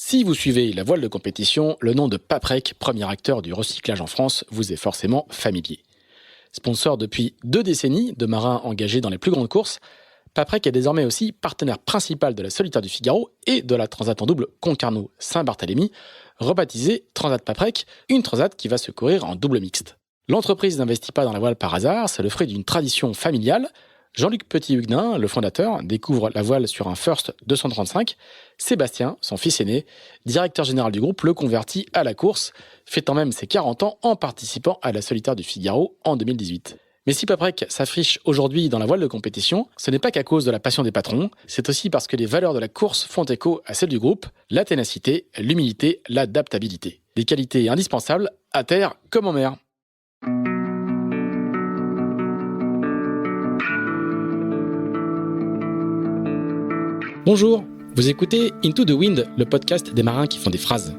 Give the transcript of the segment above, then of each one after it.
Si vous suivez la voile de compétition, le nom de Paprec, premier acteur du recyclage en France, vous est forcément familier. Sponsor depuis 2 décennies de marins engagés dans les plus grandes courses, Paprec est désormais aussi partenaire principal de la Solitaire du Figaro et de la Transat en double Concarneau-Saint-Barthélemy, rebaptisée Transat Paprec, une transat qui va se courir en double mixte. L'entreprise n'investit pas dans la voile par hasard, c'est le fruit d'une tradition familiale. Jean-Luc Petit-Huguenin, le fondateur, découvre la voile sur un First 235. Sébastien, son fils aîné, directeur général du groupe, le convertit à la course, fêtant même ses 40 ans en participant à la Solitaire du Figaro en 2018. Mais si Paprec s'affiche aujourd'hui dans la voile de compétition, ce n'est pas qu'à cause de la passion des patrons, c'est aussi parce que les valeurs de la course font écho à celles du groupe, la ténacité, l'humilité, l'adaptabilité. Des qualités indispensables à terre comme en mer. Bonjour, vous écoutez Into the Wind, le podcast des marins qui font des phrases.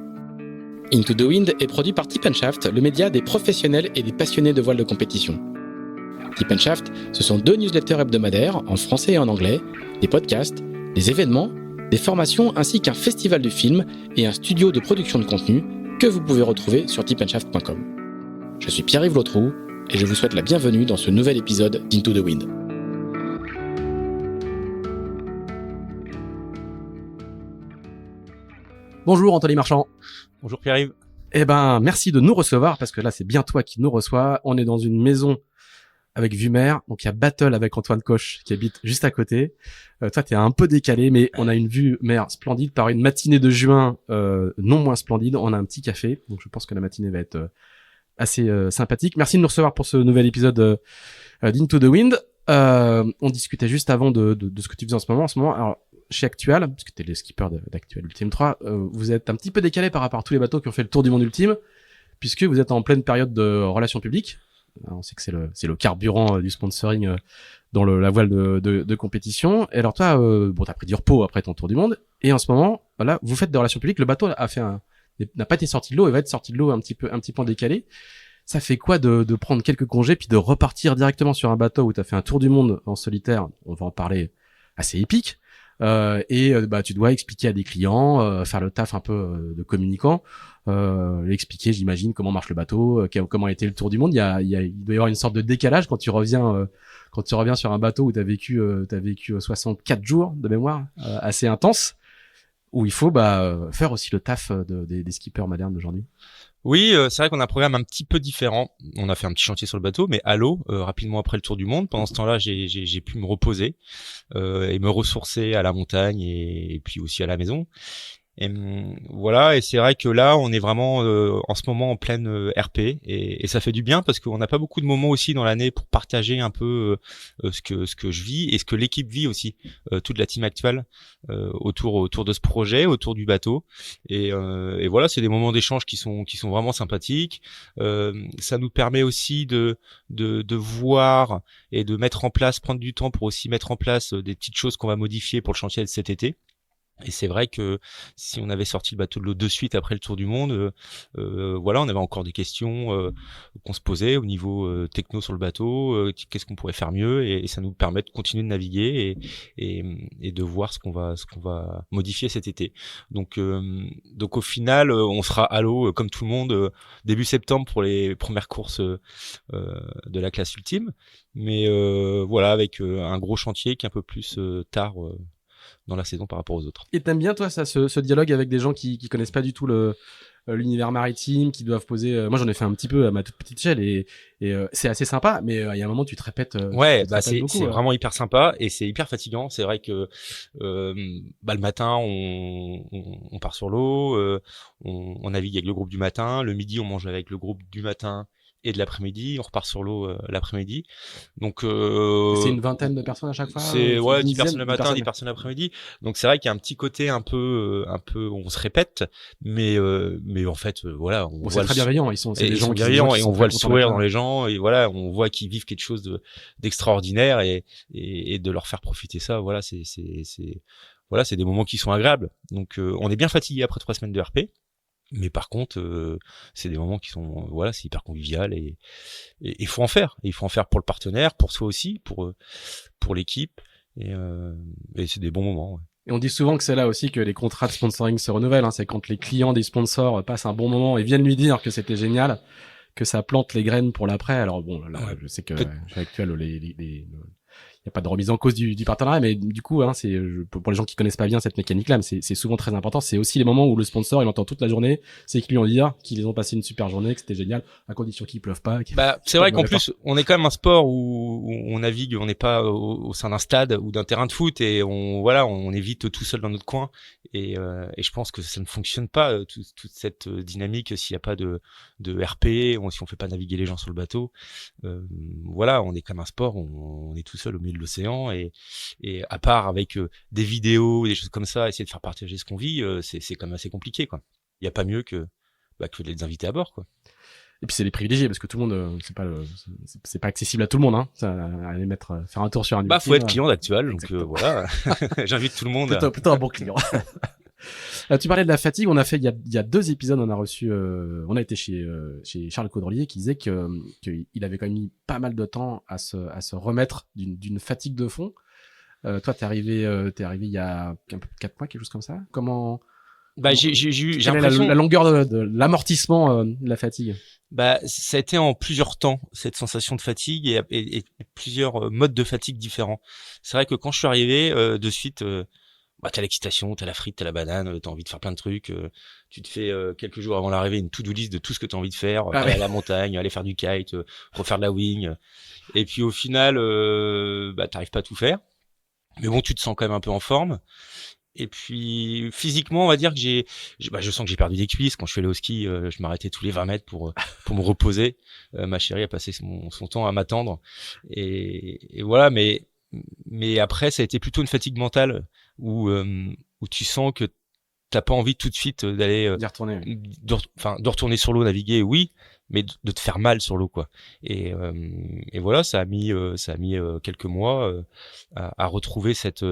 Into the Wind est produit par Tip & Shaft, le média des professionnels et des passionnés de voile de compétition. Tip & Shaft, ce sont 2 newsletters hebdomadaires, en français et en anglais, des podcasts, des événements, des formations ainsi qu'un festival de films et un studio de production de contenu que vous pouvez retrouver sur tipandshaft.com. Je suis Pierre-Yves Lautroux et je vous souhaite la bienvenue dans ce nouvel épisode d'Into the Wind. Bonjour Anthony Marchand. Bonjour Pierre-Yves. Merci de nous recevoir parce que là c'est bien toi qui nous reçois. On est dans une maison avec vue mer, donc il y a Battle avec Antoine Coche qui habite juste à côté. Toi t'es un peu décalé, mais on a une vue mer splendide par une matinée de juin non moins splendide. On a un petit café, donc je pense que la matinée va être assez sympathique. Merci de nous recevoir pour ce nouvel épisode d'Into the Wind. On discutait juste avant de ce que tu faisais en ce moment. Alors, chez Actual, parce que t'es le skipper d'Actual Ultime 3, vous êtes un petit peu décalé par rapport à tous les bateaux qui ont fait le tour du monde ultime, puisque vous êtes en pleine période de relations publiques. Alors, on sait que c'est le carburant du sponsoring dans la voile de compétition. Et alors toi, t'as pris du repos après ton tour du monde, et en ce moment, voilà, vous faites des relations publiques. Le bateau n'a pas été sorti de l'eau et va être sorti de l'eau un petit peu décalé. Ça fait quoi de prendre quelques congés puis de repartir directement sur un bateau où t'as fait un tour du monde en solitaire, on va en parler, assez épique, tu dois expliquer à des clients, faire le taf un peu de communicant, expliquer, j'imagine, comment marche le bateau, comment a été le tour du monde. Il doit y avoir une sorte de décalage quand tu reviens sur un bateau où t'as vécu 64 jours de mémoire, assez intense, où il faut faire aussi le taf des skippers modernes d'aujourd'hui. Oui, c'est vrai qu'on a un programme un petit peu différent. On a fait un petit chantier sur le bateau, mais à l'eau, rapidement après le tour du monde. Pendant ce temps-là, j'ai pu me reposer et me ressourcer à la montagne et puis aussi à la maison. Et voilà, et c'est vrai que là on est vraiment en ce moment en pleine RP et ça fait du bien parce qu'on n'a pas beaucoup de moments aussi dans l'année pour partager un peu ce que je vis et ce que l'équipe vit aussi, toute la team actuelle autour de ce projet, autour du bateau et voilà, c'est des moments d'échange qui sont vraiment sympathiques. Ça nous permet aussi de voir et de mettre en place, prendre du temps pour aussi mettre en place des petites choses qu'on va modifier pour le chantier de cet été. Et c'est vrai que si on avait sorti le bateau de l'eau de suite après le tour du monde, voilà, on avait encore des questions qu'on se posait au niveau techno sur le bateau, qu'est-ce qu'on pourrait faire mieux, et ça nous permet de continuer de naviguer et de voir ce qu'on va modifier cet été. Donc au final, on sera à l'eau comme tout le monde début septembre pour les premières courses de la classe ultime, mais voilà, avec un gros chantier qui est un peu plus tard dans la saison par rapport aux autres. Et t'aimes bien toi ce dialogue avec des gens qui connaissent pas du tout l'univers maritime, qui doivent poser. Moi j'en ai fait un petit peu à ma toute petite échelle et c'est assez sympa, mais il y a un moment tu te répètes. C'est vraiment hyper sympa et c'est hyper fatigant. C'est vrai que le matin on part sur l'eau, on navigue avec le groupe du matin, le midi on mange avec le groupe du matin et de l'après-midi, on repart sur l'eau l'après-midi. Donc c'est une vingtaine de personnes à chaque fois. C'est 10 personnes le matin, 10 personnes l'après-midi. Donc c'est vrai qu'il y a un petit côté un peu on se répète, mais en fait voilà, on voit très bienveillant, c'est des gens bienveillants et on voit le sourire dans les gens et voilà, on voit qu'ils vivent quelque chose d'extraordinaire et de leur faire profiter ça, voilà, c'est des moments qui sont agréables. Donc on est bien fatigué après 3 semaines de RP. Mais par contre, c'est des moments qui sont, voilà, c'est hyper convivial et il faut en faire. Et il faut en faire pour le partenaire, pour soi aussi, pour l'équipe et c'est des bons moments. Ouais. Et on dit souvent que c'est là aussi que les contrats de sponsoring se renouvellent. Hein. C'est quand les clients des sponsors passent un bon moment et viennent lui dire que c'était génial, que ça plante les graines pour l'après. Alors bon, là, Ouais. je sais que à l'heure actuelle, il n'y a pas de remise en cause du partenariat, mais du coup, hein, pour les gens qui connaissent pas bien cette mécanique-là, mais c'est souvent très important. C'est aussi les moments où le sponsor, il entend toute la journée ses clients dire qu'ils ont passé une super journée, que c'était génial, à condition qu'il pleuve pas. C'est vrai qu'en plus, on est quand même un sport où on navigue, on n'est pas au sein d'un stade ou d'un terrain de foot et on est vite tout seul dans notre coin et je pense que ça ne fonctionne pas toute cette dynamique s'il n'y a pas de RP, si on fait pas naviguer les gens sur le bateau. On est comme un sport, on est tout seul au milieu de l'océan et à part avec des vidéos, des choses comme ça, essayer de faire partager ce qu'on vit, c'est quand même assez compliqué quoi. Il y a pas mieux que de les inviter à bord quoi. Et puis c'est les privilégiés parce que tout le monde c'est pas accessible à tout le monde hein. Ça, aller faire un tour sur un faut être client d'Actual donc voilà. J'invite tout le monde plutôt un bon client. Tu parlais de la fatigue, on a fait il y a 2 épisodes, on a été chez Charles Caudrelier qui disait qu'il avait quand même mis pas mal de temps à se remettre d'une fatigue de fond. Toi t'es arrivé il y a 4 mois, quelque chose comme ça. Comment j'ai l'impression la longueur de l'amortissement de la fatigue. Ça a été en plusieurs temps cette sensation de fatigue et plusieurs modes de fatigue différents. C'est vrai que quand je suis arrivé de suite t'as l'excitation, t'as la frite, t'as la banane, t'as envie de faire plein de trucs. Tu te fais quelques jours avant l'arrivée une to-do list de tout ce que t'as envie de faire, aller à la montagne, aller faire du kite, refaire de la wing. Et puis au final, t'arrives pas à tout faire. Mais bon, tu te sens quand même un peu en forme. Et puis physiquement, on va dire que je sens que j'ai perdu des cuisses. Quand je suis allé au ski, je m'arrêtais tous les 20 mètres pour me reposer. Ma chérie a passé son temps à m'attendre. Et voilà, mais après, ça a été plutôt une fatigue mentale où tu sens que t'as pas envie tout de suite d'aller d'y retourner. De retourner sur l'eau, naviguer, oui, mais de te faire mal sur l'eau, quoi. Et voilà, ça a mis quelques mois à retrouver cette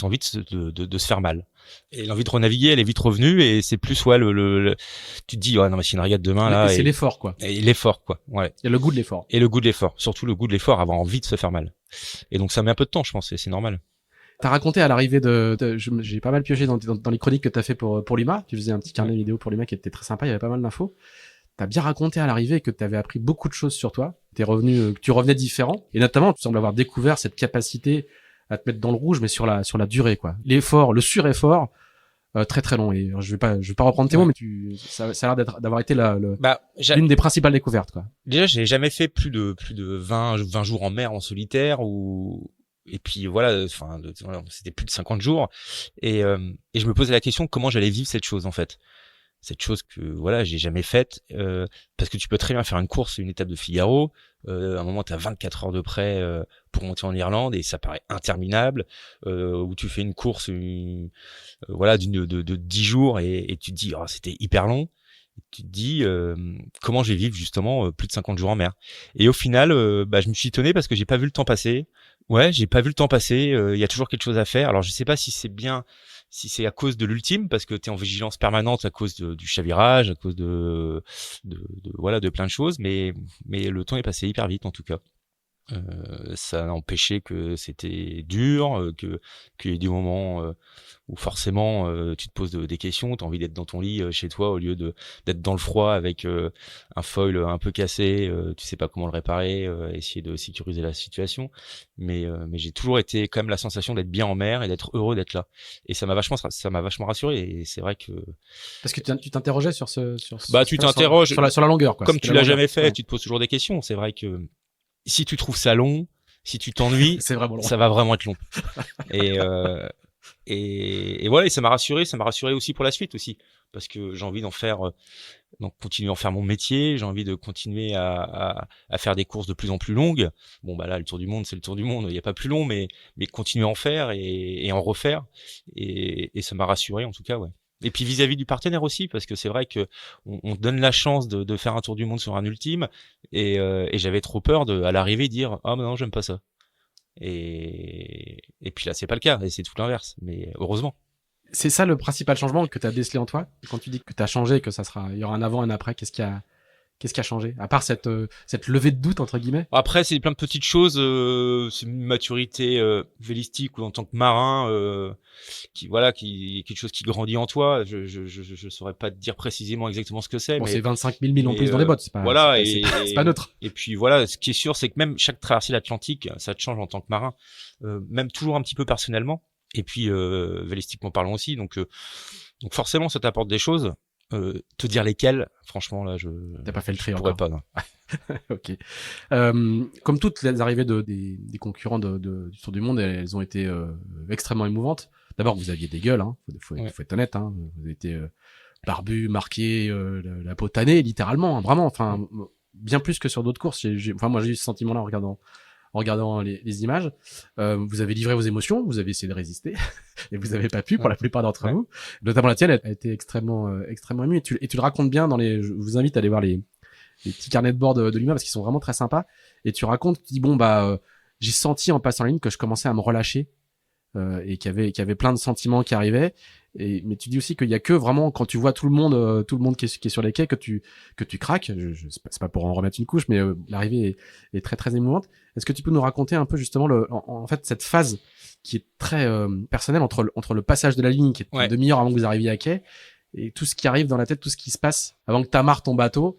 envie de se faire mal. Et l'envie de renaviguer, elle est vite revenue et c'est plus tu te dis non mais c'est une régate demain là. C'est l'effort quoi. Et l'effort quoi. Ouais. Il y a le goût de l'effort. Et le goût de l'effort, surtout le goût de l'effort, avoir envie de se faire mal. Et donc ça met un peu de temps, je pense, et c'est normal. T'as raconté à l'arrivée j'ai pas mal pioché dans les chroniques que t'as fait pour Lima. Tu faisais un petit carnet vidéo pour Lima qui était très sympa. Il y avait pas mal d'infos. T'as bien raconté à l'arrivée que t'avais appris beaucoup de choses sur toi. Tu revenais différent. Et notamment, tu sembles avoir découvert cette capacité à te mettre dans le rouge, mais sur la durée, quoi. L'effort, le sureffort, très très long. Et je vais pas reprendre tes mots, mais ça a l'air d'avoir été l'une des principales découvertes, quoi. Déjà, j'ai jamais fait plus de 20 jours en mer en solitaire et puis voilà, c'était plus de 50 jours et je me posais la question comment j'allais vivre cette chose en fait. Cette chose que j'ai jamais faite parce que tu peux très bien faire une course, une étape de Figaro, à un moment tu as 24 heures de prêt pour monter en Irlande et ça paraît interminable, ou tu fais une course de 10 jours et tu te dis c'était hyper long. Et tu te dis comment je vais vivre justement plus de 50 jours en mer. Et au final je me suis étonné parce que j'ai pas vu le temps passer. J'ai pas vu le temps passer, il y a toujours quelque chose à faire. Alors je sais pas si c'est à cause de l'ultime parce que tu es en vigilance permanente à cause du chavirage, à cause de plein de choses, mais le temps est passé hyper vite en tout cas. Ça a empêché que c'était dur, qu'il y ait des moments où forcément tu te poses des questions, tu as envie d'être dans ton lit chez toi au lieu d'être dans le froid avec un foil un peu cassé, tu sais pas comment le réparer, essayer de sécuriser la situation, mais j'ai toujours été quand même la sensation d'être bien en mer et d'être heureux d'être là, et ça m'a vachement rassuré. Et c'est vrai que parce que tu t'interrogeais sur tu t'interroges sur la longueur, quoi. Comme tu l'as jamais fait, tu te poses toujours des questions. C'est vrai que si tu trouves ça long, si tu t'ennuies, c'est vraiment long. Ça va vraiment être long. Et voilà, et ça m'a rassuré aussi pour la suite aussi, parce que j'ai envie continuer à en faire mon métier, j'ai envie de continuer à faire des courses de plus en plus longues. Bon là, le Tour du Monde, c'est le Tour du Monde, il y a pas plus long, mais continuer à en faire et en refaire, et ça m'a rassuré en tout cas, ouais. Et puis vis-à-vis du partenaire aussi, parce que c'est vrai que on donne la chance de faire un tour du monde sur un ultime, et j'avais trop peur à l'arrivée dire mais non, j'aime pas ça. Et puis là c'est pas le cas, et c'est tout l'inverse, mais heureusement. C'est ça le principal changement que tu as décelé en toi quand tu dis que tu as changé, que il y aura un avant et un après. Qu'est-ce qui Qu'est-ce qui a changé à part cette levée de doute entre guillemets? Après, c'est plein de petites choses. C'est une maturité vélistique ou en tant que marin, qui quelque chose qui grandit en toi. Je saurais pas te dire précisément exactement ce que c'est. Bon, mais c'est 25 000 milles en plus dans les bottes, c'est pas, voilà, c'est pas neutre. Et puis voilà, ce qui est sûr, c'est que même chaque traversée de l'Atlantique, ça te change en tant que marin, même toujours un petit peu personnellement. Et puis vélistiquement parlant aussi. Donc forcément, ça t'apporte des choses. Te dire lesquelles, franchement là, T'as pas fait le tri pourrais encore. pas. Non. Ok. Comme toutes les arrivées des concurrents du Tour du Monde, elles ont été extrêmement émouvantes. D'abord, vous aviez des gueules, hein. Faut être honnête, hein. Vous avez été barbu, marqué, la peau tannée, littéralement, hein, vraiment. Enfin, bien plus que sur d'autres courses. Enfin, moi, j'ai eu ce sentiment-là en regardant les images. Vous avez livré vos émotions, vous avez essayé de résister, et vous avez pas pu pour la plupart d'entre vous. Notamment la tienne, elle a été extrêmement émue. Et tu le racontes bien je vous invite à aller voir les petits carnets de bord de Lima parce qu'ils sont vraiment très sympas. Et tu racontes, tu dis bon j'ai senti en passant la ligne que je commençais à me relâcher et qu'il y avait plein de sentiments qui arrivaient. Mais tu dis aussi qu'il y a que vraiment quand tu vois tout le monde qui est sur les quais que tu craques. C'est pas pour en remettre une couche, mais l'arrivée est très très émouvante. Est-ce que tu peux nous raconter un peu justement en fait cette phase qui est très personnelle entre le passage de la ligne qui est une demi-heure avant que vous arriviez à quai et tout ce qui arrive dans la tête, tout ce qui se passe avant que t'amarres ton bateau?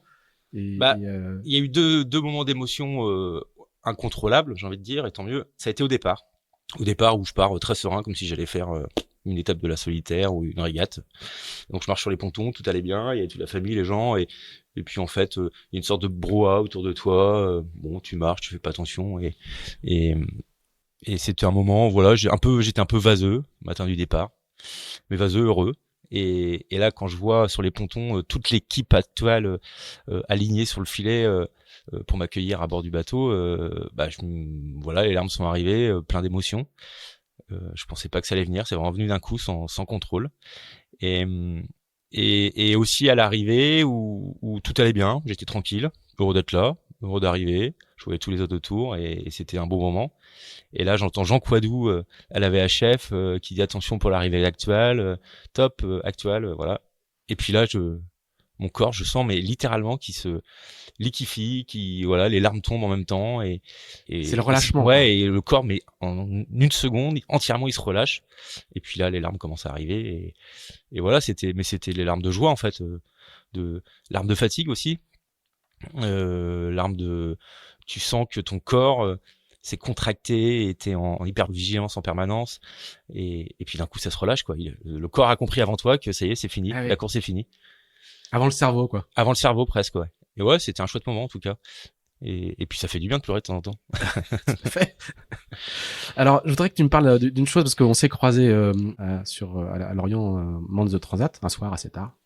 Il y a eu deux moments d'émotion incontrôlables, j'ai envie de dire, et tant mieux. Ça a été au départ où je pars très serein, comme si j'allais faire une étape de la solitaire ou une régate. Donc je marche sur les pontons, tout allait bien, il y a toute la famille, les gens, et puis en fait, il y a une sorte de brouhaha autour de toi. Bon, tu marches, tu fais pas attention, et c'était un moment, voilà, j'étais un peu vaseux, matin du départ, mais vaseux, heureux. Et là, quand je vois sur les pontons toute l'équipe actuelle alignée sur le filet pour m'accueillir à bord du bateau, voilà, les larmes sont arrivées, plein d'émotions. Je pensais pas que ça allait venir, c'est vraiment venu d'un coup, sans contrôle. Et aussi à l'arrivée où tout allait bien, j'étais tranquille, heureux d'être là, heureux d'arriver, je voyais tous les autres autour et c'était un beau moment. Et là, j'entends Jean Coidou à la VHF qui dit attention pour l'arrivée actuelle, top actuelle, voilà. Et puis là, mon corps, je sens mais littéralement qui se liquéfie, voilà, les larmes tombent en même temps et c'est le relâchement. Ouais, et le corps, mais en une seconde, entièrement, il se relâche. Et puis là, les larmes commencent à arriver et voilà, c'était les larmes de joie en fait, larmes de fatigue aussi, tu sens que ton corps s'est contracté et t'es en hypervigilance en permanence et puis d'un coup ça se relâche quoi. Le corps a compris avant toi que ça y est, c'est fini, la course est finie. Avant le cerveau quoi. Avant le cerveau presque, ouais. Et ouais, c'était un chouette moment en tout cas. Et puis ça fait du bien de pleurer de temps en temps. Alors, je voudrais que tu me parles d'une chose parce qu'on s'est croisés à Lorient, Mans de Transat, un soir assez tard.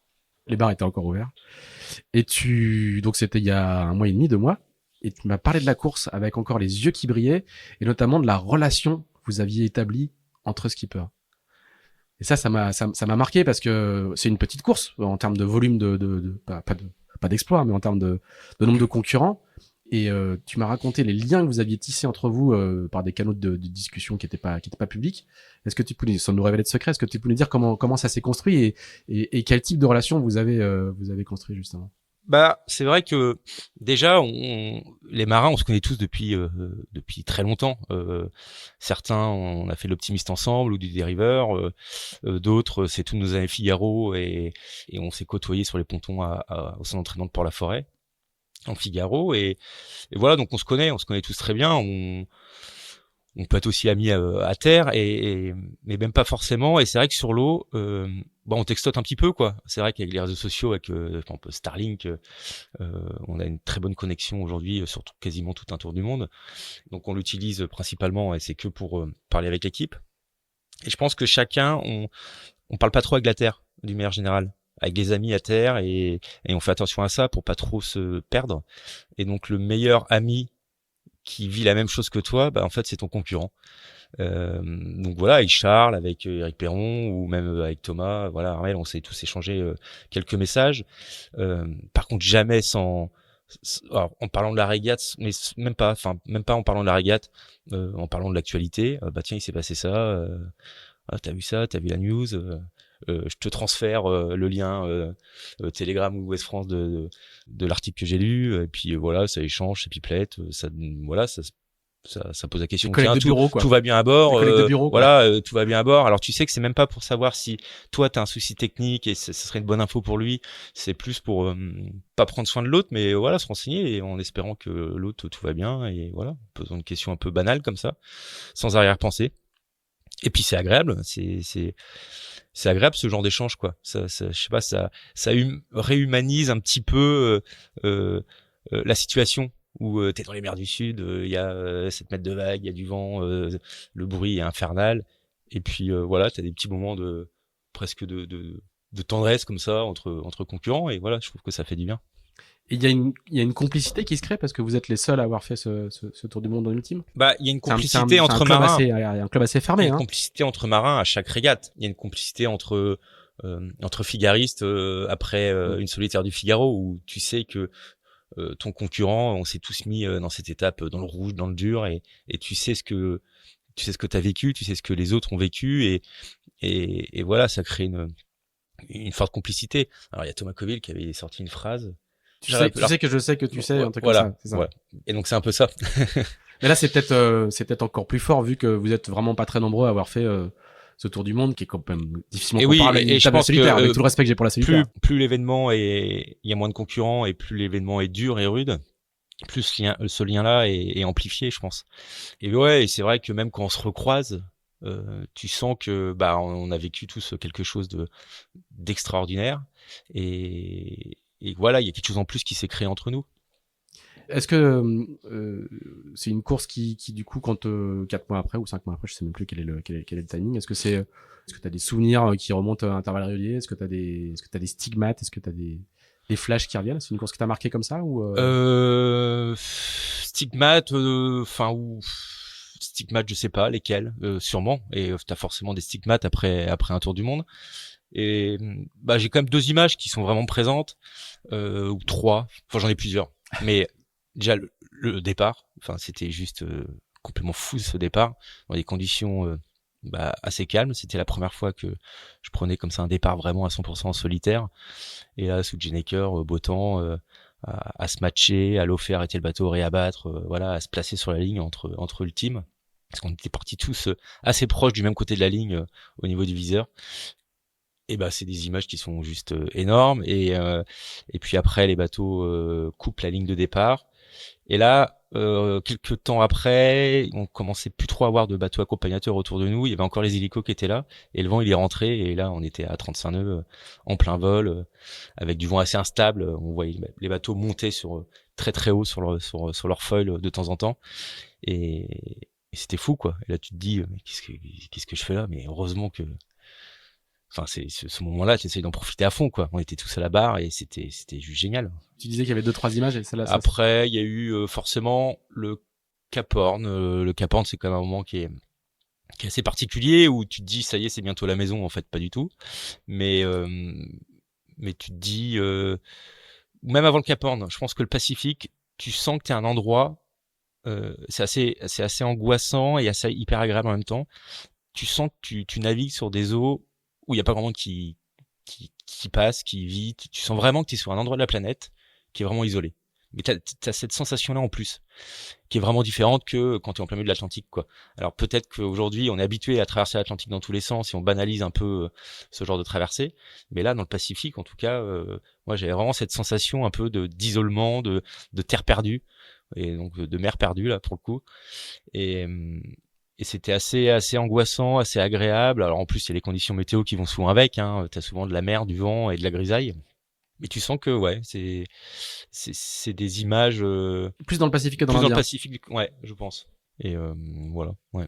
Les bars étaient encore ouverts. Et donc c'était il y a 1 mois et demi, 2 mois. Et tu m'as parlé de la course avec encore les yeux qui brillaient et notamment de la relation que vous aviez établie entre skippers. Et ça m'a marqué parce que c'est une petite course en termes de volume pas d'exploit, mais en termes de nombre de concurrents. Et tu m'as raconté les liens que vous aviez tissés entre vous par des canaux de discussion qui étaient pas publics. Est-ce que tu peux sans nous révéler de secret, est-ce que tu peux nous dire comment ça s'est construit et quel type de relation vous avez construit justement? C'est vrai que déjà les marins on se connaît tous depuis très longtemps. Certains on a fait l'optimiste ensemble ou du dériveur, d'autres c'est tous nos amis Figaro et on s'est côtoyés sur les pontons au centre d'entraînement de Port-la-Forêt en Figaro et voilà, donc on se connaît tous très bien. On peut être aussi amis à terre mais même pas forcément. Et c'est vrai que sur l'eau on textote un petit peu quoi. C'est vrai qu'avec les réseaux sociaux, avec Starlink, on a une très bonne connexion aujourd'hui sur quasiment tout un tour du monde. Donc on l'utilise principalement et c'est que pour parler avec l'équipe. Et je pense que chacun, on parle pas trop avec la terre d'une manière générale, avec des amis à terre et on fait attention à ça pour pas trop se perdre. Et donc le meilleur ami qui vit la même chose que toi, en fait c'est ton concurrent. Donc voilà, avec Charles, avec Eric Perron ou même avec Thomas, voilà, Armel, on s'est tous échangé quelques messages. Par contre, jamais alors, en parlant de la régate, mais même pas en parlant de la régate, en parlant de l'actualité. Tiens, il s'est passé ça. T'as vu ça, t'as vu la news. je te transfère le lien Telegram ou West France de l'article que j'ai lu, et puis voilà, ça échange, ça pipelette, ça voilà, ça pose la question. Des collègues de bureau, quoi. Tout va bien à bord. Des collègues de bureau, quoi. Voilà, tout va bien à bord. Alors tu sais que c'est même pas pour savoir si toi t'as un souci technique et ce serait une bonne info pour lui. C'est plus pour pas prendre soin de l'autre, mais voilà, se renseigner et en espérant que l'autre tout va bien et voilà, posant une question un peu banale comme ça, sans arrière-pensée. Et puis c'est agréable, c'est agréable ce genre d'échange, quoi. Ça je sais pas, ça réhumanise un petit peu la situation où t'es dans les mers du Sud, il y a 7 mètres de vagues, il y a du vent, le bruit est infernal, et puis voilà, t'as des petits moments de presque de tendresse comme ça entre concurrents, et voilà, je trouve que ça fait du bien. Et il y a une complicité qui se crée parce que vous êtes les seuls à avoir fait ce tour du monde en ultime. Bah, il y a une complicité entre marins. Il y a un club assez fermé. Il y a une complicité entre marins à chaque régate. Il y a une complicité entre figaristes après une solitaire du Figaro, où tu sais que ton concurrent, on s'est tous mis dans cette étape dans le rouge, dans le dur, et tu sais ce que t'as vécu, tu sais ce que les autres ont vécu, et voilà, ça crée une forte complicité. Alors il y a Thomas Coville qui avait sorti une phrase. Tu sais que je sais que tu sais, un truc voilà, comme ça. C'est ça. Voilà. Et donc c'est un peu ça. Mais là c'est peut-être encore plus fort vu que vous êtes vraiment pas très nombreux à avoir fait ce tour du monde qui est quand même difficilement comparable à une table solitaire, avec tout le respect que j'ai pour la solitaire. Plus l'événement il y a moins de concurrents et plus l'événement est dur et rude, plus ce lien-là est amplifié, je pense. Et ouais, et c'est vrai que même quand on se recroise, tu sens que bah on a vécu tous quelque chose d'extraordinaire et voilà, il y a quelque chose en plus qui s'est créé entre nous. Est-ce que c'est une course qui du coup quand 4 mois après ou 5 mois après, je sais même plus quel est le timing, est-ce que tu as des souvenirs qui remontent à intervalles réguliers, est-ce que tu as des stigmates, est-ce que tu as des flashs qui reviennent, c'est une course qui t'a marqué comme ça ou stigmates ou stigmates, je sais pas lesquels, sûrement, et t'as forcément des stigmates après un tour du monde. Et bah j'ai quand même 2 images qui sont vraiment présentes, ou 3, enfin j'en ai plusieurs, mais déjà le départ, enfin c'était juste complètement fou ce départ dans des conditions assez calmes. C'était la première fois que je prenais comme ça un départ vraiment à 100% en solitaire, et là sous Jenneker, beau temps, à se matcher, à l'eau faire arrêter le bateau, réabattre, voilà, à se placer sur la ligne entre le team, parce qu'on était partis tous assez proches du même côté de la ligne au niveau du viseur. Et bah c'est des images qui sont juste énormes, et puis après les bateaux coupent la ligne de départ, et là quelques temps après on commençait plus trop à avoir de bateaux accompagnateurs autour de nous, il y avait encore les hélicos qui étaient là, et le vent il est rentré, et là on était à 35 nœuds en plein vol, avec du vent assez instable, on voyait les bateaux monter sur très très haut sur leur foil de temps en temps, et c'était fou, quoi. Et là tu te dis mais qu'est-ce que je fais là, mais heureusement que c'est ce moment-là, tu essayes d'en profiter à fond, quoi. On était tous à la barre et c'était juste génial. Tu disais qu'il y avait 2-3 images, et celle-là. Après, il y a eu forcément le Cap Horn. Le Cap Horn, c'est quand même un moment qui est assez particulier, où tu te dis ça y est, c'est bientôt la maison. En fait, pas du tout. Mais tu te dis même avant le Cap Horn, je pense que le Pacifique, tu sens que t'es à un endroit, c'est assez angoissant et assez hyper agréable en même temps. Tu sens que tu navigues sur des eaux où il y a pas grand monde qui passe, qui vit. Tu sens vraiment que tu es sur un endroit de la planète qui est vraiment isolé. Mais t'as cette sensation-là en plus, qui est vraiment différente que quand tu es en plein milieu de l'Atlantique, quoi. Alors peut-être qu'aujourd'hui, on est habitué à traverser l'Atlantique dans tous les sens et on banalise un peu ce genre de traversée. Mais là, dans le Pacifique, en tout cas, moi, j'avais vraiment cette sensation un peu d'isolement, de terre perdue, et donc de mer perdue, là, pour le coup. Et c'était assez angoissant, assez agréable. Alors en plus, il y a les conditions météo qui vont souvent avec, hein. T'as souvent de la mer, du vent et de la grisaille. Mais tu sens que ouais, c'est des images plus dans le Pacifique que dans l'Indien. Plus dans le Pacifique, ouais, je pense. Et voilà, ouais.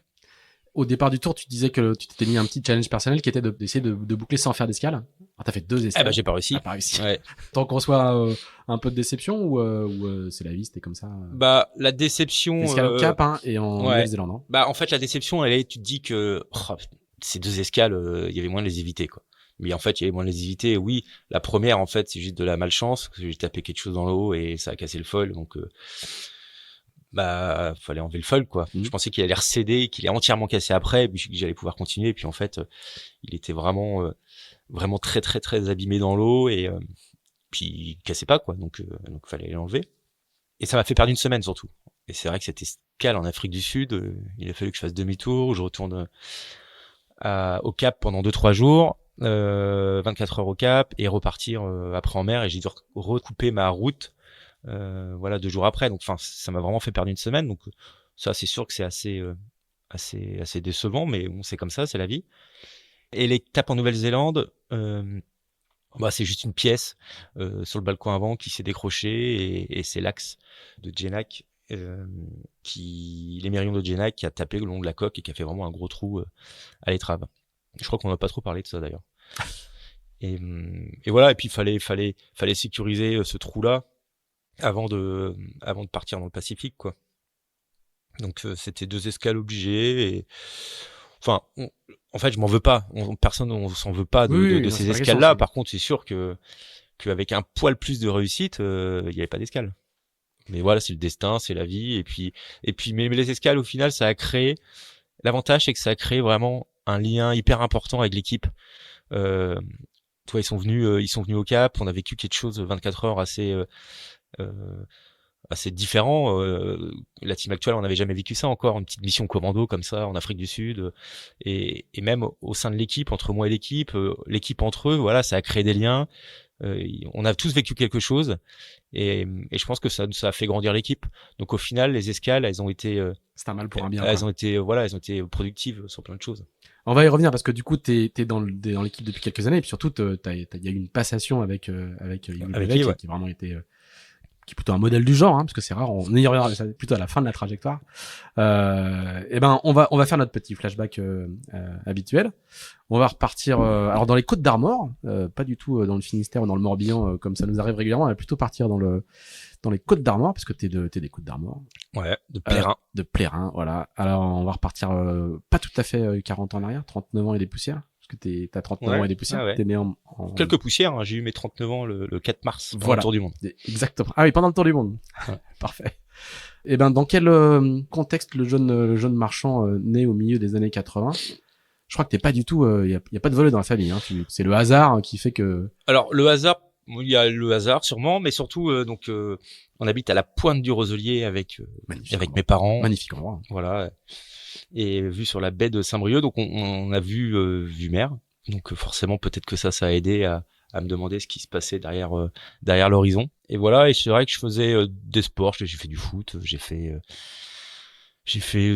Au départ du tour, tu disais que tu t'étais mis un petit challenge personnel qui était d'essayer de boucler sans faire d'escale. Alors, t'as fait 2 escales. Ah bah j'ai pas réussi. Ouais. Tant qu'on reçoit un peu de déception, ou c'est la vie, c'était comme ça. Bah la déception. Escale au Cap, hein, et en Nouvelle-Zélande. Hein. Bah en fait la déception, tu te dis que ces 2 escales, il y avait moins de les éviter, quoi. Mais en fait, il y avait moins de les éviter. Oui, la première, en fait, c'est juste de la malchance, parce que j'ai tapé quelque chose dans l'eau et ça a cassé le foil, donc fallait enlever le foil, quoi. Je pensais qu'il allait recéder, qu'il est entièrement cassé après, puis que j'allais pouvoir continuer, et puis en fait, il était vraiment vraiment très très très abîmé dans l'eau et puis il cassait pas quoi, donc fallait l'enlever. Et ça m'a fait perdre une semaine surtout. Et c'est vrai que cette escale en Afrique du Sud, il a fallu que je fasse demi-tour, je retourne au Cap pendant 2-3 jours, 24 heures au Cap et repartir après en mer, et j'ai dû recouper ma route voilà 2 jours après. Donc enfin ça m'a vraiment fait perdre une semaine, donc ça c'est sûr que c'est assez décevant, mais bon, c'est comme ça, c'est la vie. Et l'étape en Nouvelle-Zélande, c'est juste une pièce sur le balcon avant qui s'est décrochée, et c'est l'axe de Genac, l'émérillon de Genac qui a tapé le long de la coque et qui a fait vraiment un gros trou à l'étrave. Je crois qu'on n'a pas trop parlé de ça d'ailleurs. Et voilà, et puis il fallait sécuriser ce trou-là avant de partir dans le Pacifique, quoi. Donc c'était 2 escales obligées, et enfin en fait je m'en veux pas, personne on s'en veut pas de ces escales-là. Par contre c'est sûr que avec un poil plus de réussite, il y avait pas d'escale. Mais voilà, c'est le destin, c'est la vie, et puis mais les escales au final ça a créé, l'avantage c'est que ça a créé vraiment un lien hyper important avec l'équipe. Toi ils sont venus au Cap, on a vécu quelque chose 24 heures assez différent. La team actuelle, on n'avait jamais vécu ça encore, une petite mission commando comme ça en Afrique du Sud, et même au sein de l'équipe, entre moi et l'équipe, l'équipe entre eux, voilà, ça a créé des liens. On a tous vécu quelque chose, et je pense que ça a fait grandir l'équipe. Donc au final, les escales, elles ont été c'est un mal pour un bien. Elles ont été productives sur plein de choses. On va y revenir parce que du coup t'es dans l'équipe depuis quelques années, et puis surtout il y a eu une passation avec Yves, qui vraiment était qui est plutôt un modèle du genre, parce que c'est rare, on y reviendra plutôt à la fin de la trajectoire. Et ben on va faire notre petit flashback habituel. On va repartir alors dans les Côtes d'Armor, pas du tout dans le Finistère ou dans le Morbihan comme ça nous arrive régulièrement. On va plutôt partir dans les Côtes d'Armor, parce que t'es des Côtes d'Armor. Ouais, de Plérin. De Plérin, voilà. Alors on va repartir pas tout à fait 40 ans en arrière, 39 ans et des poussières. Parce que t'as 39 ans et des poussières. Ouais. T'es né en... Quelques poussières, hein. J'ai eu mes 39 ans le 4 mars, pendant voilà. le Tour du Monde. Exactement. Ah oui, pendant le Tour du Monde. Ouais. Parfait. Et ben, dans quel contexte le jeune marchand né au milieu des années 80? Je crois que t'es pas du tout, y a pas de volet dans la famille, c'est le hasard qui fait que... Alors, le hasard, il y a le hasard sûrement, mais surtout, on habite à la pointe du Roselier avec mes parents. Magnifique endroit. Voilà. Et vue sur la baie de Saint-Brieuc, donc on a vu mer. Donc forcément, peut-être que ça a aidé à me demander ce qui se passait derrière l'horizon. Et voilà, et c'est vrai que je faisais des sports, j'ai fait du foot, j'ai fait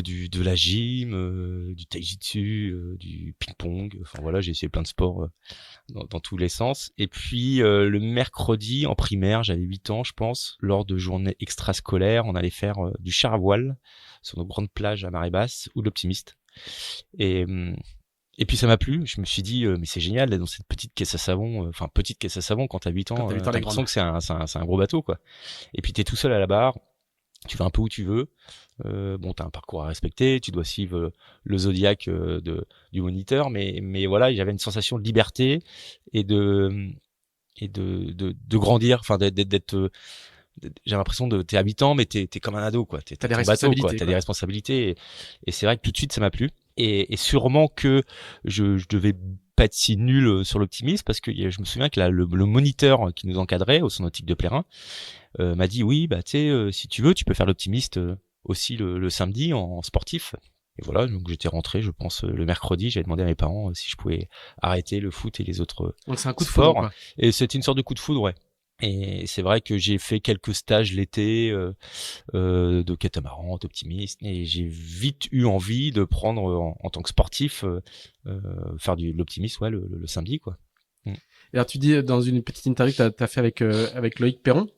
de la gym, du taijitsu, du ping-pong. Enfin voilà, j'ai essayé plein de sports dans tous les sens. Et puis le mercredi en primaire, j'avais 8 ans je pense, lors de journées extrascolaires, on allait faire du char à voile sur nos grandes plages à marée basse ou de l'optimiste. Et puis ça m'a plu, je me suis dit mais c'est génial d'être dans cette petite caisse à savon, quand t'as 8 ans, t'as l'impression que c'est un gros bateau quoi. Et puis t'es tout seul à la barre, tu vas un peu où tu veux. T'as un parcours à respecter, tu dois suivre le zodiaque du moniteur, mais voilà, j'avais une sensation de liberté et de grandir, enfin d'être j'ai l'impression t'es habitant, mais t'es comme un ado quoi, t'as des responsabilités, bateau, quoi. T'as des responsabilités, et c'est vrai que tout de suite ça m'a plu, et sûrement que je devais pas être si nul sur l'optimisme, parce que je me souviens que le moniteur qui nous encadrait au centre nautique de Plérin m'a dit oui, tu sais, si tu veux, tu peux faire l'optimiste aussi le samedi en sportif. Et voilà, donc j'étais rentré, je pense, le mercredi, j'avais demandé à mes parents si je pouvais arrêter le foot et les autres donc c'est un coup de sports. foudre, quoi. Et c'était une sorte de coup de foudre, ouais. Et c'est vrai que j'ai fait quelques stages l'été de catamaran, d'optimiste, et j'ai vite eu envie de prendre en tant que sportif faire de l'optimiste, ouais, le samedi, quoi. Et alors tu dis dans une petite interview que t'as fait avec Loïc Perron,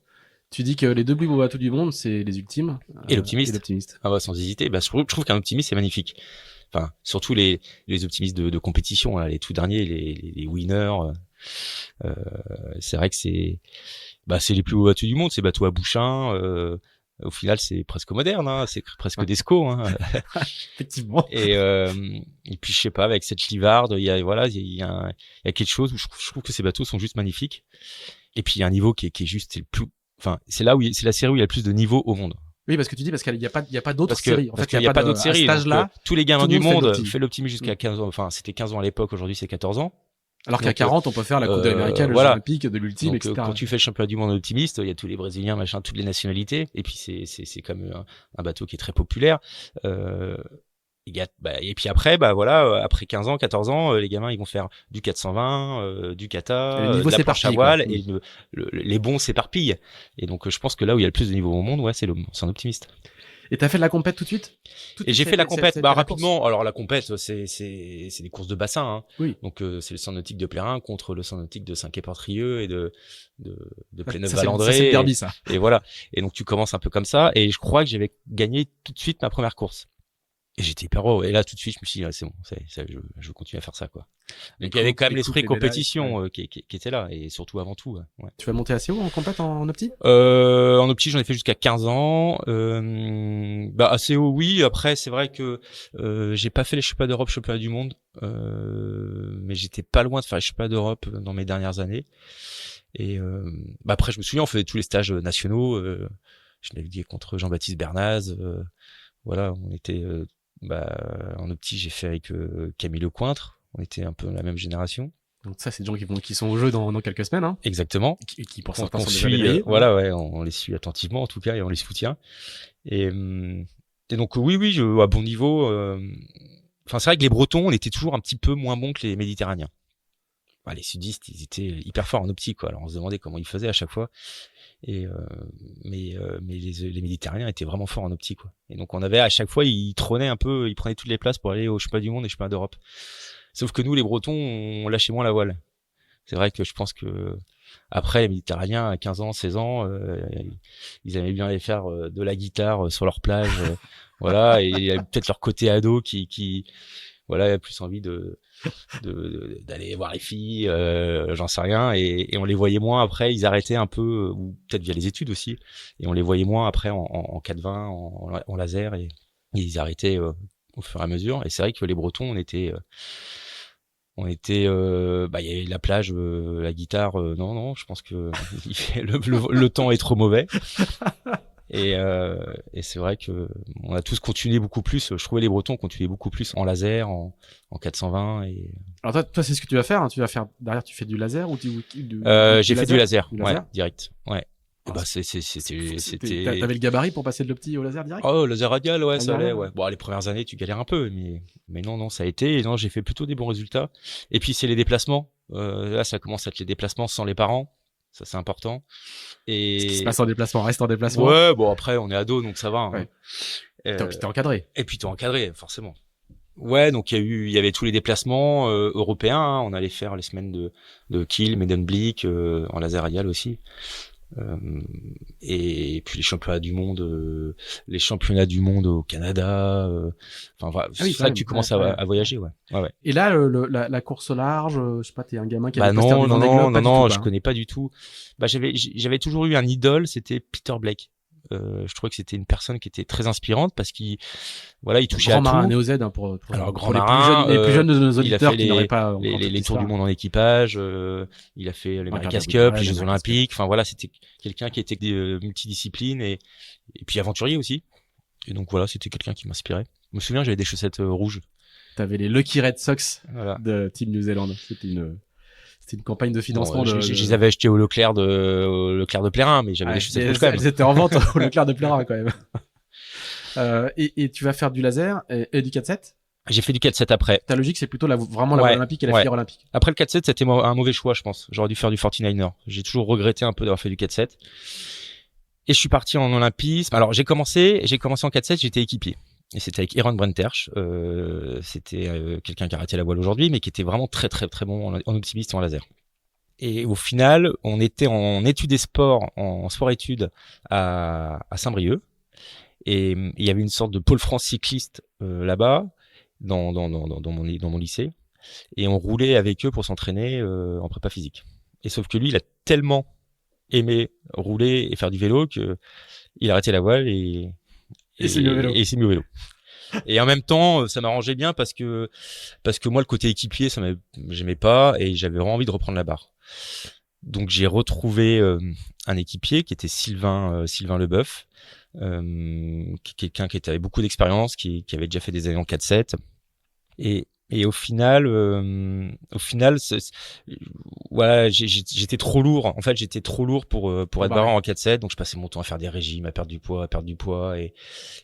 tu dis que les 2 plus beaux bateaux du monde, c'est les ultimes et l'optimiste. Ah ouais, sans hésiter. Je trouve qu'un optimiste c'est magnifique. Enfin, surtout les optimistes de compétition, là, les tout derniers, les winners. C'est vrai que c'est les plus beaux bateaux du monde, ces bateaux à bouchin. Au final, c'est presque moderne, hein, c'est presque d'esco, hein. Effectivement. Et puis je sais pas, avec cette livarde, il y a quelque chose où je trouve que ces bateaux sont juste magnifiques. Et puis il y a un niveau qui est juste, c'est la série où il y a le plus de niveaux au monde. Oui, parce qu'il y a pas d'autres séries. En fait, il y a pas d'autres séries. À cet âge-là, tous les gamins du monde fait l'optimisme jusqu'à 15 ans. Enfin, c'était 15 ans à l'époque, aujourd'hui c'est 14 ans. Alors qu'à 40, on peut faire la Coupe américaine, le voilà. Jeux olympiques, de l'ultime, Donc, etc. quand tu fais le championnat du monde optimiste, il y a tous les Brésiliens, machin, toutes les nationalités. Et puis, c'est comme un bateau qui est très populaire. Et puis après, après 15 ans, 14 ans, les gamins, ils vont faire du 420, du kata, de la planche à voile, et les bons s'éparpillent. Et donc, je pense que là où il y a le plus de niveau au monde, ouais, c'est un optimiste. Et t'as fait de la compète tout de suite? Et j'ai fait la compète, rapidement. Alors, la compète, c'est des courses de bassin, hein. Oui. Donc, c'est le centre nautique de Plérin contre le centre nautique de Saint-Quay-Portrieux et de Pléneuf-Valandré. C'est le derby, ça. Et voilà. Et donc, tu commences un peu comme ça. Et je crois que j'avais gagné tout de suite ma première course. Et j'étais hyper heureux. Et là, tout de suite, je me suis dit, c'est bon, je veux continuer à faire ça, quoi. Donc, il y avait quand même l'esprit compétition qui était là, et surtout avant tout. Ouais. Tu vas monter assez haut en compète en opti? En opti, j'en ai fait jusqu'à 15 ans. Assez haut, oui. Après, c'est vrai que j'ai pas fait les championnats d'Europe, championnats du monde, mais j'étais pas loin de faire les championnats d'Europe dans mes dernières années. Et après, je me souviens, on faisait tous les stages nationaux. Je naviguais contre Jean-Baptiste Bernaz. Voilà, on était en opti, j'ai fait avec Camille Lecointre. On était un peu la même génération. Donc ça, c'est des gens qui sont au jeu dans quelques semaines, hein. Exactement. Qui pour certains sont suit, déjà déveillés. Voilà, ouais, on les suit attentivement en tout cas et on les soutient. Et donc oui, à bon niveau. Enfin, c'est vrai que les Bretons, on était toujours un petit peu moins bons que les Méditerranéens. Les sudistes, ils étaient hyper forts en optique, quoi. Alors on se demandait comment ils faisaient à chaque fois. Et mais les Méditerranéens étaient vraiment forts en optique, quoi. Et donc on avait à chaque fois, ils trônaient un peu, ils prenaient toutes les places pour aller au championnat du monde et championnat d'Europe. Sauf que nous, les Bretons, on lâchait moins la voile. C'est vrai que je pense que après les Méditerranéens à 15 ans, 16 ans, ils aimaient bien aller faire de la guitare sur leur plage, voilà. Et il y avait peut-être leur côté ado qui voilà, plus envie d'aller voir les filles, j'en sais rien, et on les voyait moins après, ils arrêtaient un peu, ou peut-être via les études aussi, et on les voyait moins après en 420, en laser, et ils arrêtaient au fur et à mesure. Et c'est vrai que les Bretons, il y avait la plage, la guitare, non, je pense que le temps est trop mauvais. Et c'est vrai que on a tous continué beaucoup plus. Je trouvais les Bretons continuaient beaucoup plus en laser, en 420. Et alors toi, c'est ce que tu vas faire. Hein. Tu vas faire derrière, tu fais du laser ou j'ai fait du laser, ouais, direct, ouais. Ah, c'était. T'avais le gabarit pour passer de l'opti au laser direct? Oh, laser radial, ouais, ça allait, ouais. Bon, les premières années, tu galères un peu, mais non, ça a été. Et non, j'ai fait plutôt des bons résultats. Et puis c'est les déplacements. Là, ça commence à être les déplacements sans les parents. Ça, c'est important. Et ce qui se passe en déplacement reste en déplacement. Ouais, bon, après, on est ado, donc ça va. Hein. Ouais. T'es encadré. Et puis t'es encadré, forcément. Ouais, donc il y avait tous les déplacements européens. Hein. On allait faire les semaines de Kiel, Medemblik, en laser radial aussi. Et puis les championnats du monde au Canada. Enfin, voilà, c'est ça que tu commences à voyager, ouais. Et là, la course au large, je sais pas, t'es un gamin qui a non, je connais pas du tout. J'avais toujours eu un idole, c'était Peter Blake. Je trouvais que c'était une personne qui était très inspirante parce qu'il touchait à tout. Grand marin néo-Z, hein, pour les plus jeunes de nos auditeurs qui n'auraient pas les tours du monde en équipage, il a fait les America's Cup, les Jeux Olympiques. Enfin voilà, c'était quelqu'un qui était multidiscipline et puis aventurier aussi. Et donc voilà, c'était quelqu'un qui m'inspirait. Je me souviens, j'avais des chaussettes rouges. T'avais les Lucky Red Sox de Team New Zealand. C'était une campagne de financement. Je les avais achetés au Leclerc de Plérin, mais j'avais des chaussettes rouges quand même. Elles étaient en vente au Leclerc de Plérin quand même. Et tu vas faire du laser et du 4-7? J'ai fait du 4-7 après. Ta logique, c'est plutôt vraiment la voile olympique et la filière olympique. Après le 4-7, c'était un mauvais choix, je pense. J'aurais dû faire du 49er. J'ai toujours regretté un peu d'avoir fait du 4-7. Et je suis parti en olympisme. Alors, j'ai commencé en 4-7, j'étais équipier. Et c'était avec Aaron Brenterch. C'était quelqu'un qui a arrêté la voile aujourd'hui, mais qui était vraiment très, très, très bon en optimiste et en laser. Et au final, on était en études et sports, en sport-études à Saint-Brieuc. Et il y avait une sorte de pôle France cycliste là-bas, dans mon lycée. Et on roulait avec eux pour s'entraîner en prépa physique. Et sauf que lui, il a tellement aimé rouler et faire du vélo que il a arrêté la voile et s'est mis au vélo. Et en même temps, ça m'arrangeait bien parce que moi, le côté équipier, j'aimais pas et j'avais vraiment envie de reprendre la barre. Donc, j'ai retrouvé un équipier qui était Sylvain Leboeuf, quelqu'un qui avait beaucoup d'expérience, qui avait déjà fait des années en 4-7. Et Et au final, voilà, j'étais trop lourd. En fait, j'étais trop lourd pour être barreur en 4-7. Donc, je passais mon temps à faire des régimes, à perdre du poids, et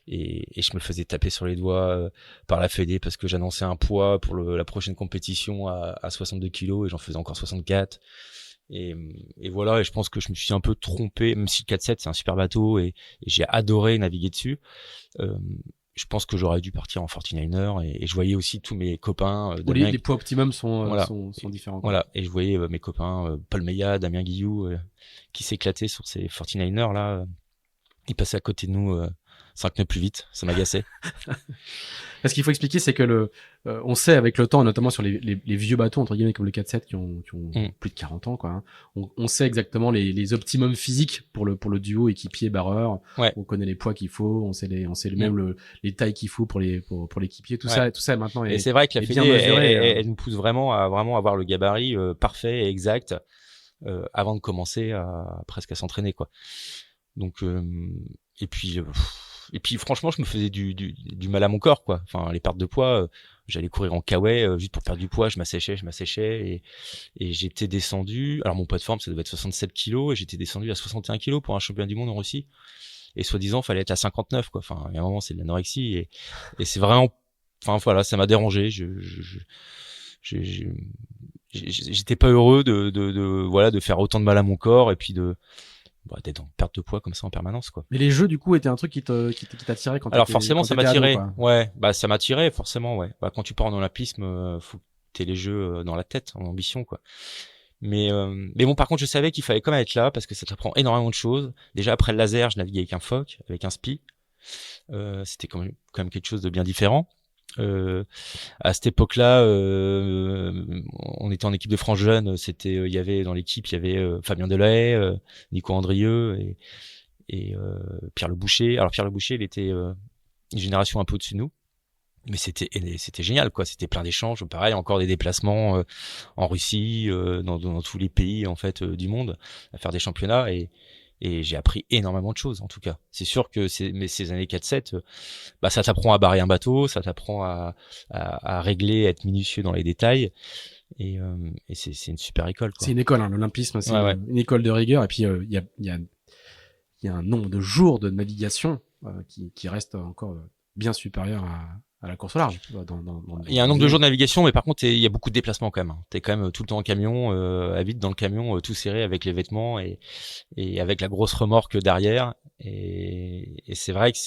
je me faisais taper sur les doigts par la Fédé parce que j'annonçais un poids pour la prochaine compétition à 62 kilos et j'en faisais encore 64. Et voilà. Et je pense que je me suis un peu trompé, même si le 4-7 c'est un super bateau et j'ai adoré naviguer dessus. Je pense que j'aurais dû partir en 49er et je voyais aussi tous mes copains. Les poids optimum sont voilà. sont différents. Quoi. Voilà, et je voyais mes copains Paul Meillat, Damien Guillou, qui s'éclataient sur ces 49er là. Ils passaient à côté de nous 5 nœuds plus vite, ça m'agaçait. Ce qu'il faut expliquer, c'est que on sait avec le temps, notamment sur les vieux bateaux entre guillemets comme le 4-7 qui ont plus de 40 ans, quoi. Hein, on sait exactement les optimums physiques pour le duo équipier-barreur. Ouais. On connaît les poids qu'il faut, on sait même les tailles qu'il faut pour l'équipier. Tout ça maintenant. Et c'est vrai que la Fédé, elle nous pousse vraiment à avoir le gabarit parfait et exact avant de commencer presque à s'entraîner, quoi. Donc et puis franchement je me faisais du mal à mon corps, quoi. Enfin les pertes de poids, j'allais courir en kawaii juste pour perdre du poids, je m'asséchais et j'étais descendu. Alors mon poids de forme ça devait être 67 kilos et j'étais descendu à 61 kilos pour un championnat du monde en Russie. Et soi-disant fallait être à 59, quoi. Enfin il y a un moment c'est de l'anorexie et c'est vraiment, enfin voilà, ça m'a dérangé. J'étais pas heureux de faire autant de mal à mon corps et puis d'être en perte de poids comme ça en permanence, quoi. Mais les jeux du coup étaient un truc qui t'attirait quand alors forcément ça m'attirait. Ouais, ça m'attirait forcément, ouais. Quand tu pars en olympisme, faut que t'aies les jeux dans la tête, en ambition, quoi. Mais bon, par contre je savais qu'il fallait quand même être là parce que ça t'apprend énormément de choses. Déjà après le laser, je naviguais avec un Foc, avec un SPI. C'était quand même quelque chose de bien différent. À cette époque-là, on était en équipe de France jeune. Il y avait dans l'équipe, il y avait Fabien Delahaye, Nico Andrieux et Pierre Le Boucher. Alors Pierre Le Boucher, il était une génération un peu au-dessus de nous, mais c'était génial, quoi. C'était plein d'échanges, pareil, encore des déplacements en Russie, dans tous les pays en fait du monde, à faire des championnats et j'ai appris énormément de choses, en tout cas. C'est sûr que ces années 4-7, ça t'apprend à barrer un bateau, ça t'apprend à régler, à être minutieux dans les détails. Et c'est une super école, quoi. C'est une école, hein, l'olympisme, c'est ouais. une école de rigueur. Et puis, il y a un nombre de jours de navigation qui reste encore bien supérieur à la course au large. Il y a un nombre de jours de navigation, mais par contre, il y a beaucoup de déplacements quand même. T'es quand même tout le temps en camion, à vide dans le camion, tout serré avec les vêtements et avec la grosse remorque derrière. Et c'est vrai que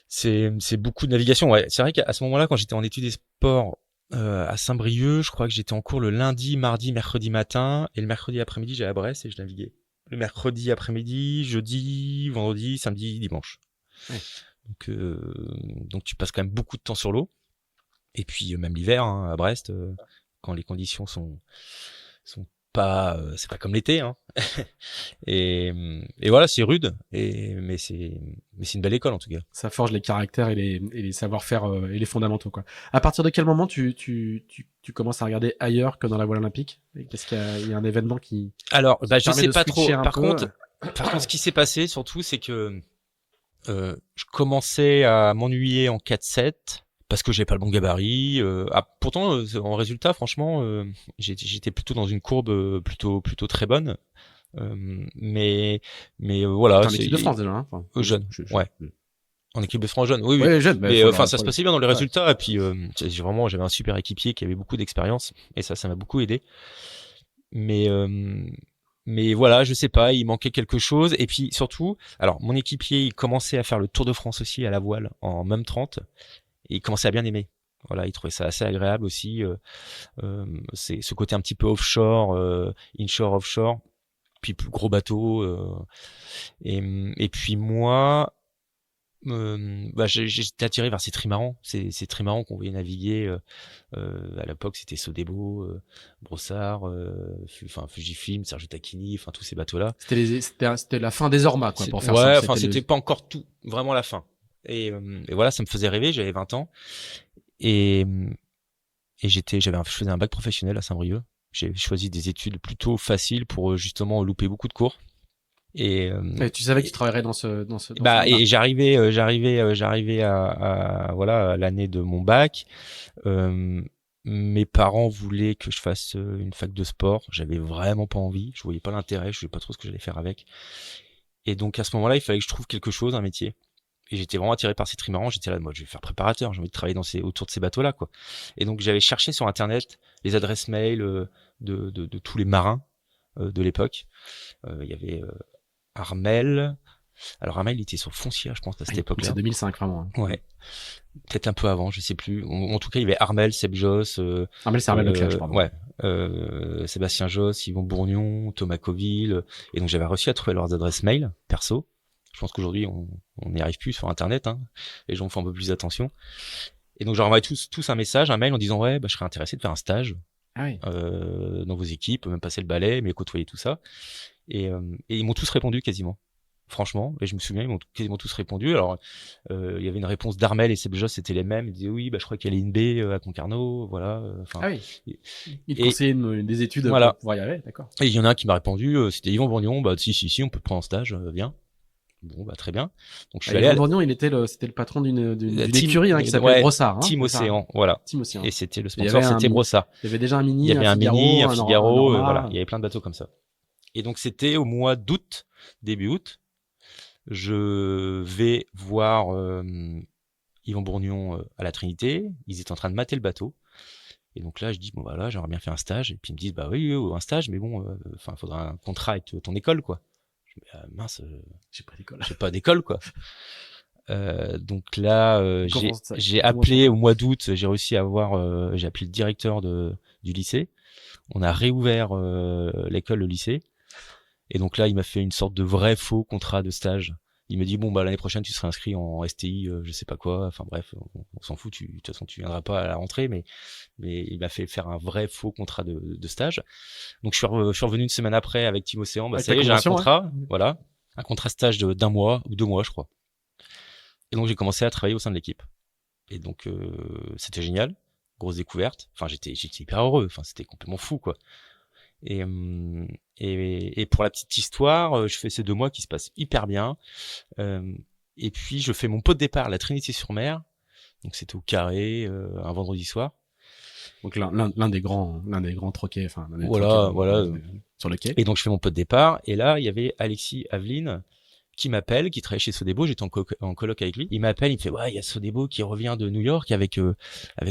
c'est beaucoup de navigation. Ouais, c'est vrai qu'à ce moment-là, quand j'étais en études et sports à Saint-Brieuc, je crois que j'étais en cours le lundi, mardi, mercredi matin, et le mercredi après-midi, j'allais à Brest et je naviguais. Le mercredi après-midi, jeudi, vendredi, samedi, dimanche. Ouais. Donc tu passes quand même beaucoup de temps sur l'eau. Et puis même l'hiver, hein, à Brest, quand les conditions sont pas, c'est pas comme l'été, hein. et voilà, c'est rude, mais c'est une belle école en tout cas. Ça forge les caractères et les savoir-faire et les fondamentaux, quoi. À partir de quel moment tu commences à regarder ailleurs que dans la voile olympique? Est-ce qu'il y a un événement qui alors je sais pas trop. Par contre, ce qui s'est passé surtout, c'est que je commençais à m'ennuyer en 4-7 parce que j'ai pas le bon gabarit. Pourtant, en résultat, franchement, j'étais plutôt dans une courbe plutôt très bonne. Mais voilà. En équipe de France déjà, hein, jeune. Ouais. En équipe de France jeune. Oui. Ouais, jeune. Mais ça se passait bien dans les résultats. Et puis vraiment, j'avais un super équipier qui avait beaucoup d'expérience et ça m'a beaucoup aidé. Mais voilà, je sais pas, il manquait quelque chose. Et puis surtout, alors mon équipier, il commençait à faire le Tour de France aussi à la voile en même 30 et il commençait à bien aimer. Voilà, il trouvait ça assez agréable aussi. C'est ce côté un petit peu offshore, inshore, offshore, puis plus gros bateau. Et puis moi, j'étais attiré vers ces trimarans. Ces trimarans qu'on voyait naviguer à l'époque, c'était Sodebo, Brossard, Fujifilm, Sergio Tacchini, enfin tous ces bateaux-là. C'était la fin des Ormas, quoi, pour faire ça. Ouais, c'était pas encore tout, vraiment la fin. Et voilà, ça me faisait rêver. J'avais 20 ans et je faisais un bac professionnel à Saint-Brieuc. J'ai choisi des études plutôt faciles pour justement louper beaucoup de cours. Et tu savais que tu travaillerais dans ce bah, domaine. et j'arrivais à voilà, à l'année de mon bac. Mes parents voulaient que je fasse une fac de sport. J'avais vraiment pas envie. Je voyais pas l'intérêt. Je savais pas trop ce que j'allais faire avec. Et donc, à ce moment-là, il fallait que je trouve quelque chose, un métier. Et j'étais vraiment attiré par ces trimarans. J'étais là, moi, je vais faire préparateur. J'ai envie de travailler autour de ces bateaux-là, quoi. Et donc, j'avais cherché sur Internet les adresses mail de tous les marins de l'époque. Il y avait Armel. Alors Armel, il était sur Foncia, je pense, à cette époque-là. C'est 2005, vraiment. Ouais. Peut-être un peu avant, je sais plus. En tout cas, il y avait Armel, Seb Joss. Armel, c'est Armel Leclerc, je crois. Ouais. Sébastien Josse, Yvon Bourgnon, Thomas Coville. Et donc, j'avais réussi à trouver leurs adresses mail perso. Je pense qu'aujourd'hui, on n'y arrive plus sur Internet. Hein. Les gens font un peu plus attention. Et donc, j'ai envoyé tous un message, un mail en disant ouais, bah, je serais intéressé de faire un stage dans vos équipes, même passer le balai, mais côtoyer tout ça. Et ils m'ont tous répondu quasiment. Franchement, et je me souviens, ils m'ont quasiment tous répondu. Alors, il y avait une réponse d'Armel et Seb Joss, c'était les mêmes. Ils disaient oui, bah je crois qu'il y a une B à Concarneau, voilà. Il te conseillait des études voilà. pour pouvoir y aller, d'accord. Et il y en a un qui m'a répondu, c'était Yvon Bourgnon, bah si, on peut te prendre en stage, viens. Bon, bah très bien. Donc je suis allé. Yvon Bourgnon, c'était le patron d'une écurie qui s'appelait Brossard. Team Océan, voilà. Team Océan. Et c'était le sponsor, c'était Brossard. Il y avait déjà un Mini, il y avait un Mini, un Figaro, un voilà. Il y avait plein de bateaux comme ça. Et donc c'était au mois d'août, début août. Je vais voir Yvon Bourgnon à la Trinité. Ils étaient en train de mater le bateau. Et donc là, je dis bon bah là, j'aimerais bien faire un stage. Et puis ils me disent bah oui, un stage, mais bon, enfin, faudra un contrat avec ton école, quoi. Je me dis mince, j'ai pas d'école, quoi. Donc là, j'ai appelé au mois d'août. J'ai réussi à avoir, j'ai appelé le directeur du lycée. On a réouvert l'école, le lycée. Et donc là, il m'a fait une sorte de vrai faux contrat de stage. Il me dit bon bah l'année prochaine tu seras inscrit en STI, je sais pas quoi. Enfin bref, on s'en fout. De toute façon tu viendras pas à la rentrée, mais il m'a fait faire un vrai faux contrat de stage. Donc je suis revenu une semaine après avec Team Océan. Bah ça y est, j'ai un contrat, voilà, un contrat stage d'1 mois ou 2 mois, je crois. Et donc j'ai commencé à travailler au sein de l'équipe. Et donc c'était génial, grosse découverte. Enfin j'étais hyper heureux. Enfin c'était complètement fou, quoi. Et pour la petite histoire, je fais ces 2 mois qui se passent hyper bien. Et puis je fais mon pot de départ à la Trinité-sur-Mer. Donc c'était au Carré, un vendredi soir. Donc l'un des grands troquets, enfin voilà, sur le quai. Et donc je fais mon pot de départ. Et là il y avait Alexis Aveline qui m'appelle, qui travaille chez Sodebo. J'étais en coloc avec lui. Il m'appelle, il me fait ouais, il y a Sodebo qui revient de New York avec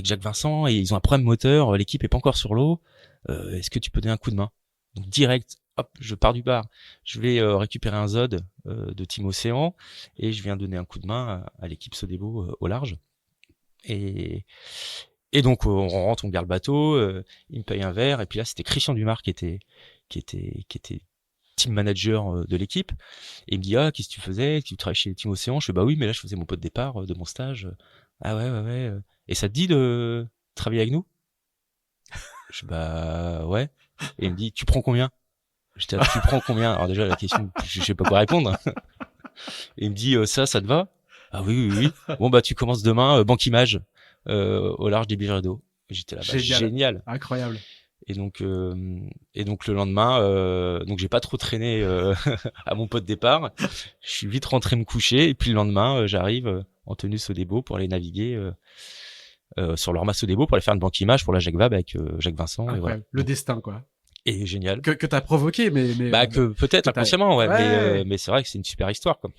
Jacques Vincent et ils ont un problème moteur. L'équipe est pas encore sur l'eau. Est-ce que tu peux donner un coup de main? Donc direct, hop, je pars du bar, je vais récupérer un Zod de Team Océan et je viens donner un coup de main à l'équipe Sodebo au large. Et donc on rentre, on garde le bateau, il me paye un verre et puis là c'était Christian Dumas qui était team manager de l'équipe et il me dit qu'est-ce que tu faisais? Tu travailles chez Team Océan? Je fais bah oui, mais là je faisais mon pot de départ de mon stage. Ah ouais. Et ça te dit de travailler avec nous? Je bah ouais. Et il me dit tu prends combien? J'étais là, tu prends combien? Alors déjà la question, je sais pas quoi répondre. Et il me dit ça te va? Ah oui. Bon bah tu commences demain banque image au large des Bigeredo. J'étais là, génial, incroyable. Et donc le lendemain, donc j'ai pas trop traîné à mon pot de départ. Je suis vite rentré me coucher et puis le lendemain j'arrive en tenue Sodebo pour aller naviguer. Sur leur masse Sodebo pour aller faire une banque image pour la Jacques Vabre avec Jacques Vincent. Et voilà. Le destin, quoi. Et génial. Que t'as provoqué, mais que peut-être inconsciemment, mais c'est vrai que c'est une super histoire, quoi.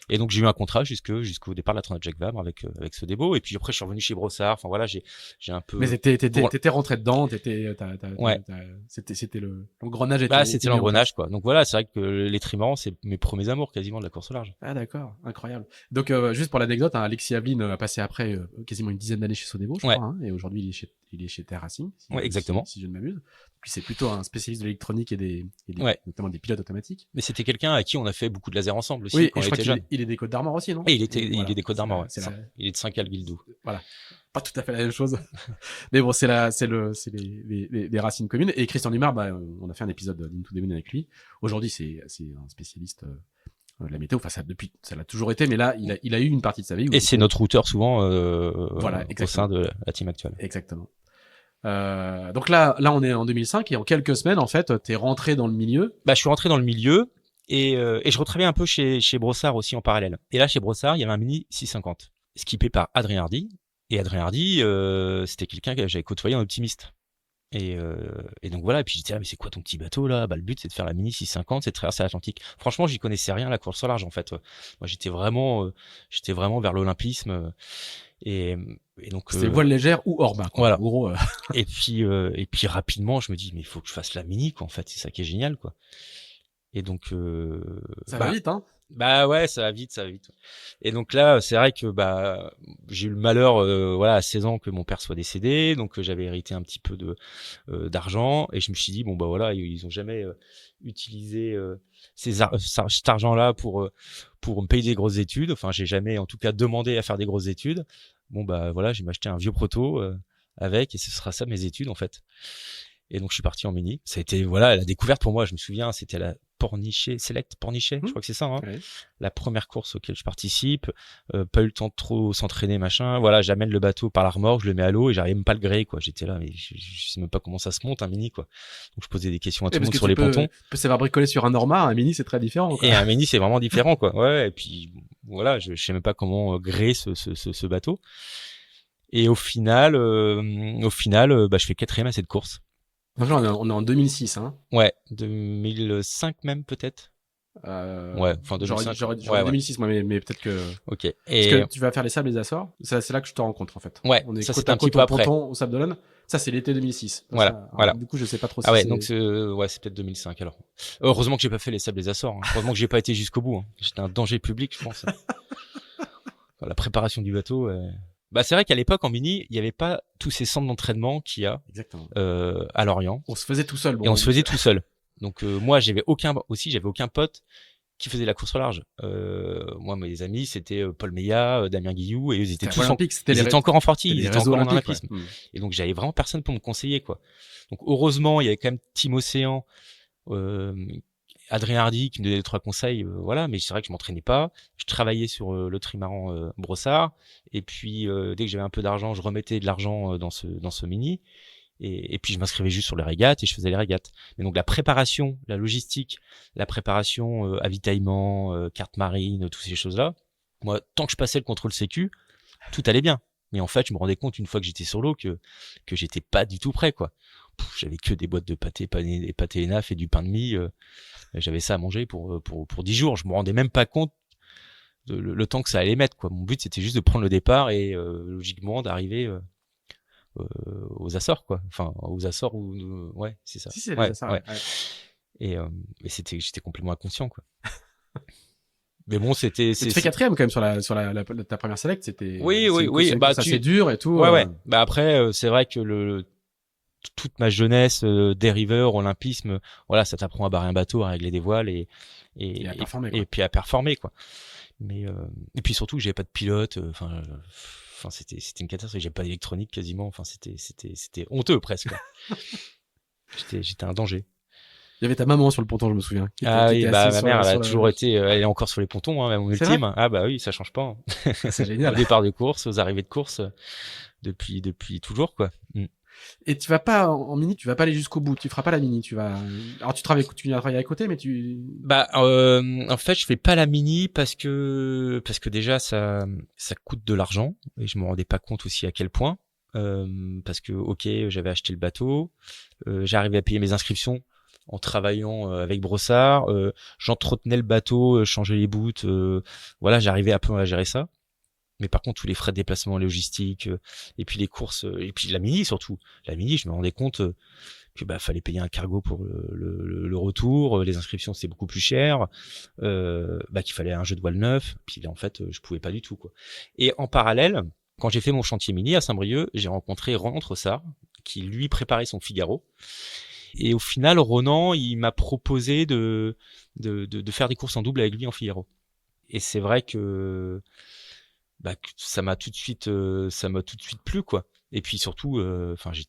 Et donc j'ai eu un contrat jusqu'au départ de la Transat Jacques Vabre avec Sodebo. Et puis après je suis revenu chez Brossard. Enfin voilà, j'ai un peu. Mais t'étais rentré dedans, c'était l'engrenage. C'était l'engrenage, quoi. Donc voilà, c'est vrai que les trimarans, c'est mes premiers amours quasiment de la course au large. Ah d'accord, incroyable. Donc juste pour l'anecdote, Alexis Aveline a passé après quasiment une dizaine d'années chez Sodebo, je crois, et aujourd'hui il est chez Terre Racing. Exactement. Si je ne m'abuse. Puis c'est plutôt un spécialiste de l'électronique et notamment des pilotes automatiques. Mais c'était quelqu'un à qui on a fait beaucoup de laser ensemble aussi. Oui, quand et je crois qu'il est des Côtes d'Armor aussi, non? Et il est des Côtes d'Armor, ouais. Il est de Saint-Calguildou. Voilà. Pas tout à fait la même chose. Mais bon, c'est les racines communes. Et Christian Dumas, on a fait un épisode d'Into the Moon avec lui. Aujourd'hui, c'est un spécialiste de la météo. Enfin, ça l'a toujours été, mais là, il a eu une partie de sa vie. Et c'est notre routeur souvent, au sein de la team actuelle. Exactement. Donc là, on est en 2005 et en quelques semaines, en fait, t'es rentré dans le milieu. Je suis rentré dans le milieu. Et je retravaillais un peu chez Brossard aussi en parallèle. Et là, chez Brossard, il y avait un Mini 650, skippé par Adrien Hardy. Et Adrien Hardy, c'était quelqu'un que j'avais côtoyé en optimiste. Et donc voilà, et puis j'étais mais c'est quoi ton petit bateau là? Bah le but c'est de faire la Mini 650, c'est de traverser l'Atlantique. Franchement, j'y connaissais rien à la course au large en fait. Moi j'étais vraiment vers l'olympisme et et donc C'était voile légère ou hors bas, quoi. voilà. En gros, Et puis rapidement, je me dis mais il faut que je fasse la Mini quoi en fait, c'est ça qui est génial quoi. Et donc ça va vite, hein. bah ouais, ça va vite. Et donc là, c'est vrai que j'ai eu le malheur, voilà, à 16 ans que mon père soit décédé, donc j'avais hérité un petit peu de d'argent, et je me suis dit bon bah voilà, ils ont jamais utilisé cet argent-là pour me payer des grosses études. Enfin, j'ai jamais, en tout cas, demandé à faire des grosses études. Bon bah voilà, j'ai m'acheté un vieux proto avec, et ce sera ça mes études en fait. Et donc je suis parti en Mini. Ça a été voilà la découverte pour moi. Je me souviens, c'était la Select Pornichet, je crois que c'est ça, hein. Ouais. La première course auquel je participe. Pas eu le temps de trop s'entraîner, machin. Voilà, j'amène le bateau par la remorque, je le mets à l'eau et j'arrive même pas à le gréer, quoi. J'étais là, mais je sais même pas comment ça se monte un Mini, quoi. Donc je posais des questions à tout le monde sur les pontons. Tu peux savoir bricoler sur un Norma, un Mini c'est très différent, quoi. Et un Mini c'est vraiment différent, quoi. Ouais. Et puis voilà, je sais même pas comment gréer ce bateau. Et au final, je fais 4e à cette course. Enfin, on est en 2006, hein. Ouais, 2005 même peut-être. Ouais, enfin 2005. J'aurais 2006 moi, mais peut-être que. Ok. Et parce que tu vas faire les Sables et les Açores, c'est là que je te rencontre en fait. Ouais. On est ça côte c'était à un petit côte peu au après. ponton au Sable d'Olonne. Ça c'est l'été 2006. Voilà. Alors, du coup je sais pas trop si ouais, donc c'est peut-être 2005 alors. Heureusement que j'ai pas fait les Sables et les Açores. Hein. Heureusement que j'ai pas été jusqu'au bout. Hein. J'étais un danger public, je pense. Enfin, la préparation du bateau. Bah c'est vrai qu'à l'époque en Mini, il y avait pas tous ces centres d'entraînement qu'il y a à Lorient. On se faisait tout seul. Et on se faisait tout seul. Donc moi j'avais aucun pote qui faisait la course au large. Moi mes amis c'était Paul Meillat, Damien Guillou, et eux ils étaient tous étaient encore en Forti, ils étaient encore en olympisme. Ouais. Et donc j'avais vraiment personne pour me conseiller, quoi. Donc heureusement il y avait quand même Team Océan, Adrien Hardy qui me donnait 2-3 conseils, voilà, mais c'est vrai que je m'entraînais pas. Je travaillais sur le trimaran Brossard, et puis dès que j'avais un peu d'argent, je remettais de l'argent dans ce Mini. Et puis je m'inscrivais juste sur les régates et je faisais les régates. Mais donc la préparation, la logistique, la préparation, avitaillement, carte marine, toutes ces choses-là, moi tant que je passais le contrôle sécu, tout allait bien. Mais en fait, je me rendais compte une fois que j'étais sur l'eau que j'étais pas du tout prêt, quoi. J'avais que des boîtes de pâté Naf et du pain de mie. J'avais ça à manger pour 10 jours. Je me rendais même pas compte de le temps que ça allait mettre, quoi. Mon but c'était juste de prendre le départ et logiquement d'arriver aux Açores, quoi. Enfin aux Açores ou ouais, c'est ça. Si c'est les Açores. Ouais. Et j'étais complètement inconscient, quoi. Mais bon, tu fais 4e quand même sur ta première select, c'était. Oui. Bah c'est dur et tout. Ouais. Bah après, c'est vrai que toute ma jeunesse, dériveur, olympisme, voilà, ça t'apprend à barrer un bateau, à régler des voiles et à performer, et puis à performer, quoi. Mais et puis surtout, j'avais pas de pilote. Enfin, c'était une catastrophe. J'avais pas d'électronique quasiment. Enfin, c'était honteux presque. J'étais un danger. Il y avait ta maman sur le ponton, je me souviens. Ma mère, elle a toujours été, elle est encore sur les pontons, hein, même au ultime. Ah bah oui, ça change pas. Hein. C'est génial. Au départ de course, aux arrivées de course, depuis toujours, quoi. Et tu vas pas en Mini, tu vas pas aller jusqu'au bout. Tu feras pas la Mini. Alors tu viens travailler à côté, mais en fait, je fais pas la Mini parce que déjà ça coûte de l'argent et je me rendais pas compte aussi à quel point. Parce que j'avais acheté le bateau, j'arrivais à payer mes inscriptions en travaillant avec Brossard, j'entretenais le bateau, changeais les bouts, voilà, j'arrivais un peu à gérer ça. Mais par contre, tous les frais de déplacement logistique, et puis les courses, et puis la Mini surtout. La Mini, je me rendais compte que fallait payer un cargo pour le retour, les inscriptions c'était beaucoup plus cher, qu'il fallait un jeu de voile neuf. Puis là, en fait, je pouvais pas du tout, quoi. Et en parallèle, quand j'ai fait mon chantier Mini à Saint-Brieuc, j'ai rencontré Ronan Tressard, qui lui préparait son Figaro. Et au final, Ronan, il m'a proposé de faire des courses en double avec lui en Figaro. Et c'est vrai que ça m'a tout de suite plu, quoi. Et puis surtout,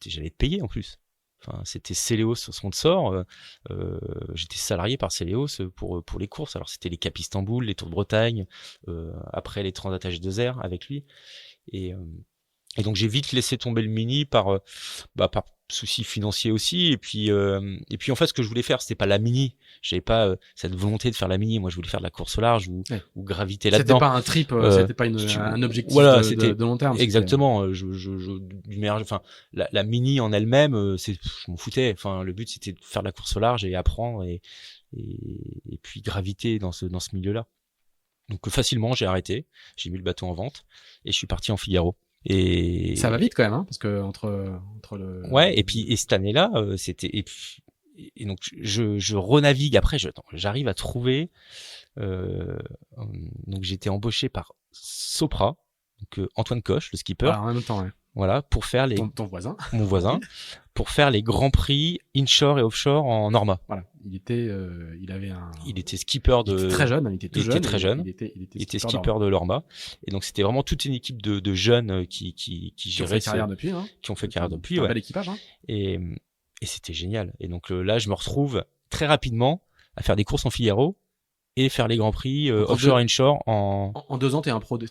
j'allais être payé en plus. Enfin, c'était Céléos sponsor. J'étais salarié par Céléos pour les courses. Alors c'était les Cap Istanbul, les Tours de Bretagne, après les Transat H2R avec lui. Et Et donc j'ai vite laissé tomber le mini par souci financier aussi. Et puis en fait, ce que je voulais faire, c'était pas la mini. J'avais pas cette volonté de faire la mini. Moi, je voulais faire de la course au large Ouais. ou graviter C'était là-dedans. pas un trip, c'était pas un objectif Voilà, de, c'était de long terme. exactement. Du meilleur, enfin, la mini en elle-même, je m'en foutais. Enfin, le but c'était de faire de la course au large et apprendre et puis graviter dans ce milieu-là. Donc facilement, j'ai arrêté. J'ai mis le bateau en vente et je suis parti en Figaro. Et ça va vite quand même, hein, parce que entre le. ouais. Et cette année-là, c'était et donc je renavigue après. J'arrive à trouver. Donc j'ai été embauché par Sopra, donc Antoine Coche, le skipper. Ah, en même temps, ouais. Voilà, pour faire ton voisin. mon voisin, pour faire les grands prix inshore et offshore en Norma. Voilà, il était skipper il était très jeune, il était tout jeune. Très jeune. Il était skipper de Norma. Et donc c'était vraiment toute une équipe de jeunes qui géraient carrière depuis, hein. Qui ont fait carrière depuis. Un bel équipage, hein. Et c'était génial. Et donc là, je me retrouve très rapidement à faire des courses en Figaro et faire les grands prix offshore et inshore en 2 ans. T'es un pro du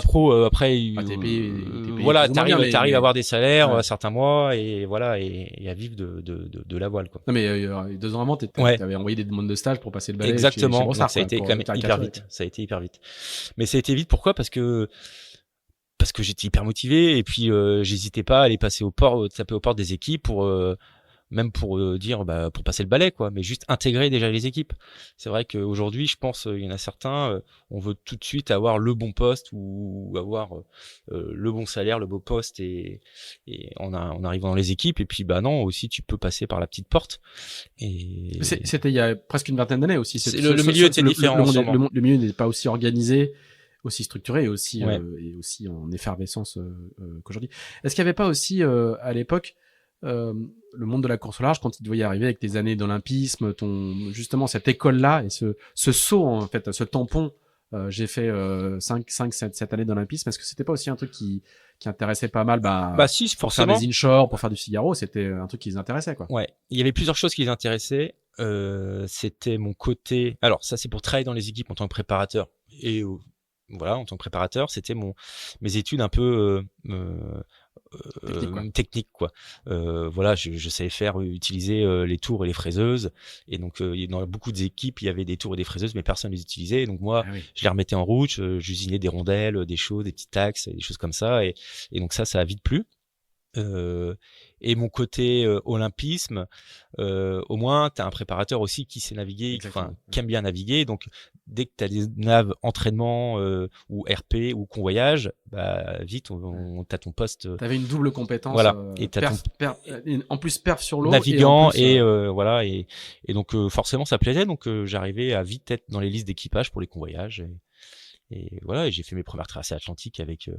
pro après t'es payé voilà, t'arrives à avoir des salaires ouais. certains mois et voilà et à vivre de la voile, quoi. Non mais 2 ans avant t'avais envoyé des demandes de stage pour passer le balai. Exactement. chez Brossard, ça a été quand même hyper vite. Ça a été hyper vite. Mais ça a été vite, pourquoi? Parce que j'étais hyper motivé et puis j'hésitais pas à aller passer taper aux portes des équipes pour même pour dire pour passer le balai, quoi, mais juste intégrer déjà les équipes. C'est vrai qu'aujourd'hui, je pense il y en a certains on veut tout de suite avoir le bon poste ou avoir le bon salaire, le beau poste et on arrive dans les équipes et puis non, aussi tu peux passer par la petite porte. Et c'était il y a presque une vingtaine d'années aussi. Le milieu était différent. Le milieu n'est pas aussi organisé, aussi structuré et aussi en effervescence qu'aujourd'hui. Est-ce qu'il n'y avait pas aussi à l'époque le monde de la course au large, quand il devait y arriver avec tes années d'olympisme, justement cette école-là et ce saut, en fait, ce tampon, j'ai fait 7 années d'olympisme, est-ce que c'était pas aussi un truc qui intéressait pas mal, si, pour forcément. faire des inshore, pour faire du Figaro, c'était un truc qui les intéressait, quoi. Ouais, il y avait plusieurs choses qui les intéressaient. C'était mon côté. Alors ça, c'est pour travailler dans les équipes en tant que préparateur et voilà, en tant que préparateur, c'était mes études un peu technique, quoi. Voilà, je savais utiliser les tours et les fraiseuses, et donc dans beaucoup d'équipes il y avait des tours et des fraiseuses mais personne les utilisait, et donc moi je les remettais en route, j'usinais des rondelles, des choses, des petits axes, des choses comme ça, et donc ça a vite plu. Et mon côté olympisme, au moins t'as un préparateur aussi qui sait naviguer, qui aime bien naviguer, donc dès que t'as des naves entraînement ou RP ou convoyage, vite t'as ton poste. T'avais une double compétence. Voilà. Et en plus perf sur l'eau, navigant et voilà, et donc forcément ça plaisait, donc j'arrivais à vite être dans les listes d'équipage pour les convoyages, et voilà, et j'ai fait mes premières traversées atlantiques avec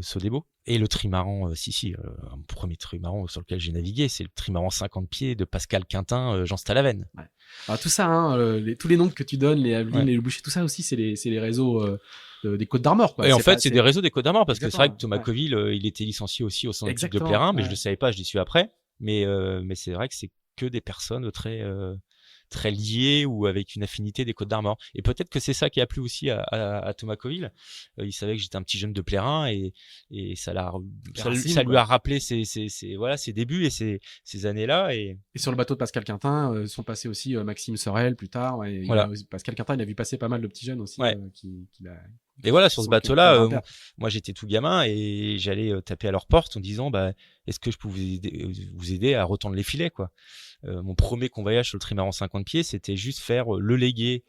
Sodebo. Et le trimaran, un premier trimaran sur lequel j'ai navigué, c'est le trimaran 50 pieds de Pascal Quintin, Jean Stalavenne. Ouais. Alors, tout ça, hein, tous les noms que tu donnes, les Aveline, les Boucher, tout ça aussi, c'est les réseaux des Côtes d'Armor, quoi. Et en fait, c'est des réseaux des Côtes d'Armor, parce que c'est vrai que Thomas Coville, il était licencié aussi au sein de l'équipe de Plérin, mais je le savais pas, je l'y suis après. Mais c'est vrai que c'est que des personnes très liés ou avec une affinité des Côtes d'Armor. Et peut-être que c'est ça qui a plu aussi à Thomas Coville. Il savait que j'étais un petit jeune de Plérin, et ça lui a rappelé ses débuts et ces années-là. Et sur le bateau de Pascal Quintin sont passés aussi Maxime Sorel plus tard. Et voilà. Pascal Quintin, il a vu passer pas mal de petits jeunes aussi. Et voilà, sur ce bateau-là, moi j'étais tout gamin et j'allais taper à leur porte en disant est-ce que je peux vous aider à retendre les filets, quoi. Mon premier convoyage sur le trimaran 50 pieds, c'était juste faire le Légué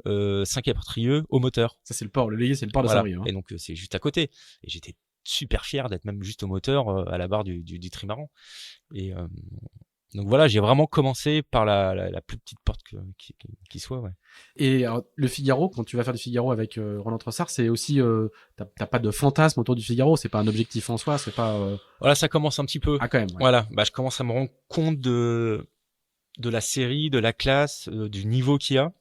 5 Épertrieux au moteur. Ça, c'est le port. Le Légué, c'est le port de Saint-Brieuc. Hein. Et donc c'est juste à côté. Et j'étais super fier d'être même juste au moteur à la barre du trimaran. Et donc voilà, j'ai vraiment commencé par la plus petite porte qui soit. Ouais. Et alors, le Figaro, quand tu vas faire du Figaro avec Roland Trossard, c'est aussi t'as pas de fantasme autour du Figaro, c'est pas un objectif en soi, c'est pas. Voilà, ça commence un petit peu. Ah, quand même. Ouais. Voilà, je commence à me rendre compte de la série, de la classe, du niveau qu'il y a.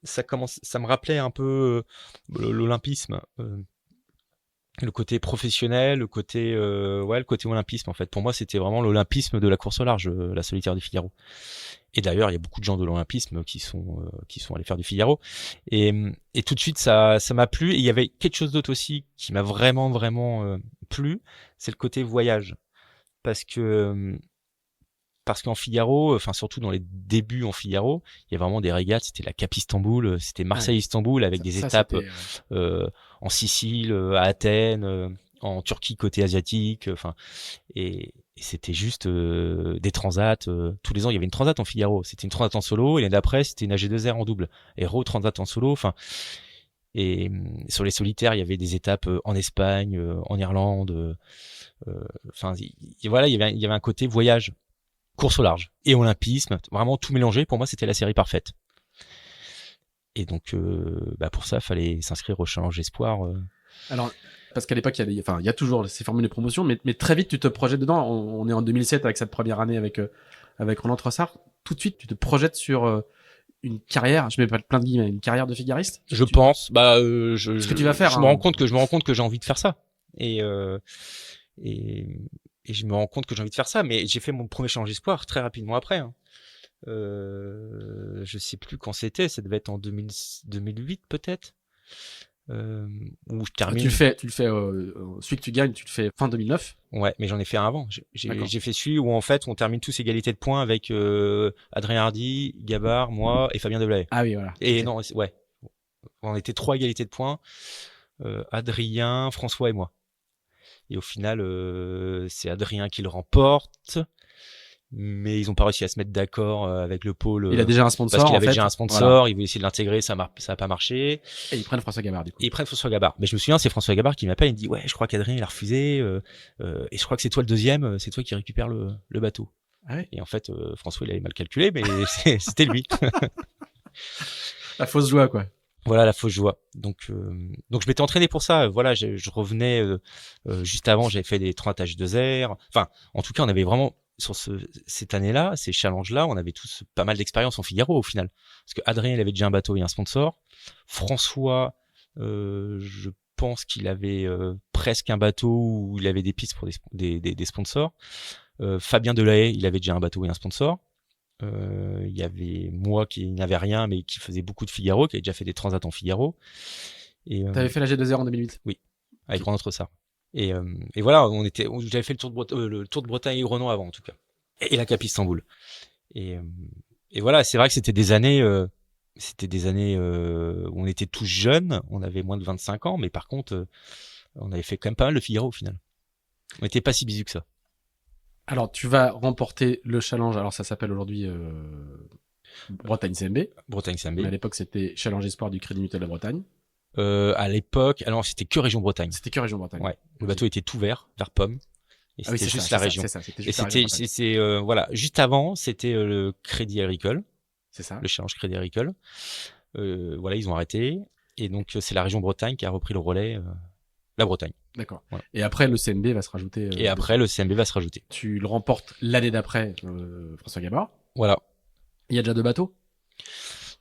Ça me rappelait un peu l'olympisme. le côté professionnel, le côté le côté olympisme en fait. Pour moi, c'était vraiment l'olympisme de la course au large, la solitaire du Figaro. Et d'ailleurs, il y a beaucoup de gens de l'olympisme qui sont allés faire du Figaro. Et tout de suite, ça m'a plu. Et il y avait quelque chose d'autre aussi qui m'a vraiment plu, c'est le côté voyage, parce que parce qu'en Figaro, enfin surtout dans les débuts en Figaro, il y a vraiment des régates. C'était la Cap Istanbul, c'était Marseille-Istanbul avec des étapes en Sicile, à Athènes, en Turquie côté asiatique. Enfin, et c'était juste des transats. Tous les ans, il y avait une transat en Figaro. C'était une transat en solo, et l'année d'après, c'était une AG2R en double. Et transat en solo. Enfin, et sur les solitaires, il y avait des étapes en Espagne, en Irlande. Enfin, voilà, il y avait un côté voyage, course au large et olympisme, vraiment tout mélangé. Pour moi, c'était la série parfaite. Et donc, pour ça, fallait s'inscrire au Challenge Espoir. Alors, parce qu'à l'époque, il y a toujours ces formules de promotion, mais très vite, tu te projettes dedans. On est en 2007 avec cette première année avec Roland Trossard. Tout de suite, tu te projettes sur une carrière. Je mets pas plein de guillemets, une carrière de figariste. Je pense. Ce que tu vas faire. Je me rends compte que j'ai envie de faire ça. Et je me rends compte que j'ai envie de faire ça. Mais j'ai fait mon premier Challenge Espoir très rapidement après. Hein. Je sais plus quand c'était. Ça devait être en 2008 peut-être. Où je termine. Tu le fais, celui que tu gagnes, tu le fais fin 2009. Ouais, mais j'en ai fait un avant. J'ai fait celui où en fait on termine tous égalité de points avec Adrien Hardy, Gabard, moi et Fabien Delahaye. Ah oui, voilà. Et non, ouais, on était 3 égalités de points, Adrien, François et moi. Et au final, c'est Adrien qui le remporte. Mais ils ont pas réussi à se mettre d'accord avec le pôle. Il a déjà un sponsor. Parce qu'il avait déjà un sponsor. Voilà. Il voulait essayer de l'intégrer, ça a pas marché. Et ils prennent François Gabard du coup. Et ils prennent François Gabard. Mais je me souviens, c'est François Gabard qui m'appelle. Il me dit ouais, je crois qu'Adrien il a refusé. Et je crois que c'est toi le deuxième. C'est toi qui récupères le bateau. Ah ouais. Et en fait, François il avait mal calculé, mais c'était lui. La fausse joie quoi. Voilà, la fausse joie. Donc je m'étais entraîné pour ça. Voilà, je revenais juste avant, j'avais fait des 30 H2R. Enfin, en tout cas, on avait vraiment sur cette année-là, ces challenges-là, on avait tous pas mal d'expérience en Figaro au final. Parce que Adrien, il avait déjà un bateau et un sponsor. François, je pense qu'il avait presque un bateau où il avait des pistes pour des sponsors. Fabien Delahaye, il avait déjà un bateau et un sponsor. Il y avait moi qui n'avais rien mais qui faisait beaucoup de Figaro, qui avait déjà fait des transats en Figaro. T'avais fait la G2R en 2008. Oui, avec Roland Trossard. Et voilà, j'avais fait le Tour de Bretagne et Ronan avant en tout cas, et la Cap Istanbul. Et voilà, c'est vrai que c'était des années où on était tous jeunes, on avait moins de 25 ans, mais par contre, on avait fait quand même pas mal de Figaro au final. On n'était pas si bisu que ça. Alors, tu vas remporter le challenge. Alors, ça s'appelle aujourd'hui Bretagne CMB. Bretagne CMB. Mais à l'époque, c'était Challenge Espoir du Crédit Mutuel de Bretagne. À l'époque, alors c'était que région Bretagne. C'était que région Bretagne. Ouais. Le bateau était tout vert pomme. Et c'était juste la région. C'était voilà, juste avant, c'était le Crédit Agricole. C'est ça. Le Challenge Crédit Agricole. Voilà, ils ont arrêté. Et donc, c'est la région Bretagne qui a repris le relais. La Bretagne. D'accord. Voilà. Et après, le CMB va se rajouter. Et après, le CMB va se rajouter. Tu le remportes l'année d'après, François Gabard. Voilà. Il y a déjà 2 bateaux?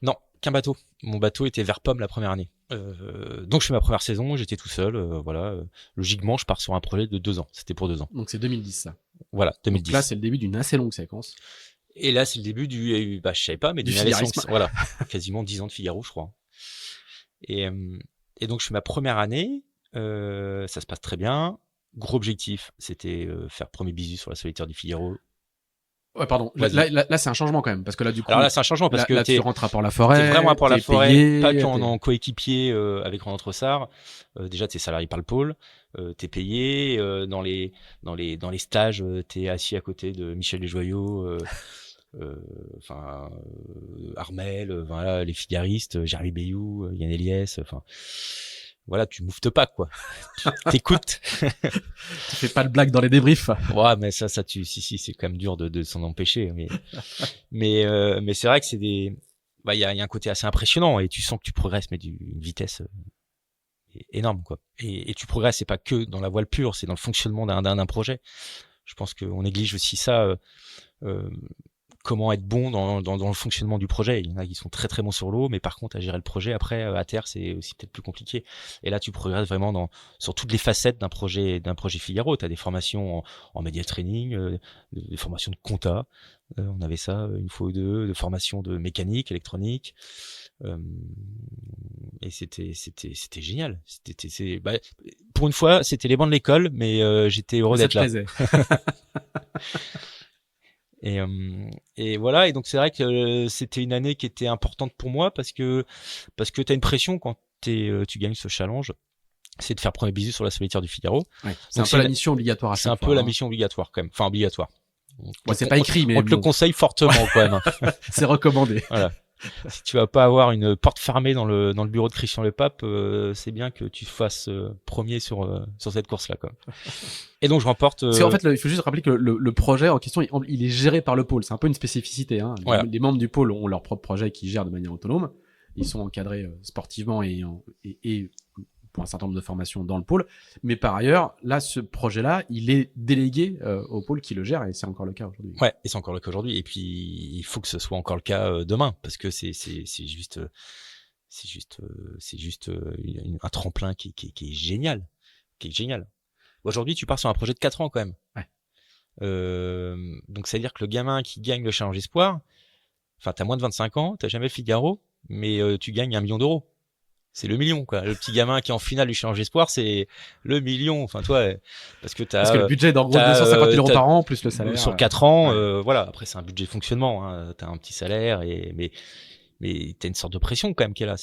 Non, qu'un bateau. Mon bateau était vert pomme la première année. Donc je fais ma première saison, j'étais tout seul. Voilà. Logiquement, je pars sur un projet de 2 ans. C'était pour 2 ans. Donc c'est 2010 ça. Voilà, 2010. Donc là, c'est le début d'une assez longue séquence. Et là, c'est le début je savais pas, mais d'une séquence. Voilà, quasiment 10 ans de Figaro, je crois. Et donc je fais ma première année. Ça se passe très bien. Gros objectif, c'était faire premier bisu sur la solitaire du Figaro. Ouais, pardon. Là, c'est un changement quand même, parce que là, du coup. Alors là, c'est un changement parce que tu rentres à Port-la-Forêt. T'es vraiment à Port-la-Forêt, payé, pas qu'en coéquipier avec Roland Trossard. Déjà, t'es salarié par le pôle. T'es payé dans les stages. T'es assis à côté de Michel Desjoyaux. Armel, voilà, les figaristes, Jérémy Bayou, Yann Eliès. Enfin. Voilà, tu mouftes pas, quoi. Tu t'écoutes. Tu fais pas de blague dans les débriefs. Ouais, mais ça, c'est quand même dur de s'en empêcher. Mais c'est vrai que c'est il y a un côté assez impressionnant et tu sens que tu progresses, mais d'une vitesse énorme, quoi. Et tu progresses, c'est pas que dans la voile pure, c'est dans le fonctionnement d'un projet. Je pense qu'on néglige aussi ça. comment être bon dans le fonctionnement du projet. Il y en a qui sont très très bons sur l'eau, mais par contre à gérer le projet après à terre c'est aussi peut-être plus compliqué. Et là tu progresses vraiment sur toutes les facettes d'un projet Figaro. Tu as des formations en media training, des formations de compta, on avait ça une fois ou deux, de formation de mécanique, électronique. Et c'était génial. Pour une fois, c'était les bancs de l'école, mais j'étais heureux d'être là. Et voilà. Et donc c'est vrai que c'était une année qui était importante pour moi parce que t'as une pression quand tu gagnes ce challenge. C'est de faire premier bisou sur la solitaire du Figaro. Ouais, c'est un peu la mission obligatoire. C'est un peu la mission obligatoire quand même. Enfin obligatoire. C'est pas écrit, mais on te le conseille fortement quand même. C'est recommandé. Voilà. Si tu vas pas avoir une porte fermée dans le bureau de Christian Le Pape, c'est bien que tu fasses premier sur cette course-là, quoi. Et donc je remporte. Parce qu'en fait, il faut juste rappeler que le projet en question, il est géré par le pôle. C'est un peu une spécificité. Hein. Voilà. Les membres du pôle ont leur propre projet qu'ils gèrent de manière autonome. Ils sont encadrés sportivement et pour un certain nombre de formations dans le pôle. Mais par ailleurs, là, ce projet-là, il est délégué au pôle qui le gère et c'est encore le cas aujourd'hui. Ouais, et c'est encore le cas aujourd'hui. Et puis, il faut que ce soit encore le cas demain parce que c'est juste un tremplin qui est génial. Aujourd'hui, tu pars sur un projet de 4 ans quand même. Ouais. Donc, c'est-à-dire que le gamin qui gagne le Challenge Espoir, enfin, t'as moins de 25 ans, t'as jamais le Figaro, mais tu gagnes 1 million d'euros. C'est le million, quoi. Le petit gamin qui est en finale du Challenge Espoir, c'est le million. Enfin, toi, parce que le budget est d'en gros 250 000 euros par an, plus le salaire. Sur 4 ans, ouais. Voilà. Après, c'est un budget de fonctionnement, hein. T'as un petit salaire mais t'as une sorte de pression, quand même, qui est là.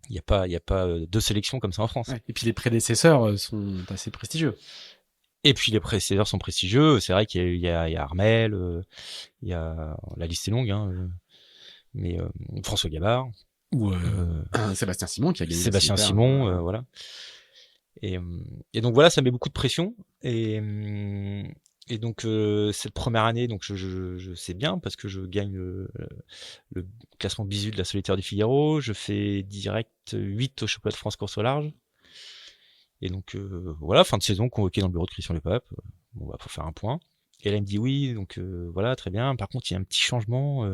Il y a pas deux sélections comme ça en France. Ouais. Et puis, les prédécesseurs sont assez prestigieux. Et puis, les prédécesseurs sont prestigieux. C'est vrai qu'il y a Armel, la liste est longue, hein. Mais François Gabard. Ou Sébastien Simon qui a gagné. Sébastien Simon, voilà. Et donc voilà, ça met beaucoup de pression. Et donc cette première année, donc je sais bien parce que je gagne le classement bisu de la solitaire du Figaro. Je fais direct 8 au championnat de France course au large. Et donc voilà, fin de saison, convoqué dans le bureau de Christian Le Pape. Bon, bah faut faire un point. Et là il me dit oui, donc voilà, très bien. Par contre, il y a un petit changement.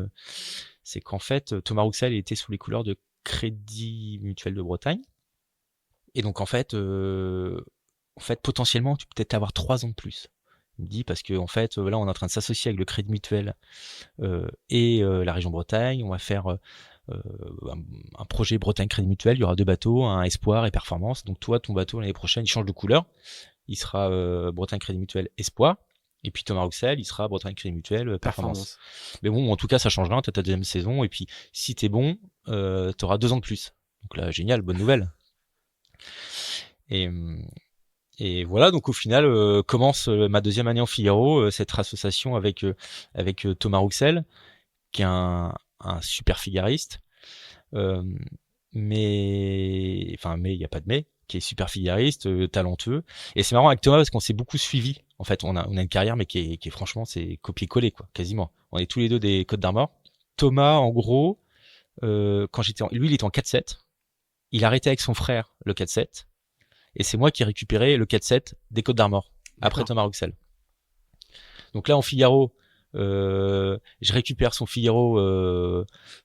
C'est qu'en fait, Thomas Rouxel était sous les couleurs de Crédit Mutuel de Bretagne. Et donc, en fait, potentiellement, tu peux peut-être avoir 3 ans de plus. Il me dit, parce que, en fait, là, on est en train de s'associer avec le Crédit Mutuel et la région Bretagne. On va faire un projet Bretagne Crédit Mutuel. Il y aura 2 bateaux, un Espoir et Performance. Donc, toi, ton bateau, l'année prochaine, il change de couleur. Il sera Bretagne Crédit Mutuel Espoir. Et puis Thomas Rouxel, il sera Bretagne Crédit Mutuel Performance. Mais bon, en tout cas, ça change rien. T'as ta deuxième saison. Et puis, si t'es bon, t'auras 2 ans de plus. Donc là, génial, bonne nouvelle. Et voilà. Donc au final, commence ma deuxième année en Figaro, cette association avec Thomas Rouxel, qui est un super figariste. Mais il y a pas de mais, qui est super figariste, talentueux. Et c'est marrant avec Thomas parce qu'on s'est beaucoup suivi. En fait, on a une carrière, mais qui est franchement, c'est copier-coller, quoi, quasiment. On est tous les deux des Côtes d'Armor. Thomas, en gros, quand lui, il était en 4-7. Il arrêtait avec son frère le 4-7. Et c'est moi qui ai récupéré le 4-7 des Côtes d'Armor. Après Thomas Rouxel. Donc là, en Figaro, je récupère son Figaro,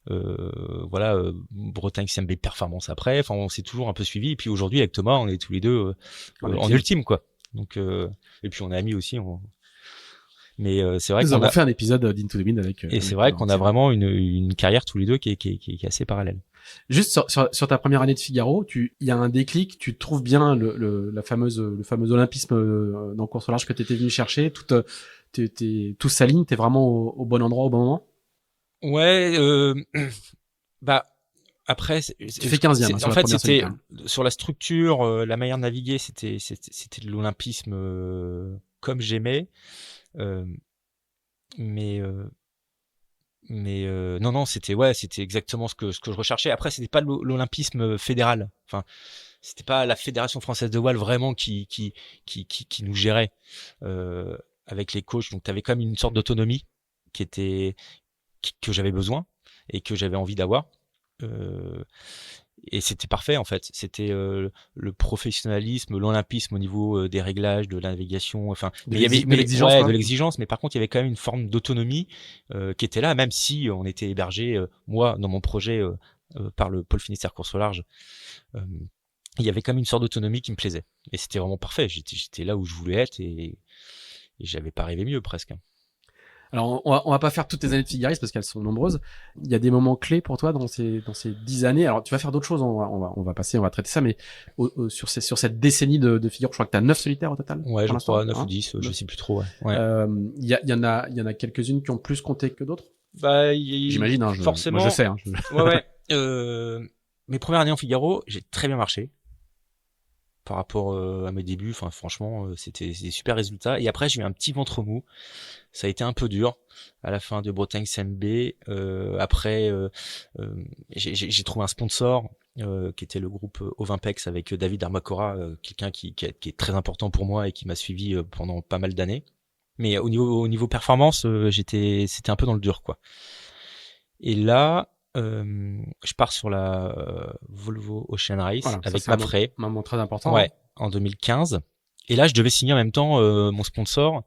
Bretagne CMB Performance après. Enfin, on s'est toujours un peu suivi. Et puis aujourd'hui, avec Thomas, on est tous les deux en ultime, quoi. Donc, et puis on est amis aussi. Mais c'est vrai qu'on a fait un épisode d'Into the Wind avec. Et c'est vrai qu'on a vraiment une carrière tous les deux qui est assez parallèle. Juste sur ta première année de Figaro, il y a un déclic, tu trouves bien le fameux olympisme dans course au large que t'étais venu chercher, tout s'aligne, t'es vraiment au bon endroit au bon moment. Ouais, après, tu fais 15e. En fait, c'était sur la structure, la manière de naviguer, c'était de l'olympisme comme j'aimais, mais non, c'était exactement ce que je recherchais. Après, c'était pas l'olympisme fédéral. Enfin, c'était pas la Fédération française de voile vraiment qui nous gérait avec les coachs. Donc, t'avais quand même une sorte d'autonomie que j'avais besoin et que j'avais envie d'avoir. Et c'était parfait en fait. C'était le professionnalisme, l'olympisme au niveau des réglages, de la navigation. Enfin, il y avait de l'exigence, ouais, quoi. de l'exigence. Mais par contre, il y avait quand même une forme d'autonomie qui était là, même si on était hébergé, moi, dans mon projet par le pôle Finistère Course au Large. Il y avait quand même une sorte d'autonomie qui me plaisait. Et c'était vraiment parfait. J'étais là où je voulais être et j'avais pas rêvé mieux presque. Alors, on va pas faire toutes tes années de Figaris parce qu'elles sont nombreuses. Il y a des moments clés pour toi dans ces 10 années. Alors, tu vas faire d'autres choses. On va traiter ça, mais sur cette décennie de Figaro, je crois que t'as 9 solitaires au total. Ouais, je crois, 9 ou hein 10, je sais plus trop, ouais. Il y en a quelques-unes qui ont plus compté que d'autres. Bah, j'imagine, hein, forcément. Moi, je sais, hein, Ouais. Mes premières années en Figaro, j'ai très bien marché. Par rapport à mes débuts, enfin franchement, c'était des super résultats. Et après, j'ai eu un petit ventre mou. Ça a été un peu dur à la fin de Bretagne CMB. Après, j'ai trouvé un sponsor qui était le groupe Ovimpex avec David Armacora, quelqu'un qui est très important pour moi et qui m'a suivi pendant pas mal d'années. Mais au niveau performance, c'était un peu dans le dur, quoi. Et là, je pars sur la Volvo Ocean Race avec Mapfre. Un moment très important. Ouais, en 2015. Et là, je devais signer en même temps mon sponsor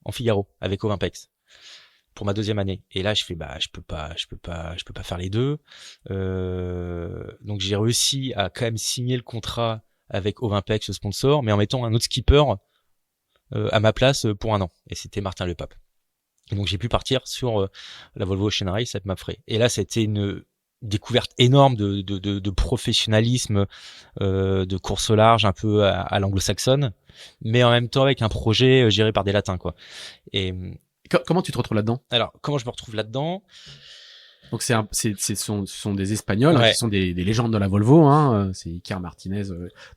en Figaro avec Ovimpex pour ma deuxième année. Et là, je fais je peux pas faire les deux. Donc j'ai réussi à quand même signer le contrat avec Ovimpex, le sponsor, mais en mettant un autre skipper à ma place pour 1 an. Et c'était Martin Lepape. Et donc j'ai pu partir sur la Volvo Ocean Race avec Mapfre. Et là, c'était une découverte énorme de professionnalisme, de course au large un peu à l'anglo-saxonne, mais en même temps avec un projet géré par des latins, quoi. Et comment tu te retrouves là-dedans? Alors, comment je me retrouve là-dedans? Donc ce sont des Espagnols, hein, qui sont des légendes de la Volvo, hein. C'est Iker Martinez,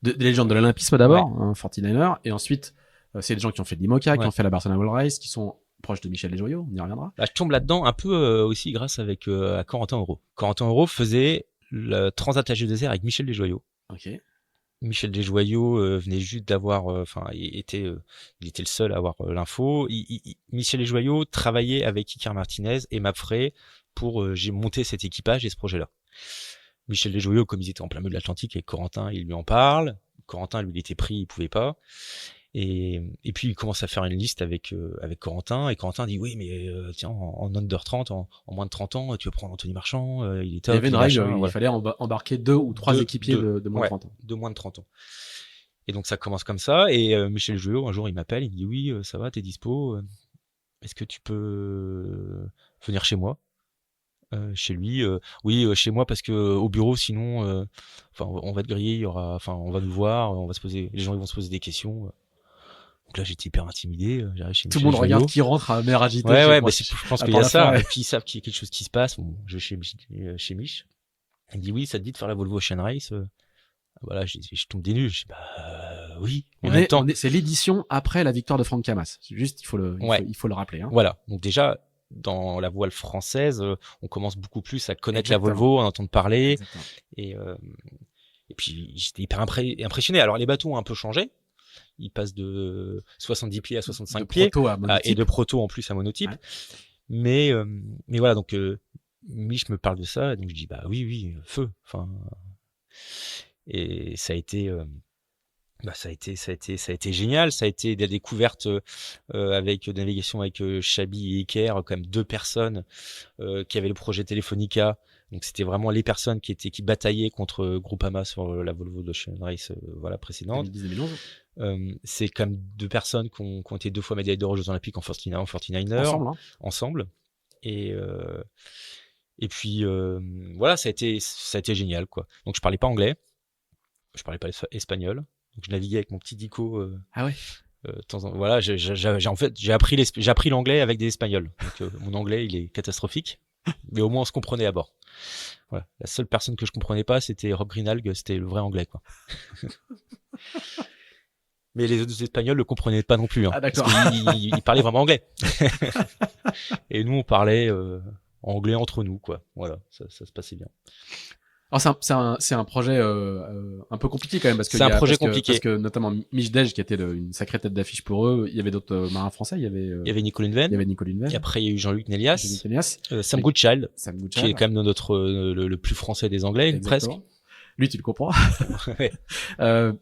des légendes de l'olympisme d'abord, un 49er, et ensuite c'est des gens qui ont fait de l'IMOCA, qui ont fait la Barcelona World Race, qui sont proche de Michel Desjoyaux, on y reviendra. Là, je tombe là-dedans un peu aussi grâce avec à Corentin Euro. Corentin Euro faisait le Transat AG2R avec Michel Desjoyaux. Ok. Michel Desjoyaux venait juste d'avoir, il était le seul à avoir l'info. Michel Desjoyaux travaillait avec Iker Martinez et Mapfre pour j'ai monté cet équipage et ce projet-là. Michel Desjoyaux, comme ils étaient en plein milieu de l'Atlantique avec Corentin, il lui en parle. Corentin, lui, il était pris, il pouvait pas. Et puis il commence à faire une liste avec Corentin, et Corentin dit oui, mais tiens, en under 30, en moins de 30 ans, tu veux prendre Anthony Marchand, il est top. Il y avait une règle, il fallait embarquer 2 ou 3 équipiers de moins de 30 ans. De moins de 30 ans. Et donc ça commence comme ça, et Michel Jouot, un jour il m'appelle, il me dit oui, ça va, t'es dispo, est-ce que tu peux venir chez moi? Chez lui, oui, chez moi, parce que au bureau, sinon, on va te griller, il y aura, on va nous voir, les gens ils vont se poser des questions. Donc là, j'étais hyper intimidé. J'arrive chez Tout le monde regarde qui rentre à mer agité. Ouais, je pense qu'il y a ça. Et puis ils savent qu'il y a quelque chose qui se passe. Bon, je vais chez Mich. Il me dit oui, ça te dit de faire la Volvo Ocean Race. Voilà, je tombe des nues. Je dis oui. C'est l'édition après la victoire de Franck Camas. Juste, il faut le rappeler. Hein. Voilà. Donc déjà, dans la voile française, on commence beaucoup plus à connaître la Volvo, à en entendre parler. Et puis j'étais hyper impressionné. Alors les bateaux ont un peu changé. Il passe de 70 pieds à 65 pieds et de proto en plus à monotype. Ouais. Mais voilà, donc Mich me parle de ça, donc je dis oui, feu. Et ça a été génial. Ça a été des découvertes avec navigation avec Chabi et Iker, quand même 2 personnes qui avaient le projet Telefonica. Donc c'était vraiment les personnes qui bataillaient contre Groupama sur la Volvo Ocean Race précédente. 2010-2011. C'est quand même 2 personnes qui ont été 2 fois médailles d'or aux Jeux Olympiques en 49er. Ensemble. Et puis voilà, ça a été génial, quoi. Donc je parlais pas anglais, je parlais pas espagnol. Donc je naviguais avec mon petit dico. Ah ouais. Voilà, j'ai appris l'anglais avec des Espagnols. Donc mon anglais il est catastrophique. Mais au moins on se comprenait à bord. Voilà. La seule personne que je comprenais pas, c'était Rob Greenhalgh, c'était le vrai anglais, quoi. Mais les autres Espagnols le comprenaient pas non plus. Hein, d'accord. Parce qu'ils parlaient vraiment anglais. Et nous on parlait anglais entre nous, quoi. Voilà, ça se passait bien. Alors c'est un projet un peu compliqué quand même, parce que c'est un projet compliqué, parce que notamment Mich Dej, qui était une sacrée tête d'affiche pour eux. Il y avait d'autres marins français. Il y avait Nicolas Venn. Et après il y a eu Jean-Luc Nélias. Sam Goodchild, qui est quand même le plus français des Anglais. Exactement. Presque. Lui, tu le comprends. Ouais.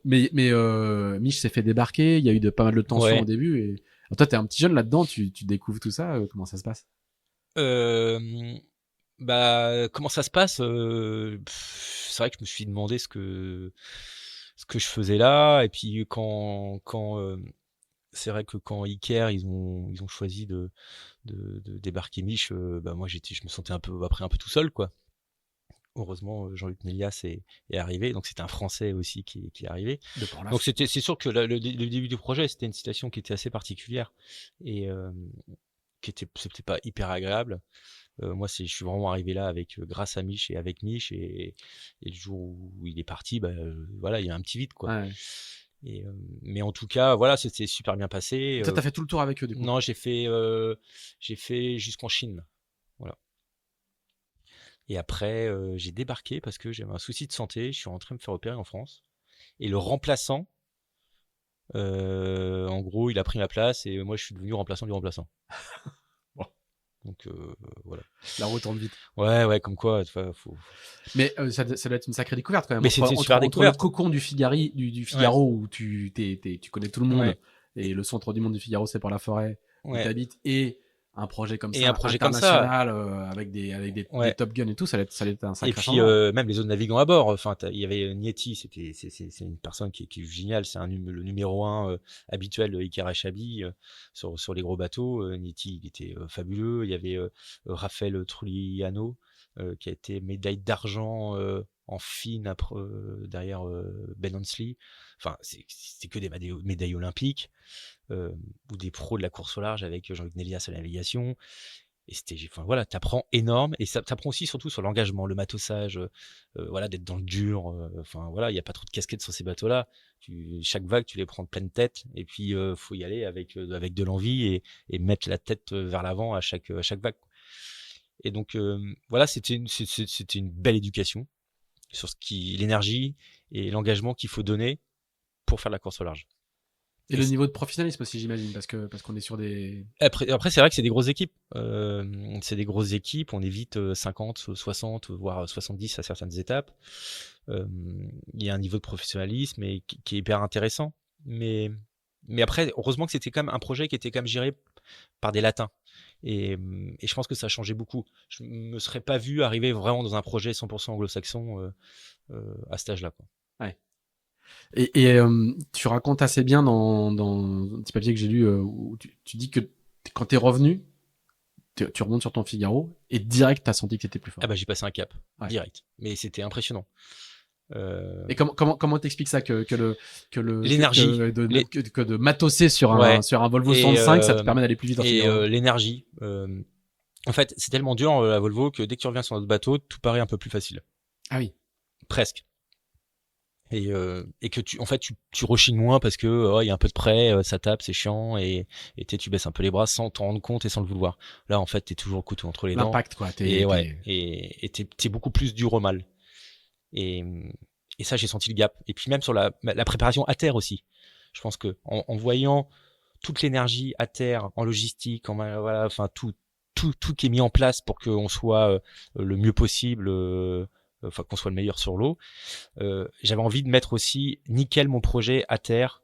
Mich s'est fait débarquer. Il y a eu pas mal de tensions Ouais. au début. Et alors, toi, t'es un petit jeune là-dedans. Tu découvres tout ça. Comment ça se passe? Comment ça se passe c'est vrai que je me suis demandé ce que je faisais là, et puis c'est vrai que quand Iker ils ont choisi de débarquer Mich, moi je me sentais un peu tout seul, quoi. Heureusement, Jean-Luc Mélias est arrivé, donc c'était un Français aussi qui est arrivé. De Porlas. Donc c'est sûr que le début du projet, c'était une situation qui était assez particulière et c'était pas hyper agréable. Moi, je suis vraiment arrivé là avec grâce à Mich et avec Mich, et le jour où il est parti, voilà, il y a un petit vide, quoi. Ouais. Et mais en tout cas, voilà, c'était super bien passé. Toi, t'as fait tout le tour avec eux, du coup. Non, j'ai fait jusqu'en Chine, voilà. Et après, j'ai débarqué parce que j'avais un souci de santé. Je suis rentré me faire opérer en France. Et le remplaçant, en gros, il a pris ma place et moi, je suis devenu remplaçant du remplaçant. Bon. Donc voilà. La roue tourne vite. Ouais, comme quoi, faut. Mais ça doit être une sacrée découverte quand même. Mais c'était une super découverte. Entre le cocon du Figaro où tu connais tout le monde, Ouais. et le centre du monde du Figaro, c'est par la forêt où Ouais. t'habites, et un projet comme Et ça, un projet comme ça. international, avec des Ouais. Top Gun et tout, ça allait être un Et sacré puis changement. même les autres navigants à bord. Enfin, il y avait Nieti, c'est une personne qui est géniale. C'est le numéro 1 habituel de Iker Achabi sur les gros bateaux. Nieti, il était fabuleux. Il y avait Raphaël Trulliano qui a été médaille d'argent en fine derrière Ben Hansley. Enfin, c'est que des médailles olympiques, ou des pros de la course au large avec Jean-Luc Nélias à la navigation. Et voilà, t'apprends énorme, et ça t'apprend aussi surtout sur l'engagement, le matossage, voilà, d'être dans le dur. Voilà, il y a pas trop de casquettes sur ces bateaux-là. Chaque vague, tu les prends de pleine tête, et puis faut y aller avec de l'envie, et mettre la tête vers l'avant à chaque vague. Et donc voilà, c'était une belle éducation sur l'énergie et l'engagement qu'il faut donner pour faire de la course au large. Et le niveau de professionnalisme aussi, j'imagine, parce qu'on est sur des... Après, c'est vrai que c'est des grosses équipes. On est vite 50, 60, voire 70 à certaines étapes. Il y a un niveau de professionnalisme qui est hyper intéressant. Mais après, heureusement que c'était quand même un projet qui était quand même géré par des latins. Et je pense que ça a changé beaucoup. Je me serais pas vu arriver vraiment dans un projet 100% anglo-saxon à cet âge-là, quoi. Ouais. Et tu racontes assez bien dans un petit papier que j'ai lu, où tu dis que quand t'es revenu, tu remontes sur ton Figaro et direct t'as senti que t'étais plus fort. J'ai passé un cap, direct. Mais c'était impressionnant. Et comment t'expliques ça, que l'énergie, que de matosser sur un Volvo 105, ça te permet d'aller plus vite en Figaro. L'énergie. En fait, c'est tellement dur la Volvo que dès que tu reviens sur notre bateau, tout paraît un peu plus facile. Ah oui. Presque. Et que tu rechignes moins parce que il y a un peu de près, ça tape, c'est chiant, et tu baisses un peu les bras sans t'en rendre compte et sans le vouloir. Là, en fait, t'es toujours le couteau entre les dents. L'impact, quoi. Et t'es beaucoup plus dur au mal. Et ça, j'ai senti le gap. Et puis même sur la préparation à terre aussi. Je pense que en voyant toute l'énergie à terre, en logistique, voilà, enfin tout qui est mis en place pour qu'on soit le mieux possible, qu'on soit le meilleur sur l'eau. J'avais envie de mettre aussi nickel mon projet à terre,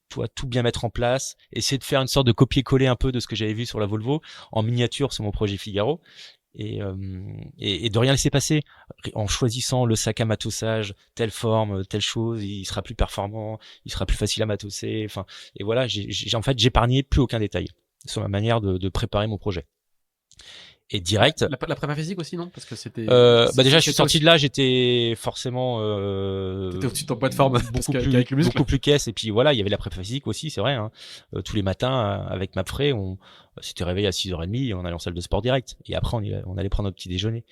tout bien mettre en place, essayer de faire une sorte de copier-coller un peu de ce que j'avais vu sur la Volvo en miniature sur mon projet Figaro. Et de rien laisser passer, en choisissant le sac à matossage, telle forme, telle chose, il sera plus performant, il sera plus facile à matosser. Enfin, et voilà, j'épargnais plus aucun détail sur ma manière de préparer mon projet. Et direct. La prépa physique aussi, non? Parce que c'était. Déjà, je suis sorti de là, j'étais forcément. T'étais au-dessus de ton poids de forme, beaucoup plus caisse. Et puis voilà, il y avait la prépa physique aussi, c'est vrai. Hein. Tous les matins, avec Mapfray, on s'était réveillé à 6h30 et on allait en salle de sport direct. Et après, on allait prendre notre petit déjeuner.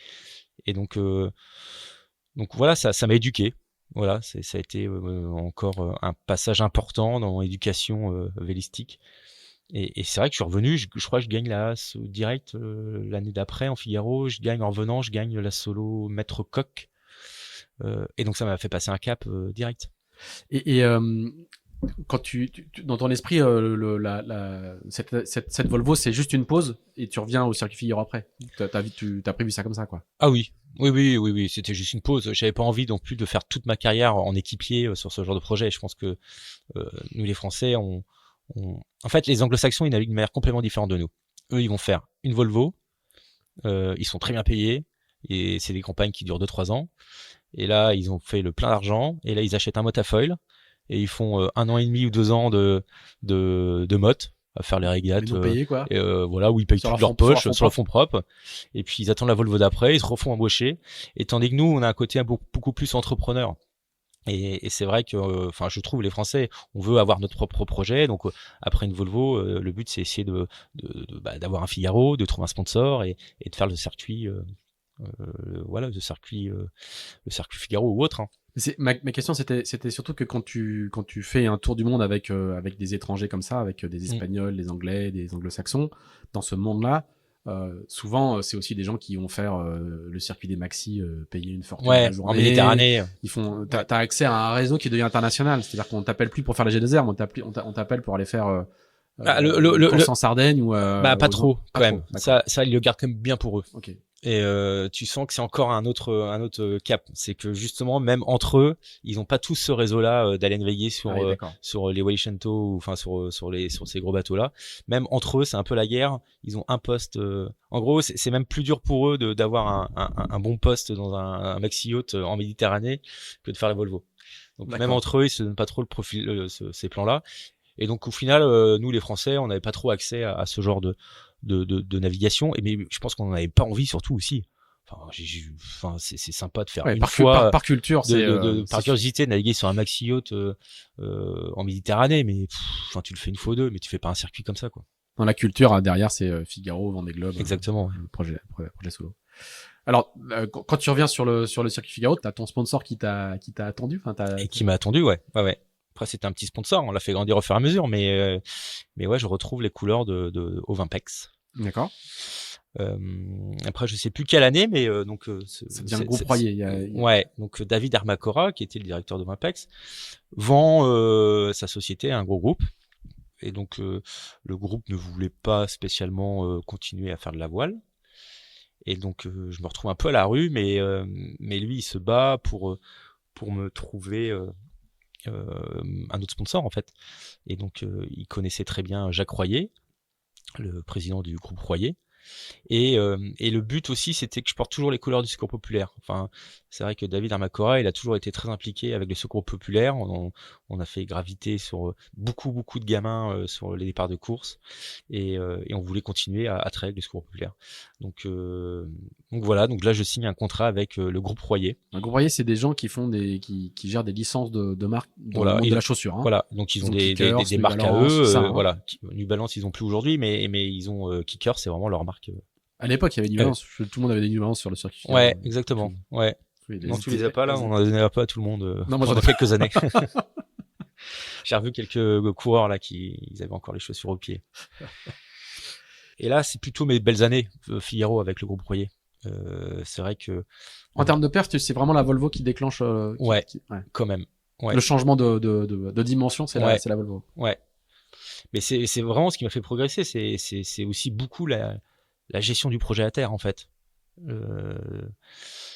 Et donc voilà, ça m'a éduqué. Voilà, ça a été encore un passage important dans l'éducation vélistique. Et c'est vrai que je suis revenu, je crois que je gagne la direct l'année d'après en Figaro, je gagne en revenant, je gagne la solo maître coq. Et donc ça m'a fait passer un cap direct. Et quand dans ton esprit, cette Volvo, c'est juste une pause et tu reviens au circuit Figaro après. T'as prévu ça comme ça, quoi. Ah oui. Oui, c'était juste une pause. J'avais pas envie non plus de faire toute ma carrière en équipier sur ce genre de projet. Je pense que nous les Français, en fait, les Anglo-Saxons, ils naviguent d'une manière complètement différente de nous. Eux, ils vont faire une Volvo. Ils sont très bien payés et c'est des campagnes qui durent 2-3 ans. Et là, ils ont fait le plein d'argent et là, ils achètent un motafoil et ils font 1 an et demi ou 2 ans de motte à faire les régates. Ils ont payé, quoi. Et voilà, où ils payent toute leur poche sur leur fonds propres. Et puis, ils attendent la Volvo d'après, ils se refont embaucher. Et tandis que nous, on a un côté beaucoup plus entrepreneur. Et c'est vrai que, enfin, je trouve les Français, on veut avoir notre propre projet. Donc, après une Volvo, le but c'est essayer d'avoir un Figaro, de trouver un sponsor et de faire le circuit, voilà, le circuit Figaro ou autre. Hein. Ma question c'était surtout que quand tu fais un tour du monde avec des étrangers comme ça, avec des Espagnols, des Anglais, des Anglo-Saxons, dans ce monde-là. Souvent, c'est aussi des gens qui vont faire le circuit des maxi, payer une fortune la journée. En Méditerranée. T'as accès à un réseau qui devient international. C'est-à-dire qu'on t'appelle plus pour faire la G2R, mais on t'appelle pour aller faire course en Sardaigne ou pas trop quand même. Trop, ça ils le gardent quand même bien pour eux. Okay. Et tu sens que c'est encore un autre cap. C'est que justement, même entre eux, ils ont pas tous ce réseau-là d'aller naviguer sur les Wayshento ou enfin sur ces gros bateaux-là. Même entre eux, c'est un peu la guerre. Ils ont un poste. En gros, c'est même plus dur pour eux d'avoir un bon poste dans un maxi yacht en Méditerranée que de faire la Volvo. Donc même entre eux, ils se donnent pas trop le profil ces plans-là. Et donc au final, nous les Français, on n'avait pas trop accès à ce genre de navigation, mais je pense qu'on n'en avait pas envie surtout aussi. Enfin, c'est sympa de faire une fois par culture, par curiosité de naviguer sur un maxi yacht en Méditerranée, mais enfin tu le fais une fois ou deux, mais tu fais pas un circuit comme ça, quoi. Dans la culture, derrière c'est Figaro, Vendée Globe. Exactement. Projet solo. Alors, quand tu reviens sur le circuit Figaro, t'as ton sponsor qui t'a attendu, et qui m'a attendu, ouais. Après, c'était un petit sponsor, on l'a fait grandir au fur et à mesure, mais ouais, je retrouve les couleurs de Ovinpex. D'accord. Après, je sais plus quelle année, mais donc ça devient un groupe Royer. Ouais, donc David Armacora, qui était le directeur de Ovinpex, vend sa société à un gros groupe, et donc le groupe ne voulait pas spécialement continuer à faire de la voile, et donc je me retrouve un peu à la rue, mais lui, il se bat pour me trouver un autre sponsor en fait. Et donc il connaissait très bien Jacques Royer, le président du groupe Royer. Et le but aussi, c'était que je porte toujours les couleurs du Secours populaire. Enfin, c'est vrai que David Armacora, il a toujours été très impliqué avec le Secours populaire. On a fait graviter sur beaucoup de gamins sur les départs de course, et on voulait continuer à travailler avec le Secours populaire. Donc voilà. Donc là, je signe un contrat avec le groupe Royer. Un groupe Royer, c'est des gens qui font qui gèrent des licences de marque dans le monde de la chaussure. Hein. Voilà. Donc ils ont des marques à eux. Voilà. New Balance, ils ont plus aujourd'hui, mais ils ont Kicker, c'est vraiment leur marque. À l'époque, il y avait New Balance. Tout le monde avait des New Balance sur le circuit. Ouais, exactement. Ouais. Non, tu les as pas là. On en donnait pas à tout le monde. Non, moi j'en ai quelques années. J'ai revu quelques coureurs là ils avaient encore les chaussures aux pieds. Et là, c'est plutôt mes belles années Figaro avec le groupe Royer. C'est vrai que en termes de perf, c'est vraiment la Volvo qui déclenche. Ouais, quand même. Ouais. Le changement de dimension, c'est la Volvo. Ouais. Mais c'est vraiment ce qui m'a fait progresser. C'est aussi beaucoup la gestion du projet à terre en fait.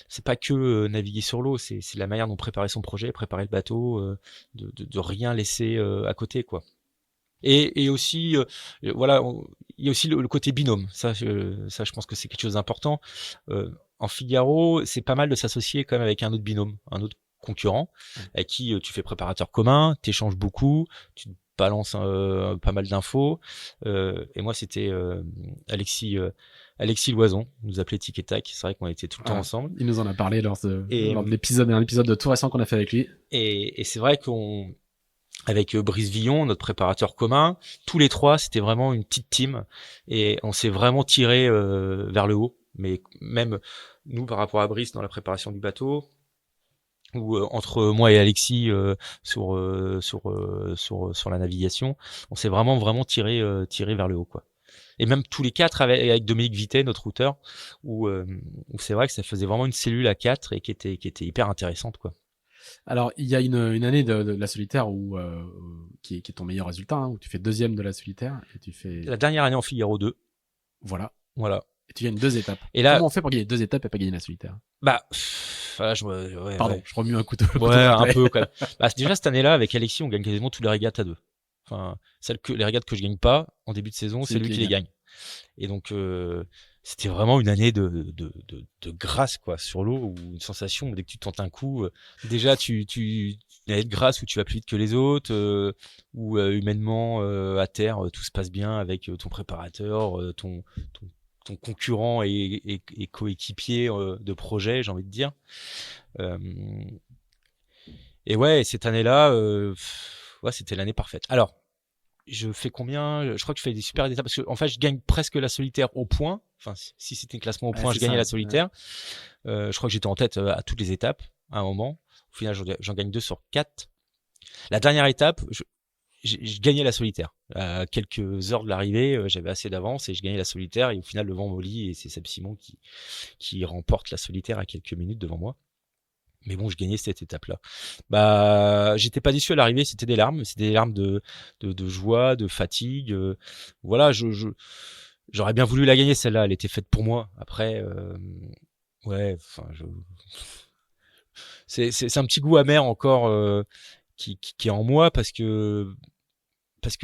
C'est pas que naviguer sur l'eau, c'est la manière dont préparer son projet, préparer le bateau, de rien laisser à côté, quoi. Et aussi, voilà, il y a aussi le côté binôme. Ça, je pense que c'est quelque chose d'important. En Figaro, c'est pas mal de s'associer quand même avec un autre binôme, un autre concurrent, avec qui tu fais préparateur commun, t'échanges beaucoup, tu balances pas mal d'infos. Et moi, c'était Alexis Loison, il nous appelait Tic et Tac. C'est vrai qu'on était tout le temps ensemble. Il nous en a parlé lors de un épisode tout récent qu'on a fait avec lui. Et c'est vrai avec Brice Villon, notre préparateur commun, tous les trois, c'était vraiment une petite team et on s'est vraiment tiré vers le haut. Mais même nous, par rapport à Brice dans la préparation du bateau, ou entre moi et Alexis sur la navigation, on s'est vraiment tiré vers le haut, quoi. Et même tous les quatre avec Dominique Vittet, notre routeur, où c'est vrai que ça faisait vraiment une cellule à quatre et qui était hyper intéressante, quoi. Alors, il y a une année de la solitaire où, qui est ton meilleur résultat, hein, où tu fais deuxième de la solitaire et tu fais, La dernière année en Figaro 2. voilà. Voilà. Et tu gagnes 2 étapes. Et là, Comment on fait pour gagner 2 étapes et pas gagner la solitaire? bah, voilà, ouais, Pardon, ouais. je remue un couteau. Ouais, un peu quand même. Bah, déjà cette année-là, avec Alexis, on gagne quasiment tous les régates à deux. Enfin, les régates que je gagne pas en début de saison, c'est lui qui les gagne. Et donc, c'était vraiment une année de grâce, quoi, sur l'eau, ou une sensation, dès que tu tentes un coup, déjà, une année de grâce où tu vas plus vite que les autres, où humainement, à terre, tout se passe bien avec ton préparateur, ton concurrent et coéquipier de projet, j'ai envie de dire. Euh, et ouais, cette année-là, ouais, c'était l'année parfaite. Alors, je fais combien? Je crois que je fais des super étapes parce que en fait, je gagne presque la solitaire au point. Enfin, si c'était un classement au point, je gagnais la solitaire. Ouais. Je crois que j'étais en tête à toutes les étapes à un moment. Au final, j'en gagne 2 sur 4. La dernière étape, je gagnais la solitaire. À quelques heures de l'arrivée, j'avais assez d'avance et je gagnais la solitaire. Et au final, le vent mollit et c'est Seb Simon qui remporte la solitaire à quelques minutes devant moi. Mais bon, je gagnais cette étape-là. Bah, j'étais pas déçu à l'arrivée, c'était des larmes de joie, de fatigue. Voilà, j'aurais bien voulu la gagner celle-là, elle était faite pour moi. Après, ouais, enfin, c'est un petit goût amer encore qui est en moi parce que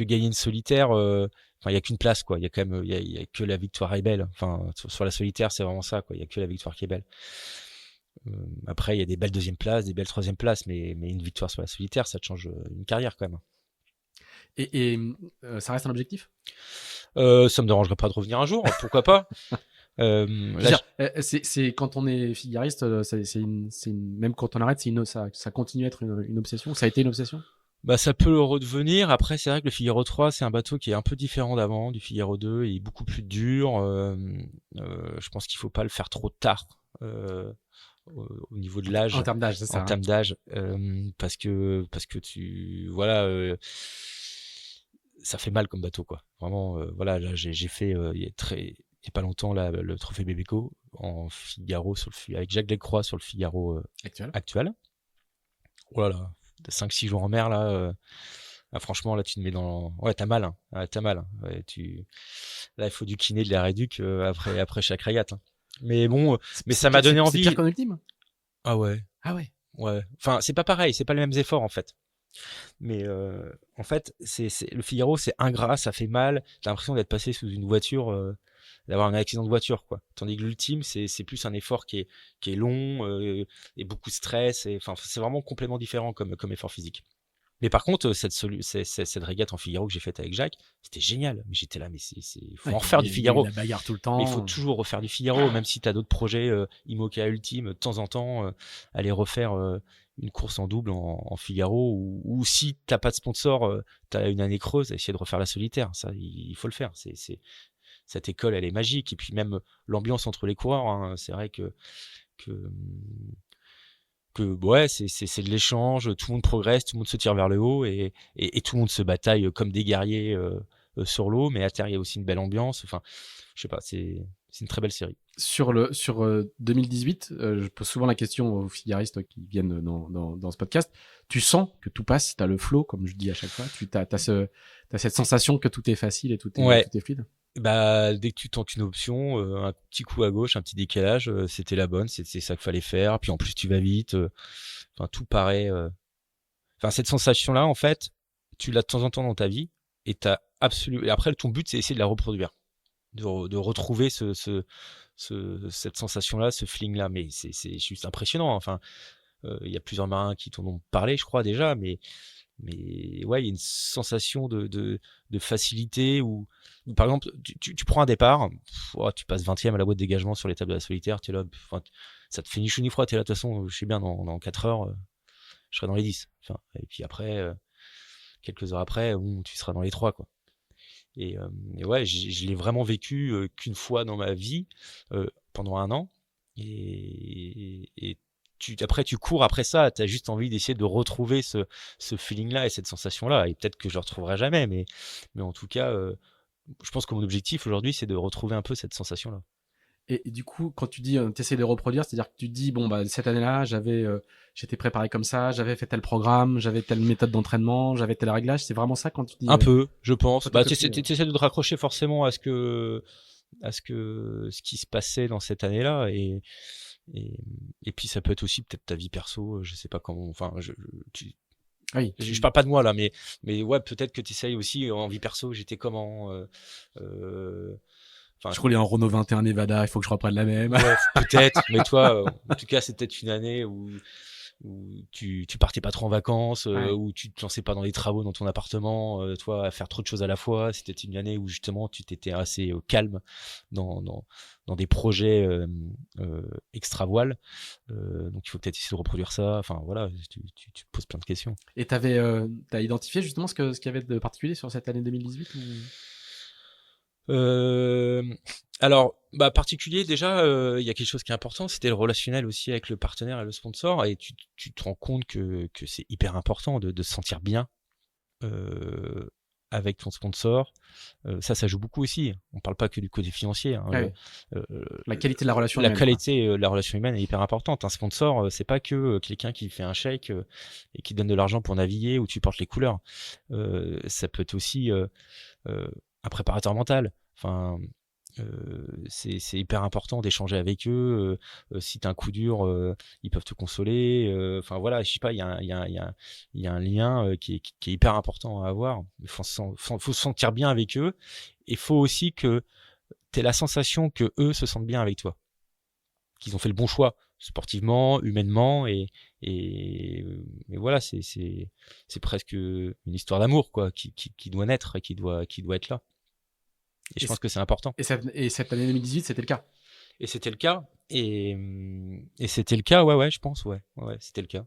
gagner une solitaire, enfin, il y a qu'une place, quoi. Il y a quand même, il y a que la victoire est belle. Enfin, sur la solitaire, c'est vraiment ça, quoi. Il y a que la victoire qui est belle. Après, il y a des belles deuxième places, des belles troisième places, mais une victoire sur la solitaire, ça te change une carrière quand même. Et ça reste un objectif? Ça me dérangerait pas de revenir un jour, pourquoi pas. C'est quand on est figariste, même quand on arrête, ça continue à être une obsession. Ça a été une obsession? Bah, ça peut le redevenir. Après, c'est vrai que le Figaro 3, c'est un bateau qui est un peu différent d'avant, du Figaro 2, il est beaucoup plus dur. Je pense qu'il faut pas le faire trop tard. Au niveau de l'âge, en termes d'âge, c'est ça. En termes d'âge, parce que ça fait mal comme bateau, quoi. Vraiment, voilà, là j'ai fait il y a pas longtemps là, le trophée Bébeco en Figaro avec Jacques Delcroix sur le Figaro actuel. Oh là là, 5-6 jours en mer là. Franchement, là, tu te mets dans. Ouais, t'as mal. Hein. Ouais, t'as mal. Hein. Ouais, Là, il faut du kiné, de la réduc après chaque régate. Hein. Mais bon, ça m'a donné envie. C'est pire qu'en ultime? Ah ouais. Ah ouais. Ouais. Enfin, c'est pas pareil, c'est pas les mêmes efforts en fait. Mais en fait, c'est le Figaro, c'est ingrat, ça fait mal. T'as l'impression d'être passé sous une voiture, d'avoir un accident de voiture, quoi. Tandis que l'ultime, c'est plus un effort qui est long et beaucoup de stress. Enfin, c'est vraiment complètement différent comme effort physique. Mais par contre, cette régate en Figaro que j'ai faite avec Jacques, c'était génial. Mais j'étais là, mais faut en refaire du Figaro. Il y a la bagarre tout le temps. Mais il faut toujours refaire du Figaro, même si t'as d'autres projets, IMOCA Ultime, de temps en temps, aller refaire une course en double en Figaro, ou si t'as pas de sponsor, t'as une année creuse, essayer de refaire la solitaire. Ça, il faut le faire. Cette école, elle est magique. Et puis même l'ambiance entre les coureurs, hein, c'est vrai que ouais, c'est de l'échange, tout le monde progresse, tout le monde se tire vers le haut et tout le monde se bataille comme des guerriers sur l'eau, mais à terre il y a aussi une belle ambiance. Enfin, je sais pas, c'est une très belle série. Sur 2018, je pose souvent la question aux figaristes qui viennent dans ce podcast. Tu sens que tout passe, t'as le flow, comme je dis à chaque fois. T'as cette sensation que tout est facile et tout est fluide. Bah, dès que tu tentes une option, un petit coup à gauche, un petit décalage, c'était la bonne, c'est ça qu'il fallait faire. Puis en plus tu vas vite, enfin tout paraît. Enfin cette sensation-là, en fait, tu l'as de temps en temps dans ta vie et t'as absolument. Et après ton but c'est essayer de la reproduire, de retrouver cette sensation-là, ce feeling-là. Mais c'est juste impressionnant. Enfin, il y a plusieurs marins qui t'en ont parlé, je crois déjà, mais ouais, il y a une sensation de facilité où par exemple tu prends un départ, tu passes 20e à la boîte de dégagement sur l'étape de la solitaire, t'es là, ça te fait ni chaud ni froid, t'es là, de toute façon je sais bien dans 4 heures je serai dans les 10, enfin, et puis après quelques heures après tu seras dans les 3, quoi. Et ouais, je l'ai vraiment vécu qu'une fois dans ma vie pendant 1 an et après tu cours après ça, t'as juste envie d'essayer de retrouver ce feeling-là et cette sensation-là, et peut-être que je le retrouverai jamais, mais en tout cas, je pense que mon objectif aujourd'hui, c'est de retrouver un peu cette sensation-là. Et du coup, quand tu dis t'essaies de reproduire, c'est-à-dire que tu te dis bon bah cette année-là, j'étais préparé comme ça, j'avais fait tel programme, j'avais telle méthode d'entraînement, j'avais tel réglage. C'est vraiment ça quand tu dis Un peu, je pense. Bah, photocopier, t'essaies de te raccrocher forcément ce qui se passait dans cette année-là et, et puis ça peut être aussi peut-être ta vie perso, je sais pas comment, enfin, oui. je parle pas de moi là, mais ouais, peut-être que tu essayes aussi en vie perso, j'étais comment, enfin, Je roulais en Renault 21 Nevada, il faut que je reprenne la même. ouais, peut-être, mais toi, en tout cas, c'est peut-être une année où tu partais pas trop en vacances, Ouais. où tu te lançais pas dans les travaux dans ton appartement, toi, à faire trop de choses à la fois. C'était une année où justement tu t'étais assez calme dans des projets extra voile. Donc il faut peut-être essayer de reproduire ça. Enfin voilà, tu te poses plein de questions. Et t'as identifié justement ce qu'il y avait de particulier sur cette année 2018 ou... Alors, bah particulier déjà, il y a quelque chose qui est important, c'était le relationnel aussi avec le partenaire et le sponsor, et tu te rends compte que c'est hyper important de se sentir bien avec ton sponsor. Ça joue beaucoup aussi. On parle pas que du côté financier. Hein. Ouais. La qualité de la relation La humaine, qualité de la relation humaine est hyper importante. Un sponsor, c'est pas que quelqu'un qui fait un chèque et qui donne de l'argent pour naviguer ou tu portes les couleurs. Ça peut être aussi un préparateur mental. Enfin, c'est hyper important d'échanger avec eux. Si t'as un coup dur, ils peuvent te consoler. Enfin voilà, je sais pas, il y a un lien qui est hyper important à avoir. Il faut se sentir bien avec eux. Et faut aussi que t'aies la sensation que eux se sentent bien avec toi, qu'ils ont fait le bon choix sportivement, humainement et voilà, c'est presque une histoire d'amour quoi, qui doit naître et qui doit être là. Et je pense que c'est important. Et cette année 2018, c'était le cas. Et c'était le cas. Et c'était le cas, ouais, je pense, ouais, c'était le cas.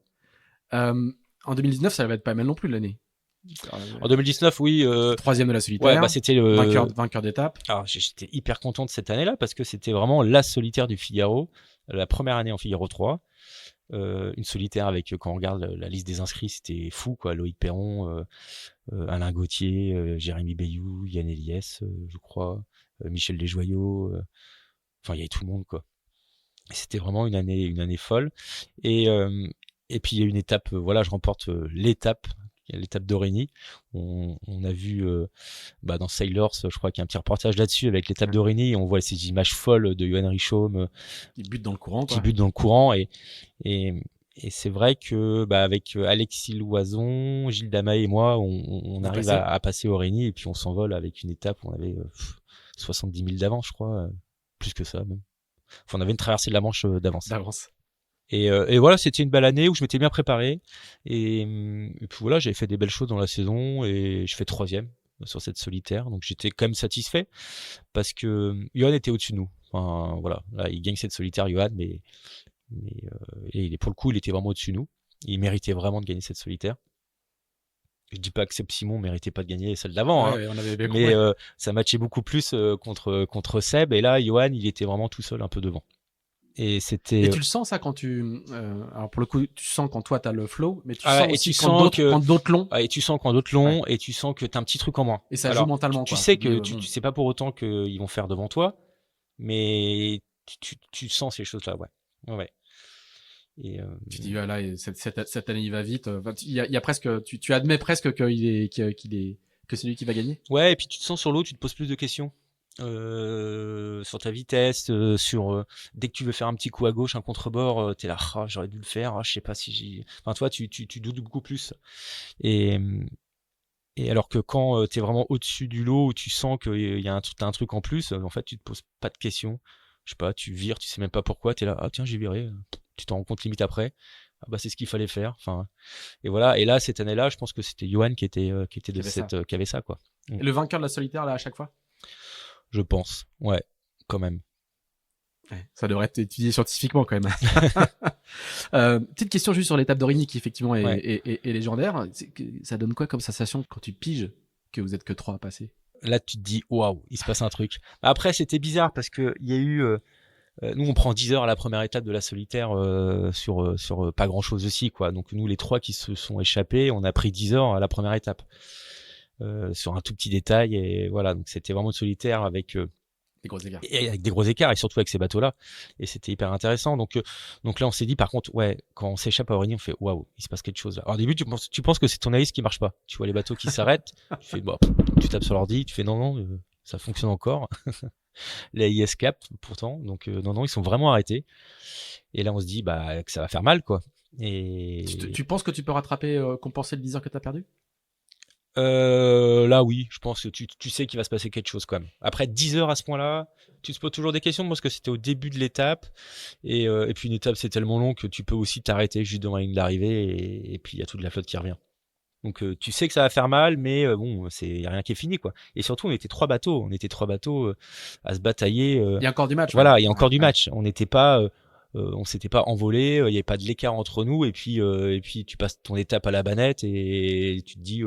En 2019, ça va être pas mal non plus l'année. En 2019, oui. Troisième de la solitaire. Ouais, bah c'était le vainqueur d'étape. Alors j'étais hyper content de cette année-là parce que c'était vraiment la solitaire du Figaro, la première année en Figaro 3. Une solitaire avec, quand on regarde la liste des inscrits, c'était fou quoi. Loïc Perron, Alain Gauthier, Jérémy Bayou, Yann Eliès, je crois, Michel Desjoyaux. Enfin, il y avait tout le monde quoi. Et c'était vraiment une année folle. Et puis il y a une étape, voilà, je remporte l'étape d'Aurigny. On a vu dans Sailors, je crois qu'il y a un petit reportage là-dessus avec l'étape d'Aurigny. On voit ces images folles de Johan Richomme qui bute dans le courant. Qui bute dans le courant et c'est vrai que avec Alexis Loison, Gilles Damaye et moi, on arrive à passer Aurigny et puis on s'envole avec une étape où on avait 70 000 d'avance, je crois, plus que ça même. Enfin, on avait une traversée de la Manche d'avance. Et voilà, c'était une belle année où je m'étais bien préparé et puis voilà, j'avais fait des belles choses dans la saison et je fais 3e sur cette solitaire, donc j'étais quand même satisfait parce que Johan était au-dessus de nous. Enfin voilà, là, il gagne cette solitaire Johan, mais et il est, pour le coup, il était vraiment au-dessus de nous. Il méritait vraiment de gagner cette solitaire. Je dis pas que Seb Simon méritait pas de gagner celle d'avant, ouais, hein, mais ça matchait beaucoup plus contre Seb et là Johan il était vraiment tout seul un peu devant. Et c'était. Et tu le sens ça quand alors pour le coup, tu sens quand toi t'as le flow, mais tu sens aussi quand d'autres l'ont. Et tu sens quand d'autres l'ont, et tu sens que t'as un petit truc en moins. Et ça joue mentalement. Tu sais que tu sais pas pour autant qu'ils vont faire devant toi, mais tu sens ces choses-là, ouais. Et tu dis là cette année il va vite. Il y a presque, tu admets presque que c'est lui qui va gagner. Ouais, et puis tu te sens sur l'eau, tu te poses plus de questions. Sur ta vitesse, sur dès que tu veux faire un petit coup à gauche, un contrebord, t'es là, j'aurais dû le faire, je sais pas si j'ai. Enfin, toi, tu doutes beaucoup plus. Et alors que quand t'es vraiment au-dessus du lot, où tu sens qu'il y a un truc en plus, en fait, tu te poses pas de questions. Je sais pas, tu vires, tu sais même pas pourquoi, t'es là, ah tiens, j'ai viré. Tu t'en rends compte limite après. Ah bah c'est ce qu'il fallait faire. Enfin, et voilà. Et là, cette année-là, je pense que c'était Johan qui avait ça quoi. Et le vainqueur de la solitaire là à chaque fois. Je pense, ouais, quand même. Ouais, ça devrait être étudié scientifiquement quand même. Petite question juste sur l'étape d'Aurigny qui effectivement est légendaire. Ça donne quoi comme sensation quand tu piges que vous êtes que 3 à passer? Là, tu te dis waouh, il se passe un truc. Après, c'était bizarre parce que il y a eu, nous on prend 10 heures à la première étape de la solitaire sur pas grand chose aussi quoi. Donc nous les 3 qui se sont échappés, on a pris 10 heures à la première étape. Sur un tout petit détail et voilà, donc c'était vraiment solitaire avec Des gros écarts. Et avec des gros écarts, et surtout avec ces bateaux-là. Et c'était hyper intéressant. Donc là, on s'est dit, par contre, ouais, quand on s'échappe à Origny, on fait, waouh, il se passe quelque chose là. Alors, au début, tu penses que c'est ton hélice qui marche pas. Tu vois les bateaux qui s'arrêtent, tu fais, bon, tu tapes sur l'ordi, tu fais, non, ça fonctionne encore. Les IS cap, pourtant. Donc, non, ils sont vraiment arrêtés. Et là, on se dit, bah, que ça va faire mal, quoi. Et Tu penses que tu peux rattraper, compenser le 10 heures que t'as perdu? Là, oui, je pense que tu sais qu'il va se passer quelque chose quand même. Après 10 heures à ce point-là, tu te poses toujours des questions parce que c'était au début de l'étape et puis une étape c'est tellement long que tu peux aussi t'arrêter juste devant la ligne d'arrivée et puis il y a toute la flotte qui revient. Donc tu sais que ça va faire mal, mais bon, c'est y a rien qui est fini quoi. Et surtout on était trois bateaux à se batailler. Il y a encore du match. Voilà, ouais. il y a encore du match. On s'était pas envolé, il y avait pas de l'écart entre nous et puis tu passes ton étape à la banette et tu te dis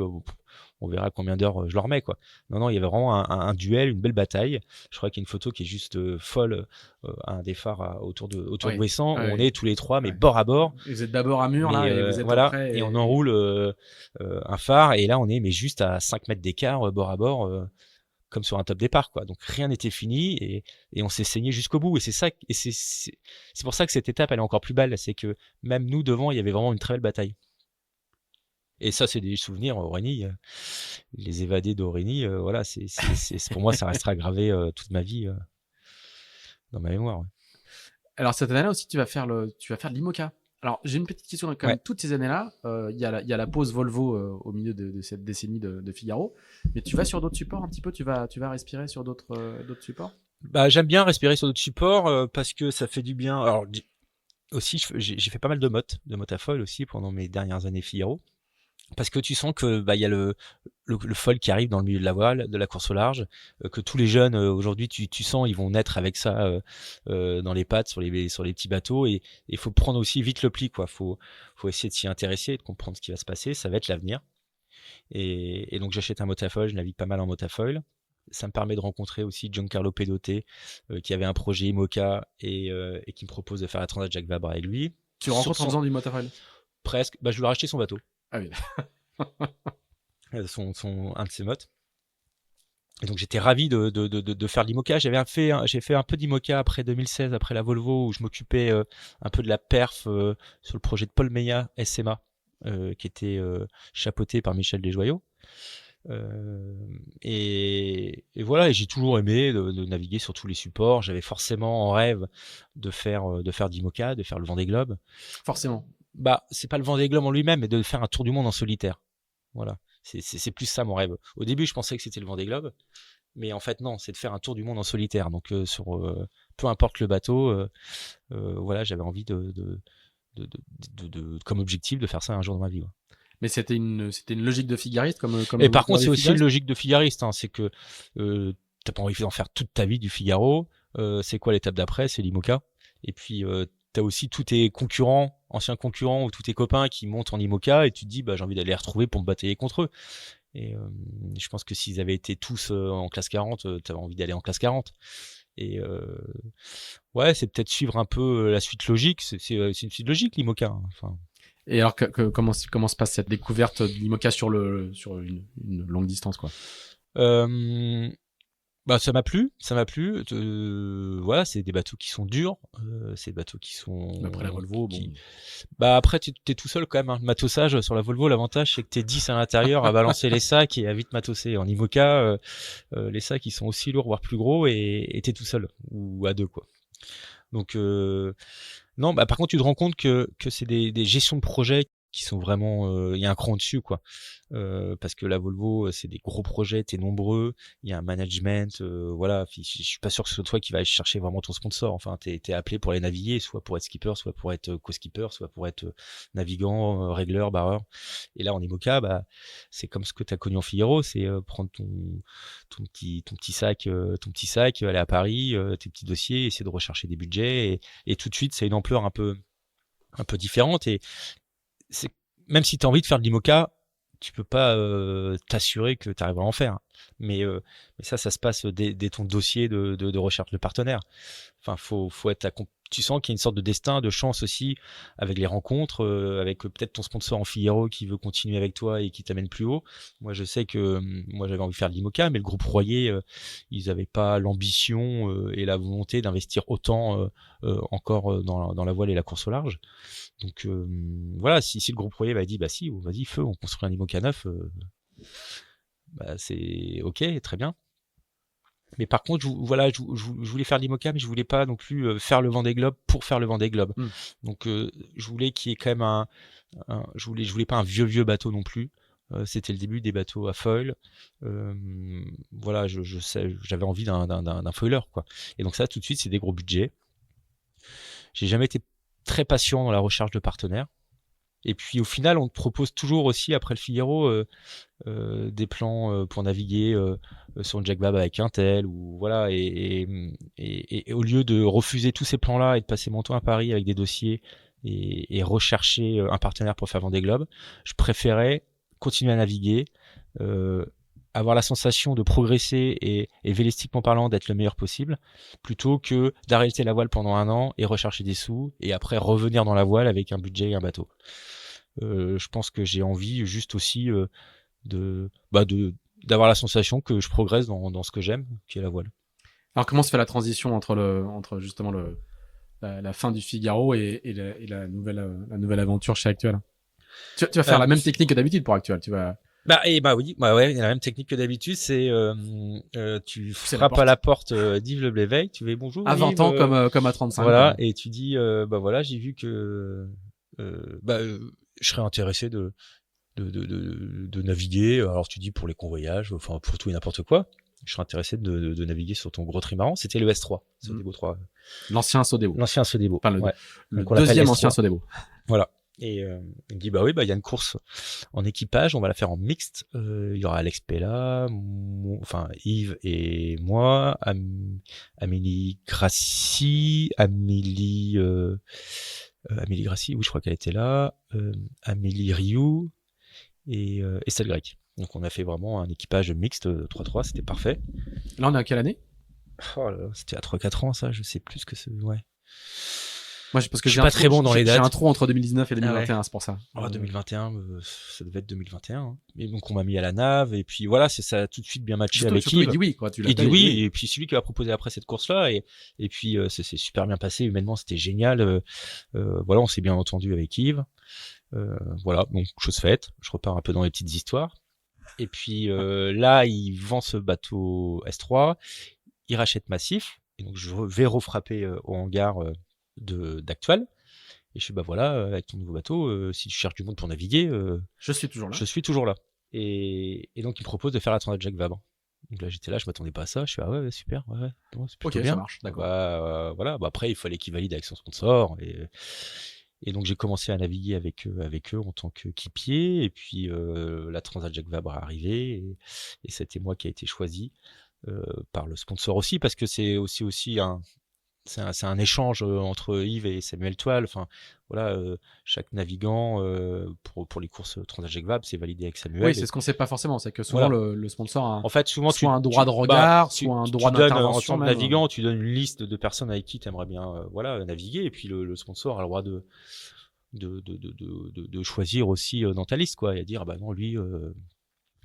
on verra combien d'heures je leur mets quoi. Non, il y avait vraiment un duel, une belle bataille. Je crois qu'il y a une photo qui est juste folle à un des phares autour de Ouessant où on est tous les trois mais bord à bord. Vous êtes d'abord à mur là et vous êtes voilà après, et on enroule un phare et là on est mais juste à 5 mètres d'écart bord à bord comme sur un top départ quoi. Donc rien n'était fini et on s'est saigné jusqu'au bout et c'est ça et c'est pour ça que cette étape elle est encore plus belle, c'est que même nous devant il y avait vraiment une très belle bataille. Et ça, c'est des souvenirs, Origny, les évadés d'Origny, voilà, c'est pour moi, ça restera gravé toute ma vie dans ma mémoire. Ouais. Alors cette année-là aussi, tu vas faire de l'IMOCA. Alors j'ai une petite question quand même. Toutes ces années-là, il y a la pause Volvo au milieu de cette décennie de Figaro, mais tu vas sur d'autres supports un petit peu. Tu vas respirer sur d'autres supports. Bah j'aime bien respirer sur d'autres supports parce que ça fait du bien. Alors aussi, j'ai fait pas mal de mottes à foil aussi pendant mes dernières années Figaro. Parce que tu sens que il y a le foil qui arrive dans le milieu de la voile, de la course au large, que tous les jeunes aujourd'hui tu sens ils vont naître avec ça dans les pattes sur les petits bateaux et il faut prendre aussi vite le pli quoi. Faut essayer de s'y intéresser et de comprendre ce qui va se passer, ça va être l'avenir. Et donc j'achète un motafoil, je navigue pas mal en motafoil. Ça me permet de rencontrer aussi Giancarlo Pedote qui avait un projet IMOCA et qui me propose de faire la Transat Jacques Vabre avec lui. Tu rencontres en faisant du motafoil? Presque, je lui ai racheté son bateau. Ah oui. un de ses mottes. Et donc j'étais ravi de faire l'IMOCA. J'ai fait un peu d'IMOCA après 2016, après la Volvo, où je m'occupais un peu de la perf sur le projet de Paul Meillat, SMA, qui était chapeauté par Michel Desjoyaux. Et voilà, et j'ai toujours aimé de naviguer sur tous les supports. J'avais forcément en rêve de faire d'IMOCA, de faire le Vendée Globe. Forcément. C'est pas le Vendée Globe en lui-même, mais de faire un tour du monde en solitaire. Voilà, c'est plus ça mon rêve. Au début, je pensais que c'était le Vendée Globe, mais en fait non, c'est de faire un tour du monde en solitaire. Donc peu importe le bateau, voilà, j'avais envie de comme objectif de faire ça un jour dans ma vie. Ouais. Mais c'était une logique de figariste comme. Et par contre, c'est aussi une logique de figariste. Hein, c'est que t'as pas envie d'en faire toute ta vie du Figaro. C'est quoi l'étape d'après? C'est l'IMOCA. Et puis t'as aussi tous tes concurrents, anciens concurrents ou tous tes copains qui montent en IMOCA et tu te dis j'ai envie d'aller les retrouver pour me batailler contre eux. Et je pense que s'ils avaient été tous en classe 40, t'avais envie d'aller en classe 40. Et ouais, c'est peut-être suivre un peu la suite logique. C'est une suite logique l'IMOCA. Hein. Enfin. Et alors comment se passe cette découverte de l'IMOCA sur une longue distance quoi? Ça m'a plu. Voilà, c'est des bateaux qui sont durs, c'est des bateaux qui sont. Après la Volvo, après t'es tout seul quand même. Hein. Le matossage sur la Volvo, l'avantage c'est que t'es 10 à l'intérieur à balancer les sacs et à vite matosser. En IMOCA, les sacs ils sont aussi lourds voire plus gros et t'es tout seul ou à deux quoi. Donc non, par contre tu te rends compte que c'est des gestions de projet qui sont vraiment il y a un cran dessus quoi parce que la Volvo c'est des gros projets, t'es nombreux, il y a un management voilà, je suis pas sûr que ce soit toi qui vas aller chercher vraiment ton sponsor, enfin t'es appelé pour aller naviguer, soit pour être skipper, soit pour être co-skipper, soit pour être navigant, régleur, barreur. Et là en IMOCA c'est comme ce que t'as connu en Figaro, c'est prendre ton petit sac, aller à Paris, tes petits dossiers, essayer de rechercher des budgets et tout de suite c'est une ampleur un peu différente et c'est même si tu as envie de faire de l'IMOCA, tu peux pas t'assurer que tu arriveras à en faire. Mais ça se passe dès ton dossier de recherche de partenaire. Enfin, faut être tu sens qu'il y a une sorte de destin, de chance aussi avec les rencontres, avec peut-être ton sponsor en Figaro qui veut continuer avec toi et qui t'amène plus haut. Moi, je sais que moi j'avais envie de faire de l'IMOCA, mais le groupe Royer, ils n'avaient pas l'ambition et la volonté d'investir autant encore dans la voile et la course au large. Donc voilà, si le groupe Royer dit bah si, vas-y feu, on construit un IMOCA 9, bah c'est ok, très bien. Mais par contre, je voulais faire l'IMOCA, mais je voulais pas non plus faire le Vendée Globe pour faire le Vendée Globe. Donc, je voulais qu'il y ait quand même je voulais pas un vieux bateau non plus. C'était le début des bateaux à foil. Voilà, j'avais envie d'un foiler, quoi. Et donc ça, tout de suite, c'est des gros budgets. J'ai jamais été très patient dans la recherche de partenaires. Et puis au final, on te propose toujours aussi après le Figaro des plans pour naviguer sur une Jack Vabre avec un tel ou voilà et au lieu de refuser tous ces plans-là et de passer mon temps à Paris avec des dossiers et rechercher un partenaire pour faire Vendée Globe, je préférais continuer à naviguer, avoir la sensation de progresser et vélistiquement parlant d'être le meilleur possible, plutôt que d'arrêter la voile pendant 1 an et rechercher des sous et après revenir dans la voile avec un budget et un bateau. Je pense que j'ai envie juste aussi d'avoir la sensation que je progresse dans ce que j'aime, qui est la voile. Alors comment se fait la transition entre justement la fin du Figaro et la nouvelle aventure chez Actuel? Tu vas faire la même technique que d'habitude pour Actuel, tu vas... Oui, ouais, la même technique que d'habitude, c'est tu frappes à la porte d'Yves Le Bléveil, tu fais bonjour. À 20 ans comme à 35. Voilà, et tu dis voilà, j'ai vu que je serais intéressé de naviguer. Alors tu dis pour les convoyages, enfin pour tout et n'importe quoi. Je serais intéressé de naviguer sur ton gros trimaran. C'était le S3, Sodebo 3. L'ancien Sodebo. L'ancien Sodebo. Enfin, le deuxième ancien Sodebo. Voilà. Et il me dit bah oui, il y a une course en équipage, on va la faire en mixte. Il y aura Alex Pella, Yves et moi, Amélie Grassi, Amélie Grassi, oui je crois qu'elle était là, Amélie Rioux et Estelle Grec. Donc on a fait vraiment un équipage mixte 3-3, c'était parfait. Là on est à quelle année? Oh là là, c'était à 3-4 ans ça, je sais plus ce que c'est. Ouais. Moi, parce que je suis pas très bon dans les dates. J'ai un trou entre 2019 et 2021, c'est pour ça. 2021, ça devait être 2021. Hein. Et donc on m'a mis à la nave et puis voilà, ça a tout de suite bien matché avec Yves. Il dit oui, quoi. Il dit oui, et puis c'est lui qui a proposé après cette course-là et puis ça s'est super bien passé. Humainement, c'était génial. Voilà, on s'est bien entendu avec Yves. Voilà, donc chose faite. Je repars un peu dans les petites histoires. Et puis là, il vend ce bateau S3, il rachète Massif, et donc je vais refrapper au hangar d'Actuel. Et je suis bah voilà, avec ton nouveau bateau, si tu cherches du monde pour naviguer, je suis toujours là. Je suis toujours là. Et donc il me propose de faire la Transat Jacques Vabre. Donc là j'étais là, je m'attendais pas à ça. Je suis ah ouais super, ouais, c'est plutôt bien. Ça marche, d'accord. Voilà, après il fallait qu'il valide avec son sponsor et donc j'ai commencé à naviguer avec eux en tant qu'équipier. Et puis la Transat Jacques Vabre est arrivée et c'était moi qui a été choisi par le sponsor aussi parce que c'est aussi c'est un échange entre Yves et Samuel Toile. Enfin, voilà, chaque navigant pour les courses Transat Jacques Vabre, c'est validé avec Samuel. Oui, c'est ce qu'on sait pas forcément, c'est que souvent voilà. le sponsor a en fait, souvent soit un droit de regard, soit un droit d'intervention. En tant que navigant, tu donnes une liste de personnes avec qui tu aimerais bien naviguer, et puis le sponsor a le droit de choisir aussi dans ta liste, quoi, et à dire bah non, lui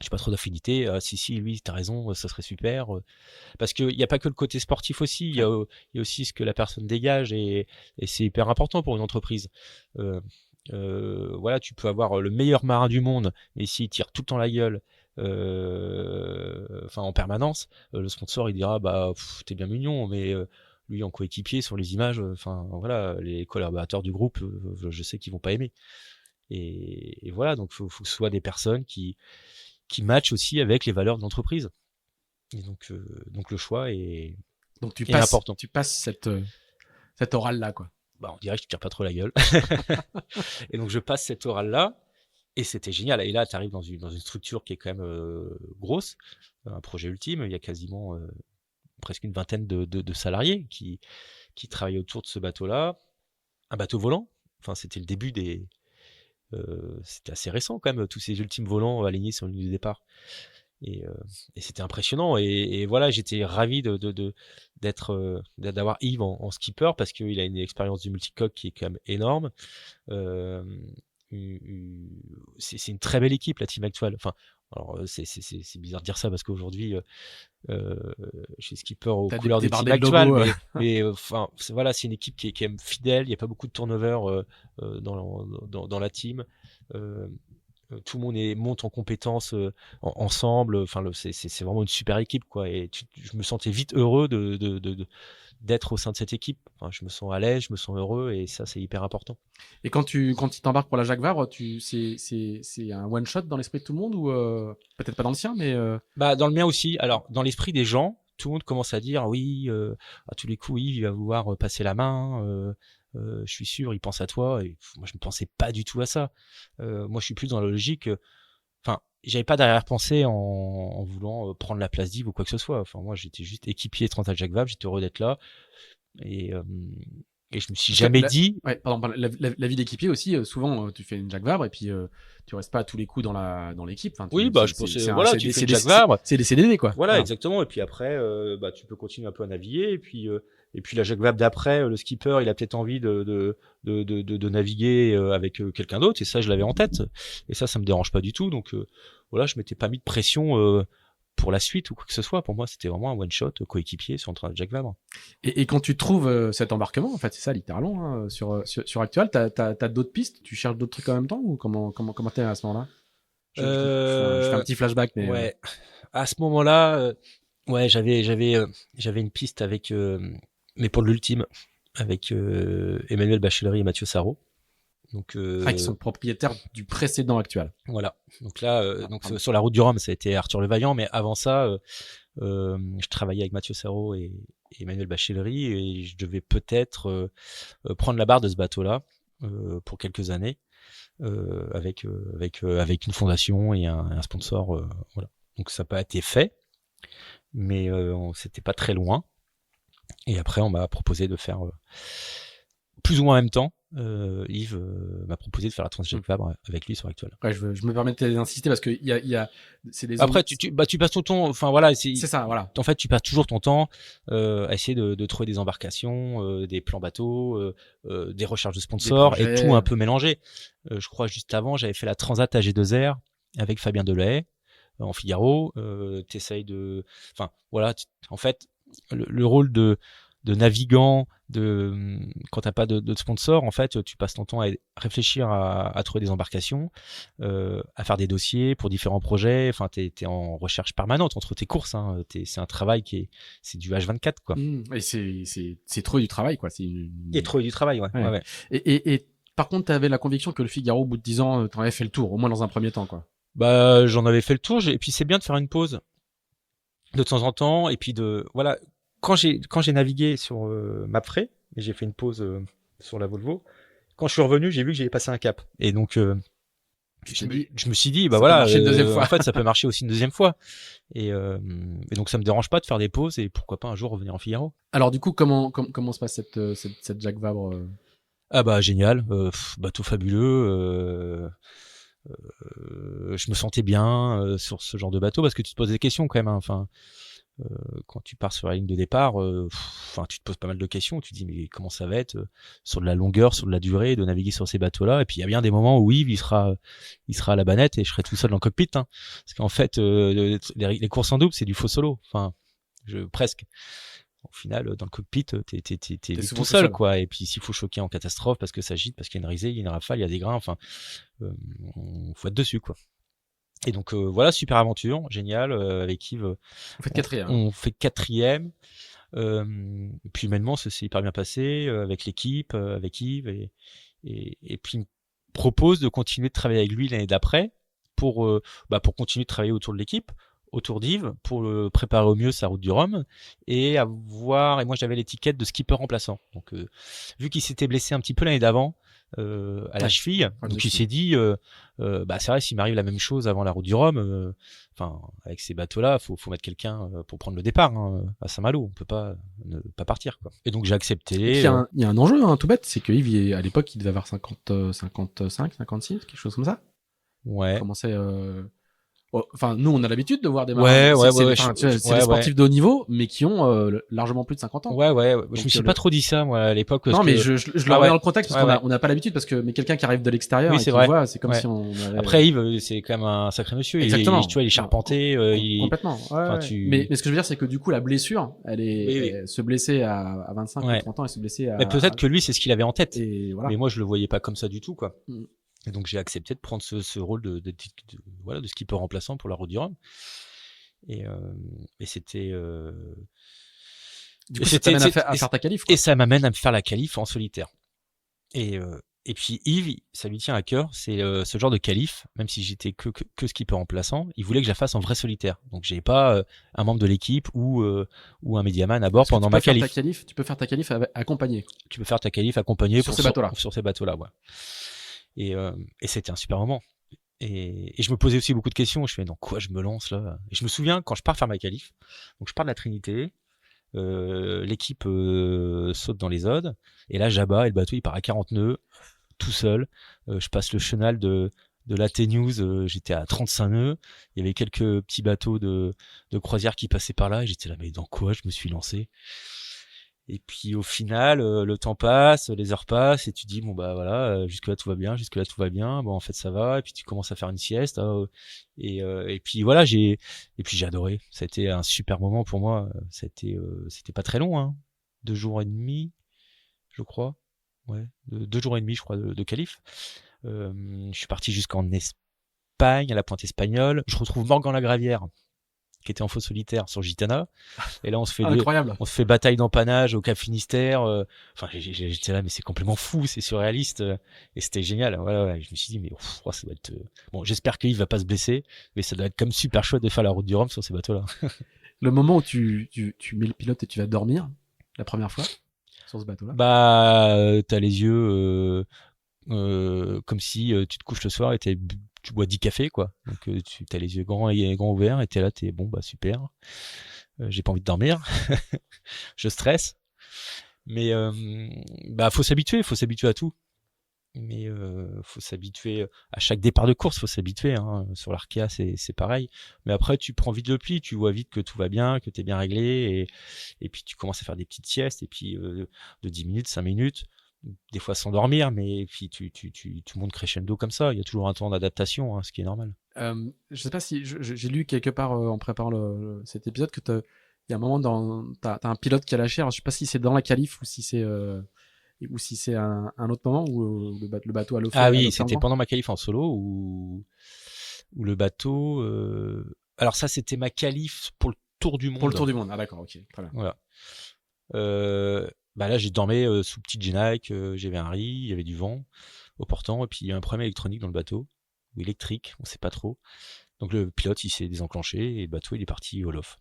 j'ai pas trop d'affinité. Si, lui, t'as raison, ça serait super. Parce qu'il n'y a pas que le côté sportif aussi, il y a aussi ce que la personne dégage et c'est hyper important pour une entreprise. Voilà, tu peux avoir le meilleur marin du monde, mais s'il tire tout le temps la gueule, en permanence, le sponsor il dira bah t'es bien mignon, mais lui en coéquipier sur les images, voilà, les collaborateurs du groupe, je sais qu'ils vont pas aimer. Et voilà, donc faut que ce soit des personnes qui matchent aussi avec les valeurs de l'entreprise. Et donc le choix est important. Tu passes cette orale là, quoi. Bah on dirait que je tire pas trop la gueule. Et donc je passe cette orale là et c'était génial. Et là tu arrives dans une structure qui est quand même grosse, un projet ultime, il y a quasiment presque une vingtaine de salariés qui travaillaient autour de ce bateau là, un bateau volant. Enfin c'était le début c'était assez récent quand même, tous ces ultimes volants alignés sur une ligne de départ. et c'était impressionnant. Et voilà, j'étais ravi d'avoir Yves en skipper parce qu'il a une expérience du multicoque qui est quand même énorme. Euh, c'est une très belle équipe, la team actuelle. Enfin, alors c'est bizarre de dire ça parce qu'aujourd'hui je suis skipper aux couleurs de team actuelle, mais enfin voilà, c'est une équipe qui est quand même fidèle. Il n'y a pas beaucoup de turnover dans la team. Tout le monde monte en compétences ensemble. Enfin, c'est vraiment une super équipe, quoi. Et je me sentais vite heureux d'être au sein de cette équipe. Enfin, je me sens à l'aise, je me sens heureux, et ça, c'est hyper important. Et quand tu t'embarques pour la Jacques Vabre, c'est un one shot dans l'esprit de tout le monde, ou peut-être pas dans le sien, mais Bah, dans le mien aussi. Alors, dans l'esprit des gens, tout le monde commence à dire oui, à tous les coups, Yves, il va vouloir passer la main. Je suis sûr, il pense à toi. Et moi, je ne pensais pas du tout à ça. Moi, je suis plus dans la logique. Enfin, j'avais pas d'arrière-pensée en voulant prendre la place d'Yves ou quoi que ce soit. Enfin, moi, j'étais juste équipier Transat Jacques Vabre. J'étais heureux d'être là. Et je me suis jamais dit. Ouais, pardon, la vie d'équipier aussi. Souvent, tu fais une Jacques Vabre et puis tu restes pas à tous les coups dans l'équipe. Enfin, oui, bah je pensais voilà, tu fais une Jacques Vabre. C'est des CDD, quoi. Voilà, exactement. Et puis après, bah tu peux continuer un peu à naviguer. Et puis la Jacques Vabre d'après, le skipper, il a peut-être envie de naviguer avec quelqu'un d'autre. Et ça, je l'avais en tête. Et ça me dérange pas du tout. Donc voilà, je m'étais pas mis de pression pour la suite ou quoi que ce soit. Pour moi, c'était vraiment un one shot coéquipier sur un Jacques Vabre. Et quand tu trouves cet embarquement, en fait, c'est ça littéralement, hein, sur Actual, t'as d'autres pistes, tu cherches d'autres trucs en même temps, ou comment t'es à ce moment-là? Je fais un petit flashback, mais ouais. À ce moment-là, ouais, j'avais une piste avec mais pour l'ultime, avec Emmanuel Bachellery et Mathieu Sarrault. Donc qui sont propriétaires du précédent Actual. Voilà. Donc là, sur la route du Rhum, ça a été Arthur Levaillant, mais avant ça, je travaillais avec Mathieu Sarrault et Emmanuel Bachellery, et je devais peut-être prendre la barre de ce bateau-là pour quelques années, avec une fondation et un sponsor. Voilà. Donc ça n'a pas été fait, mais c'était pas très loin. Et après, on m'a proposé de faire plus ou moins en même temps. Yves m'a proposé de faire la Transat Jacques Vabre avec lui sur Actual. Ouais, je me permets d'insister parce que c'est des après tu passes ton temps, enfin voilà, c'est ça, voilà. En fait, tu passes toujours ton temps à essayer de trouver des embarcations, des plans bateaux, des recherches de sponsors, et tout un peu mélangé. Je crois juste avant, j'avais fait la Transat AG2R avec Fabien Delahaye en Figaro. T'essayes de, enfin voilà, en fait le rôle de navigant, quand t'as pas de sponsor, en fait, tu passes ton temps à réfléchir à trouver des embarcations, à faire des dossiers pour différents projets. Enfin, t'es en recherche permanente entre tes courses. Hein. C'est un travail c'est du H24, quoi. Et c'est trop du travail, quoi. Et trop du travail, ouais. Ouais. Et par contre, t'avais la conviction que le Figaro, au bout de 10 ans, t'en avais fait le tour, au moins dans un premier temps, quoi. Bah, j'en avais fait le tour. Et puis c'est bien de faire une pause de temps en temps. Et puis voilà. Quand j'ai navigué sur Mapfre, et j'ai fait une pause sur la Volvo, quand je suis revenu, j'ai vu que j'avais passé un cap. Et donc je me suis dit, bah voilà, en fait, ça peut marcher aussi une deuxième fois. Et donc ça me dérange pas de faire des pauses, et pourquoi pas un jour revenir en Figaro. Alors du coup, comment se passe cette Jacques Vabre Ah bah génial, bateau fabuleux. Je me sentais bien sur ce genre de bateau, parce que tu te poses des questions quand même. Hein. Enfin, quand tu pars sur la ligne de départ, enfin tu te poses pas mal de questions. Tu te dis mais comment ça va être sur de la longueur, sur de la durée, de naviguer sur ces bateaux-là. Et puis il y a bien des moments où Yves il sera à la banette et je serai tout seul dans le cockpit. Hein. Parce qu'en fait les courses en double c'est du faux solo. Enfin presque. Au final, dans le cockpit, t'es tout seul, quoi. Et puis, s'il faut choquer en catastrophe parce que ça gîte, parce qu'il y a une risée, il y a une rafale, il y a des grains, enfin, faut être dessus, quoi. Et donc, voilà, super aventure, génial, avec Yves. On fait quatrième. On fait quatrième. Puis, humainement, ça s'est hyper bien passé, avec l'équipe, avec Yves. Et puis, il me propose de continuer de travailler avec lui l'année d'après pour continuer de travailler autour de l'équipe, autour d'Yves, pour le préparer au mieux sa route du Rhum, et moi j'avais l'étiquette de skipper remplaçant. Donc vu qu'il s'était blessé un petit peu l'année d'avant à la cheville, donc il s'est dit c'est vrai, s'il m'arrive la même chose avant la route du Rhum, enfin avec ces bateaux-là, faut mettre quelqu'un pour prendre le départ à Saint-Malo, on peut pas ne pas partir, quoi. Et donc j'ai accepté. Il y a un enjeu tout bête, c'est que Yves à l'époque il devait avoir 55, 56, quelque chose comme ça. Ouais. Il commençait Enfin, nous, on a l'habitude de voir des marins. Ouais, ouais, C'est ouais, des sportifs de haut niveau, mais qui ont largement plus de 50 ans. Ouais, ouais. Donc, Je me suis pas trop dit ça, moi, à l'époque. Parce non, mais que... je le remets dans le contexte parce ouais, qu'on n'a pas l'habitude mais quelqu'un qui arrive de l'extérieur oui, et c'est qui vrai. voit, c'est comme Ouais. si on avait... Après, Yves, c'est quand même un sacré monsieur. Exactement. Tu vois, il est charpenté. Complètement. Ouais, mais ce que je veux dire, c'est que du coup, la blessure, se blesser à 25 ou 30 ans et se blesser à... Mais peut-être que lui, c'est ce qu'il avait en tête. Et voilà. Mais moi, je le voyais pas comme ça du tout, quoi. Et donc, j'ai accepté de prendre ce rôle de skipper remplaçant pour la Route du Rhum. Et c'était... Du coup, ça t'amène à faire ta qualif, quoi. Et ça m'amène à me faire la qualif en solitaire. Et puis Yves, ça lui tient à cœur, c'est ce genre de qualif, même si j'étais que skipper remplaçant, il voulait que je la fasse en vrai solitaire. Donc j'ai pas un membre de l'équipe ou un médiaman à bord pendant ma qualif. Tu peux faire ta qualif accompagné. Tu peux faire ta qualif accompagné sur ces bateaux-là. Sur ces bateaux-là, ouais. Et c'était un super moment. Et je me posais aussi beaucoup de questions. Je fais dans quoi je me lance là. Et je me souviens quand je pars faire ma qualif, donc je pars de la Trinité. L'équipe saute dans les odes et là j'abat et le bateau il part à 40 nœuds tout seul. Je passe le chenal de la T-News, j'étais à 35 nœuds. Il y avait quelques petits bateaux de croisière qui passaient par là et j'étais là mais dans quoi je me suis lancé. Et puis au final le temps passe, les heures passent et tu dis bon bah voilà, jusque là tout va bien, bon en fait ça va, et puis tu commences à faire une sieste et puis voilà, j'ai adoré. Ça a été un super moment pour moi. C'était pas très long, hein, 2 jours et demi je crois, ouais, 2 jours et demi je crois de qualif. Je suis parti jusqu'en Espagne, à la Pointe Espagnole. Je retrouve Morgan Lagravière qui était en faux solitaire sur Gitana. Et là, on se fait bataille d'empannage au Cap Finistère. Enfin, j'étais là, mais c'est complètement fou, c'est surréaliste. Et c'était génial. Voilà, je me suis dit, mais ça doit être... Bon, j'espère qu'il va pas se blesser, mais ça doit être comme super chouette de faire la Route du Rhum sur ces bateaux-là. Le moment où tu mets le pilote et tu vas dormir, la première fois, sur ce bateau-là? Bah, t'as les yeux comme si tu te couches le soir et tu bois 10 cafés, quoi. Donc tu as les yeux grands ouverts et t'es là, bon bah super. J'ai pas envie de dormir. Je stresse. Mais bah faut s'habituer à tout. Mais faut s'habituer à chaque départ de course, faut s'habituer, hein. Sur l'Arkea, c'est pareil. Mais après tu prends vite le pli, tu vois vite que tout va bien, que t'es bien réglé et puis tu commences à faire des petites siestes et puis de 10 minutes, 5 minutes. Des fois sans dormir, mais puis tu montes crescendo comme ça. Il y a toujours un temps d'adaptation, hein, ce qui est normal. Je sais pas si j'ai lu quelque part en préparant cet épisode que il y a un moment t'as un pilote qui a lâché. Alors je sais pas si c'est dans la qualif ou si c'est un autre moment où le bateau a l'eau. Ah oui, c'était pendant ma qualif en solo où le bateau. Alors ça, c'était ma qualif pour le Tour du Monde. Pour le Tour du Monde. Ah d'accord, ok, très bien. Voilà. Bah là, j'ai dormi sous petite Genac, j'avais un riz, il y avait du vent au portant, et puis il y a un problème électronique dans le bateau, ou électrique, on sait pas trop. Donc le pilote, il s'est désenclenché, et le bateau, il est parti Olof.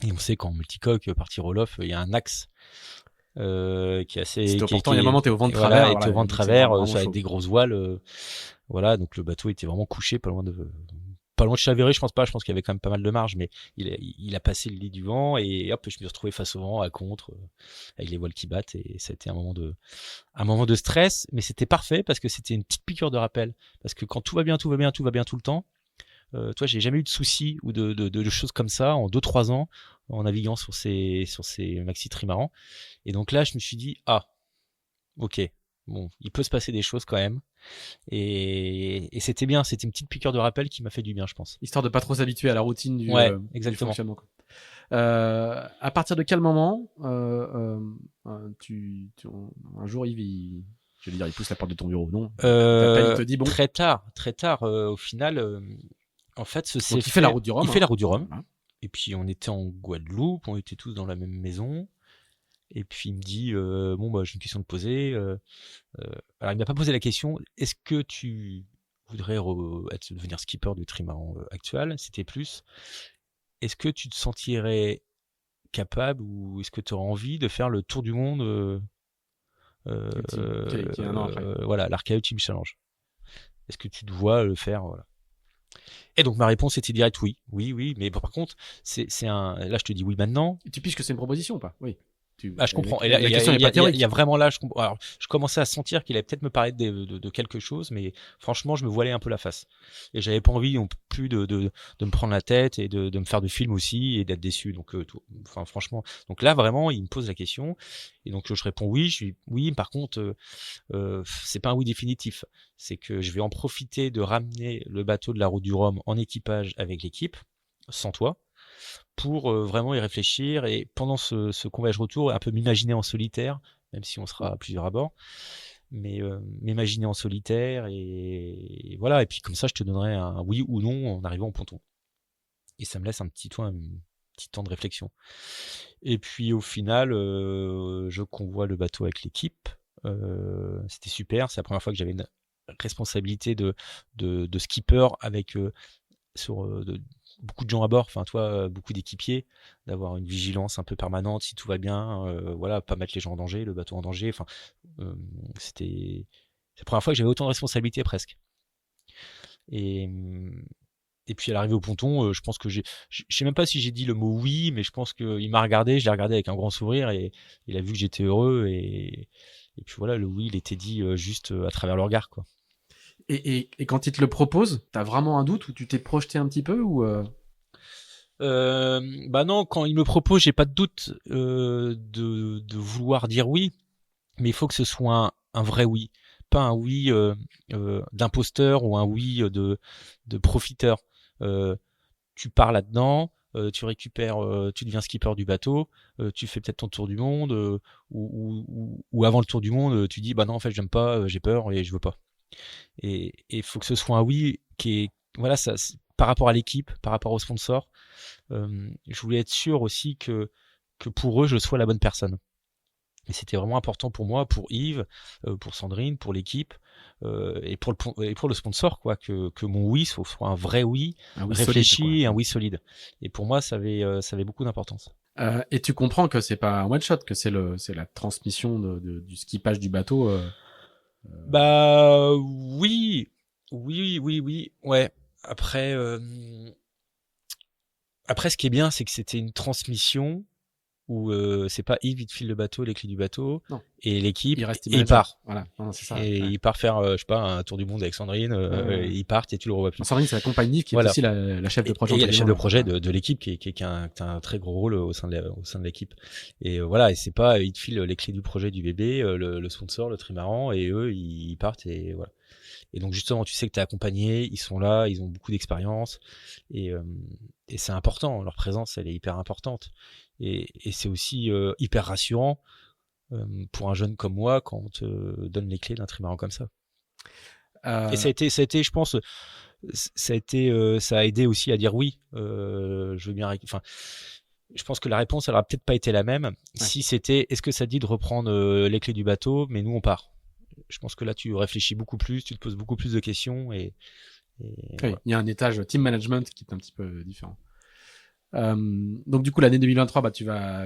Et on sait qu'en multicoque, partir Olof, il y a un axe qui est assez... Pourtant, il y a un moment, t'es au vent de travers. Voilà, et t'es au vent de travers, avec des grosses voiles. Voilà, donc le bateau était vraiment couché, pas loin de Chavéré, je pense pas. Je pense qu'il y avait quand même pas mal de marge, mais il a passé le lit du vent et hop, je me suis retrouvé face au vent, à contre, avec les voiles qui battent et ça a été un moment de stress, mais c'était parfait parce que c'était une petite piqûre de rappel. Parce que quand tout va bien tout le temps. Toi, j'ai jamais eu de soucis ou de choses comme ça en 2-3 ans en naviguant sur ces maxi trimarans. Et donc là, je me suis dit ok, bon, il peut se passer des choses quand même. Et c'était bien, c'était une petite piqûre de rappel qui m'a fait du bien, je pense. Histoire de pas trop s'habituer à la routine du fonctionnement. À partir de quel moment un jour Yves il pousse la porte de ton bureau, non? Il te dit bon. Très tard, au final, en fait, il fait la Route du Rhum. Il fait la Route du Rhum. Et puis on était en Guadeloupe, on était tous dans la même maison. Et puis il me dit j'ai une question à te poser. Alors il m'a pas posé la question. Est-ce que tu voudrais devenir skipper du trimaran actuel? C'était plus. Est-ce que tu te sentirais capable ou est-ce que tu aurais envie de faire le tour du monde qui est un an après. Voilà, l'Arkea Ultimate Challenge. Est-ce que tu te vois le faire? Voilà. Et donc ma réponse était directe oui, mais par contre là je te dis oui maintenant. Et tu piges que c'est une proposition ou pas? Oui. Ah, je comprends. Et la là, question n'est pas théorique. il y a vraiment là, je comprends. Alors, je commençais à sentir qu'il allait peut-être me parler de quelque chose, mais franchement, je me voilais un peu la face. Et j'avais pas envie non plus de me prendre la tête et de me faire de film aussi et d'être déçu. Donc, enfin, franchement. Donc là, vraiment, il me pose la question. Et donc, je réponds oui. Je dis oui. Par contre, c'est pas un oui définitif. C'est que je vais en profiter de ramener le bateau de la Route du Rhum en équipage avec l'équipe, sans toi, pour vraiment y réfléchir et pendant ce convoyage retour un peu m'imaginer en solitaire, même si on sera plusieurs à bord, mais m'imaginer en solitaire et voilà, et puis comme ça je te donnerai un oui ou non en arrivant au ponton et ça me laisse un petit temps de réflexion. Et puis au final je convoie le bateau avec l'équipe, c'était super, c'est la première fois que j'avais une responsabilité de skipper avec beaucoup de gens à bord, enfin toi, beaucoup d'équipiers, d'avoir une vigilance un peu permanente si tout va bien, voilà, pas mettre les gens en danger, le bateau en danger, enfin c'était c'est la première fois que j'avais autant de responsabilités presque. Et et puis à l'arrivée au ponton, je pense que je sais même pas si j'ai dit le mot oui, mais je pense qu'il m'a regardé, je l'ai regardé avec un grand sourire et il a vu que j'étais heureux et puis voilà, le oui, il était dit juste à travers le regard, quoi. Et quand il te le propose, t'as vraiment un doute ou tu t'es projeté un petit peu ou Bah non, quand il me propose, j'ai pas de doute de vouloir dire oui, mais il faut que ce soit un vrai oui, pas un oui d'imposteur ou un oui de profiteur. Euh, Tu pars là-dedans, tu récupères, tu deviens skipper du bateau, tu fais peut-être ton tour du monde, ou avant le tour du monde, tu dis bah non en fait j'aime pas, j'ai peur et je veux pas. Et il faut que ce soit un oui qui est voilà ça par rapport à l'équipe, par rapport au sponsor. Je voulais être sûr aussi que pour eux je sois la bonne personne. Et c'était vraiment important pour moi, pour Yves, pour Sandrine, pour l'équipe et pour le sponsor quoi, que mon oui soit un vrai oui, un oui réfléchi solide, et un oui solide. Et pour moi ça avait beaucoup d'importance. et tu comprends que c'est pas un one shot, que c'est la transmission du skippage du bateau. Bah oui, ouais. Après après ce qui est bien c'est que c'était une transmission où c'est pas Yves il te file le bateau, les clés du bateau Non. et l'équipe Il reste et il manager. part. Voilà, non, c'est ça. Et Ouais. il part faire je sais pas un tour du monde avec Sandrine, ils partent et tu le revois plus. Sandrine, c'est la compagne qui est Voilà. aussi la chef de projet. Et il y a la chef de projet voilà. de l'équipe qui a un très gros rôle au sein de l'équipe. Et voilà, et c'est pas ils te filent les clés du projet du bébé, le sponsor, le trimaran, et eux ils partent et voilà. Et donc justement, tu sais que t'es accompagné, ils sont là, ils ont beaucoup d'expérience et c'est important. Leur présence, elle est hyper importante. Et c'est aussi hyper rassurant pour un jeune comme moi quand on te donne les clés d'un trimaran comme ça. Et ça a été, je pense, ça a aidé aussi à dire oui. Je veux bien, enfin, je pense que la réponse, elle aurait peut-être pas été la même si c'était, est-ce que ça dit de reprendre les clés du bateau, mais nous on part. Je pense que là, tu réfléchis beaucoup plus, tu te poses beaucoup plus de questions et oui, il y a un étage team management qui est un petit peu différent. Donc du coup l'année 2023 bah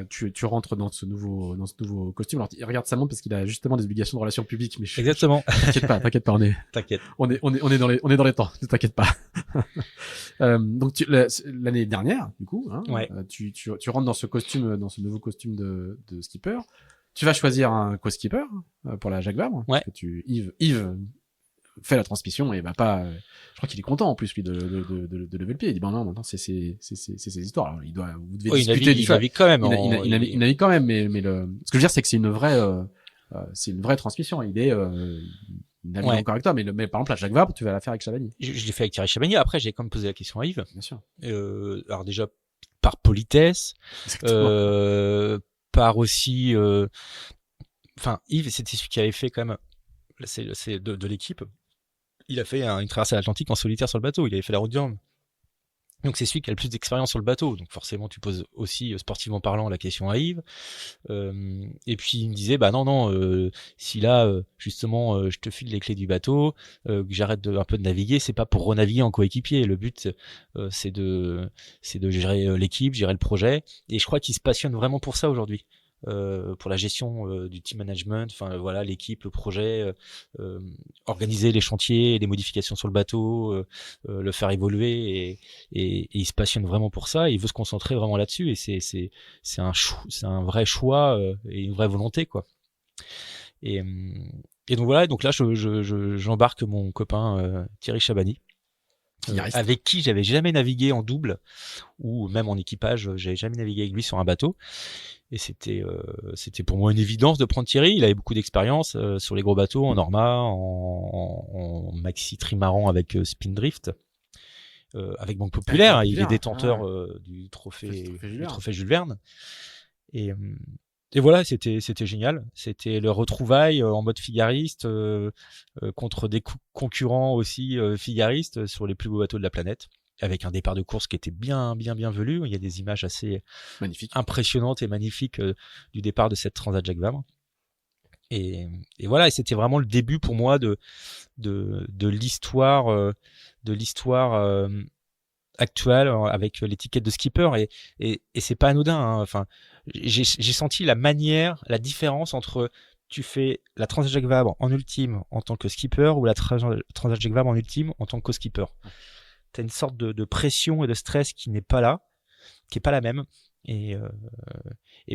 tu rentres dans ce nouveau costume. Alors regarde ça monte parce qu'il a justement des obligations de relations publiques mais exactement. T'inquiète pas on est dans les temps, ne t'inquiète pas. Donc l'année dernière du coup hein, ouais. tu rentres dans ce nouveau costume de skipper. Tu vas choisir un co-skipper pour la Jacques Vabre ouais. parce que Yves fait la transmission et bah pas je crois qu'il est content en plus lui de lever le pied. Il dit ben non maintenant c'est ces histoires. Alors, vous devez discuter il navigue quand même. Il navigue quand même mais ce que je veux dire c'est que c'est une vraie transmission. Il navigue encore avec toi mais par exemple la Jacques Vabre tu vas la faire avec Chavagny. Je l'ai fait avec Thierry Chavagny. Après j'ai quand même posé la question à Yves. Bien sûr. Alors déjà par politesse, par aussi enfin Yves c'était celui qui avait fait quand même c'est de l'équipe. Il a fait une traversée de l'Atlantique en solitaire sur le bateau. Il avait fait la route du Rhum. Donc c'est celui qui a le plus d'expérience sur le bateau. Donc forcément tu poses aussi sportivement parlant la question à Yves. Et puis il me disait bah non si là justement je te file les clés du bateau, que j'arrête un peu de naviguer, c'est pas pour renaviguer en coéquipier. Le but c'est de gérer l'équipe, gérer le projet. Et je crois qu'il se passionne vraiment pour ça aujourd'hui. pour la gestion du team management, enfin voilà, l'équipe, le projet, organiser les chantiers, les modifications sur le bateau, le faire évoluer, et il se passionne vraiment pour ça, et il veut se concentrer vraiment là-dessus, et c'est un vrai choix et une vraie volonté, quoi. Et donc voilà, donc là j'embarque mon copain Thierry Chabani, avec qui j'avais jamais navigué en double ou même en équipage, j'avais jamais navigué avec lui sur un bateau, et c'était pour moi une évidence de prendre Thierry. Il avait beaucoup d'expérience sur les gros bateaux, en Norma, en maxi trimaran avec Spindrift, avec Banque Populaire. Il est détenteur du trophée Jules Verne, et voilà, c'était génial. C'était le retrouvaille en mode figariste contre des concurrents aussi figaristes sur les plus beaux bateaux de la planète, avec un départ de course qui était bien velu. Il y a des images assez impressionnantes et magnifiques du départ de cette Transat Jacques Vabre. Et voilà, et c'était vraiment le début pour moi de l'histoire actuelle avec l'étiquette de skipper, et c'est pas anodin, hein. Enfin, j'ai senti la différence entre tu fais la Transat Jacques Vabre en ultime en tant que skipper ou la Transat Jacques Vabre en ultime en tant que co-skipper. T'as une sorte de pression et de stress qui n'est pas là, qui est pas la même, et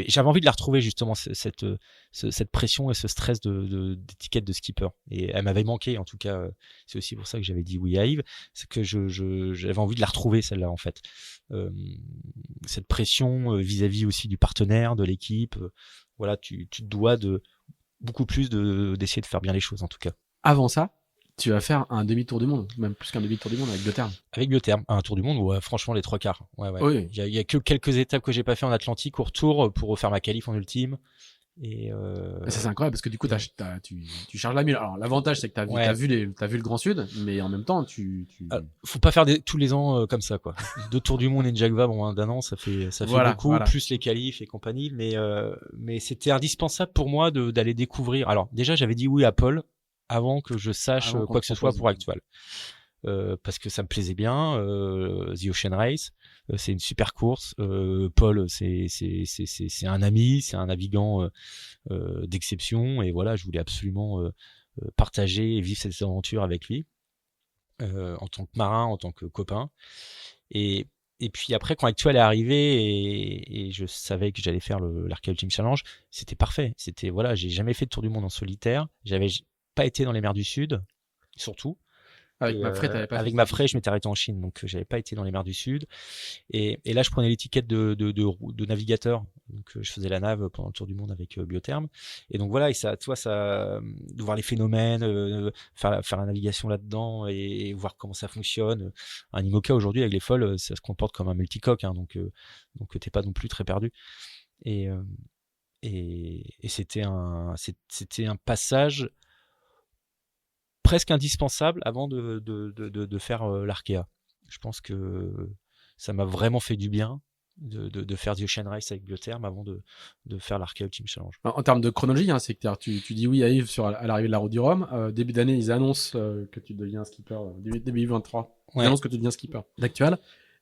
j'avais envie de la retrouver, justement, cette pression et ce stress d'étiquette de skipper, et elle m'avait manqué, en tout cas. C'est aussi pour ça que j'avais dit oui à Yves, c'est que j'avais envie de la retrouver, celle-là, en fait. Cette pression vis-à-vis aussi du partenaire, de l'équipe, voilà, tu te dois de beaucoup plus d'essayer de faire bien les choses, en tout cas. Avant ça, tu vas faire un demi-tour du monde, même plus qu'un demi-tour du monde, avec Biotherm. Avec Biotherm, un tour du monde, ouais, franchement, les 3/4. Ouais. Oui. Il y a que quelques étapes que j'ai pas fait en Atlantique au retour pour faire ma qualif en ultime. Et ça, c'est incroyable, parce que du coup, tu charges la mule. Alors, l'avantage, c'est que t'as vu le Grand Sud, mais en même temps, faut pas faire tous les ans comme ça, quoi. 2 tours du monde et une Jacques Vabre en moins d'un an, ça fait beaucoup, plus les qualifs et compagnie, mais c'était indispensable pour moi d'aller découvrir. Alors, déjà, j'avais dit oui à Paul avant que je sache quoi que ce soit pour Actual. Parce que ça me plaisait bien, The Ocean Race, c'est une super course. Paul, c'est un ami, c'est un navigant d'exception, et voilà, je voulais absolument partager et vivre cette aventure avec lui, en tant que marin, en tant que copain. Et puis après, quand Actual est arrivé, et je savais que j'allais faire l'Archaea Ultime Challenge, c'était parfait. C'était, voilà, j'ai jamais fait de tour du monde en solitaire, j'avais pas été dans les mers du Sud, surtout. Avec Mapfre, je m'étais arrêté en Chine, donc j'avais pas été dans les mers du Sud. Et là, je prenais l'étiquette de navigateur, donc je faisais la nave pendant le tour du monde avec Biotherm. Et donc voilà, et ça, toi, de voir les phénomènes, faire la navigation là-dedans, et voir comment ça fonctionne. Un IMOCA aujourd'hui avec les folles, ça se comporte comme un multicoque, hein, donc t'es pas non plus très perdu. Et c'était un passage presque indispensable avant de faire l'Archaea. Je pense que ça m'a vraiment fait du bien de faire The Ocean Race avec Biotherm avant de faire l'Archaea Ultime Challenge. En termes de chronologie, hein, c'est que tu dis oui à Yves à l'arrivée de la Route du Rhum. Début d'année, ils annoncent que tu deviens skipper, début 23. Ils annoncent que tu deviens skipper d'Actual.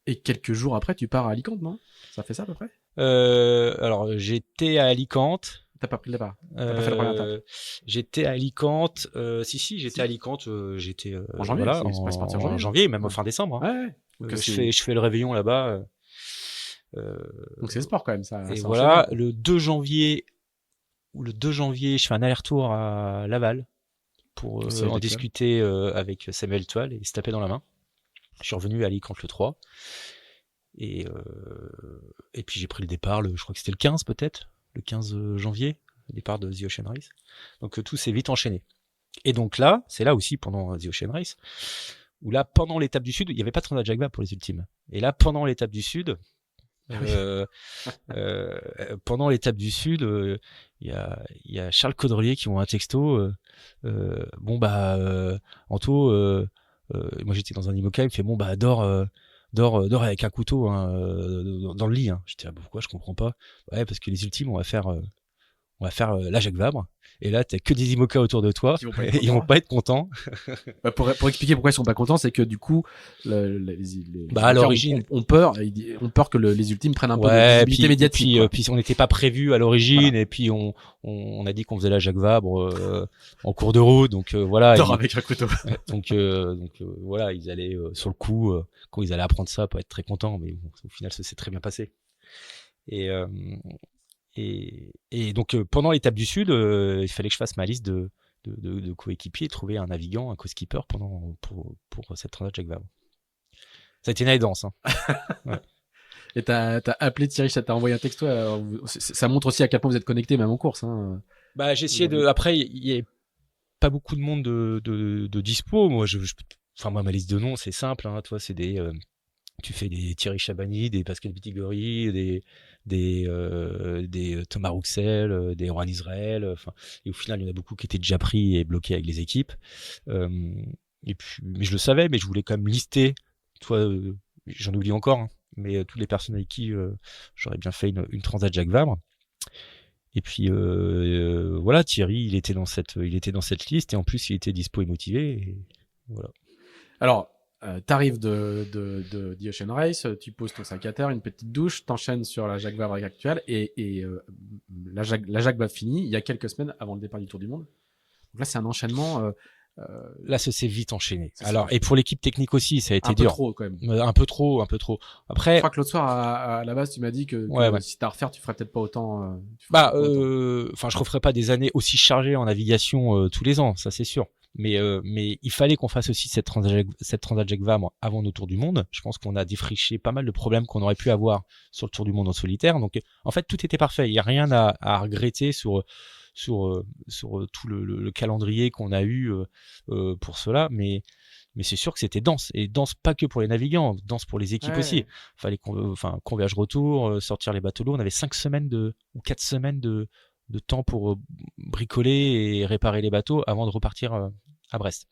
Et quelques jours après, tu pars à Alicante, non? Ça fait ça à peu près? Alors, j'étais à Alicante. T'as pas pris le départ? T'as pas fait la première étape? J'étais à Alicante. J'étais à Alicante. J'étais en janvier. Voilà, en janvier, même fin décembre. Hein. Ouais. Je fais le réveillon là-bas. Donc c'est sport quand même, ça. Et voilà, le 2 janvier, je fais un aller-retour à Laval pour en discuter avec Samuel Toile et se taper dans la main. Je suis revenu à Alicante le 3. Et puis j'ai pris le départ, je crois que c'était le 15 peut-être, le 15 janvier, le départ de The Ocean Race. Donc tout s'est vite enchaîné. Et donc là, c'est là aussi pendant The Ocean Race, où là, pendant l'étape du Sud, il n'y avait pas de Transat Jacques Vabre pour les ultimes. Et là, pendant l'étape du Sud, pendant l'étape du Sud, il y a Charles Caudrelier qui m'ont un texto. Anto, moi j'étais dans un IMOCA, il me fait dors avec un couteau, hein, dans le lit. Hein. J'étais pourquoi, je comprends pas. Ouais, parce que les ultimes, on va faire on va faire la Jacques Vabre. Et là, t'as que des IMOCA autour de toi. Ils vont pas être contents. Pour expliquer pourquoi ils sont pas contents, c'est que du coup, à l'origine, ont peur que les ultimes prennent un peu de visibilité médiatique. Puis on n'était pas prévu à l'origine, et puis on a dit qu'on faisait la Jacques Vabre en cours de route, donc voilà. Avec un couteau. donc voilà, ils allaient sur le coup quand ils allaient apprendre ça, pas être très contents, mais bon, au final, ça s'est très bien passé. Et donc pendant l'étape du Sud, il fallait que je fasse ma liste de coéquipiers et trouver un navigant, un co-skipper pour cette transat Jacques Vabre. Ça a été une année dense. Hein. Ouais. Et t'as appelé Thierry, t'as envoyé un texto. Ça montre aussi à quel point vous êtes connectés même en course. Hein. J'ai essayé de. Après, il y a pas beaucoup de monde de dispo. Moi, moi, ma liste de noms, c'est simple. Hein. Toi, c'est des. Tu fais des Thierry Chabani, des Pascal Vitigori, des Thomas Rouxel, des Juan Israël. Et au final, il y en a beaucoup qui étaient déjà pris et bloqués avec les équipes. Et puis, mais je le savais, mais je voulais quand même lister. Toi, j'en oublie encore, hein, mais toutes les personnes avec qui j'aurais bien fait une transat Jacques Vabre. Et puis voilà, Thierry, il était dans cette liste et en plus, il était dispo et motivé. Et voilà. Alors. T'arrives de The Ocean Race, tu poses ton sac à terre, une petite douche, t'enchaînes sur la Jacques Vabre actuelle et la Jacques Vabre finie il y a quelques semaines avant le départ du Tour du Monde. Donc là, c'est un enchaînement. Là, ça s'est vite enchaîné. Alors, et pour l'équipe technique aussi, ça a été dur. Un peu trop, quand même. Un peu trop. Après. Je crois que l'autre soir, à la base, tu m'as dit que si t'as à refaire, tu ferais peut-être pas autant. Je referais pas des années aussi chargées en navigation tous les ans, ça c'est sûr. Mais il fallait qu'on fasse aussi cette transat Jacques Vabre avant nos Tours du Monde. Je pense qu'on a défriché pas mal de problèmes qu'on aurait pu avoir sur le Tour du Monde en solitaire. Donc, en fait, tout était parfait. Il y a rien à regretter sur tout le calendrier qu'on a eu pour cela. Mais c'est sûr que c'était dense. Et dense pas que pour les navigants, dense pour les équipes aussi. Fallait convoyage retour, sortir les bateaux lourds. On avait 5 semaines ou 4 semaines de temps pour bricoler et réparer les bateaux avant de repartir à Brest.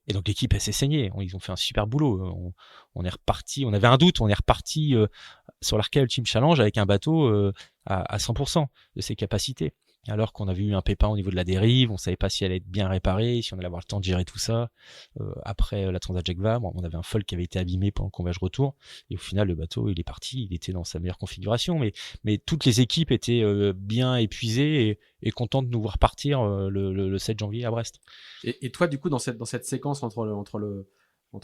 Et donc l'équipe elle s'est saignée, ils ont fait un super boulot. On est reparti, on avait un doute, on est reparti sur l'Arca Ultimate Challenge avec un bateau à 100% de ses capacités. Alors qu'on avait eu un pépin au niveau de la dérive, on savait pas si elle allait être bien réparée, si on allait avoir le temps de gérer tout ça. Après la Transat Jacques Vabre, on avait un foil qui avait été abîmé pendant le convoyage retour, et au final le bateau il est parti, il était dans sa meilleure configuration, mais toutes les équipes étaient bien épuisées et contentes de nous voir partir le 7 janvier à Brest. Et toi du coup dans cette séquence entre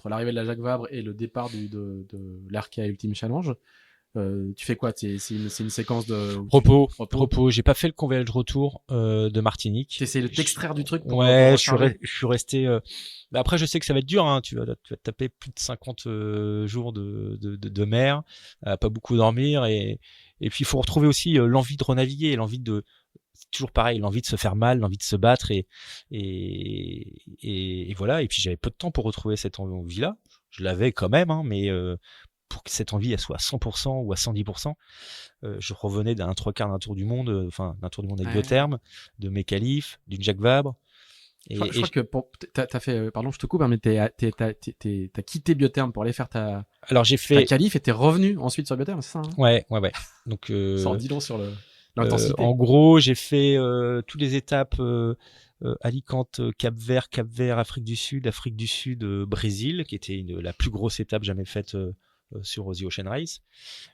l'arrivée de la Jacques Vabre et le départ de l'Arca Ultimate Challenge, tu fais quoi? C'est une séquence de repos. J'ai pas fait le convoyage retour de Martinique. T'essayes de t'extraire du truc pour je suis resté. Après, je sais que ça va être dur. Hein. Tu vas taper plus de 50 jours de mer, pas beaucoup dormir et puis il faut retrouver aussi l'envie de renaviguer, l'envie de c'est toujours pareil, l'envie de se faire mal, l'envie de se battre et voilà. Et puis j'avais peu de temps pour retrouver cette envie-là. Je l'avais quand même, hein, mais pour que cette envie elle soit à 100% ou à 110%, je revenais d'un 3/4 d'un tour du monde, d'un tour du monde avec biotherme, de mes qualifs, d'une Jacques Vabre. Je crois que t'as fait, pardon, je te coupe, hein, mais t'as quitté biotherme pour aller faire ta qualif et t'es revenu ensuite sur biotherme, c'est ça? Hein ouais. Donc ça en dit long sur l'intensité. En gros, j'ai fait toutes les étapes. Alicante, Cap-Vert, Afrique du Sud, Brésil, qui était la plus grosse étape jamais faite sur The Ocean Race.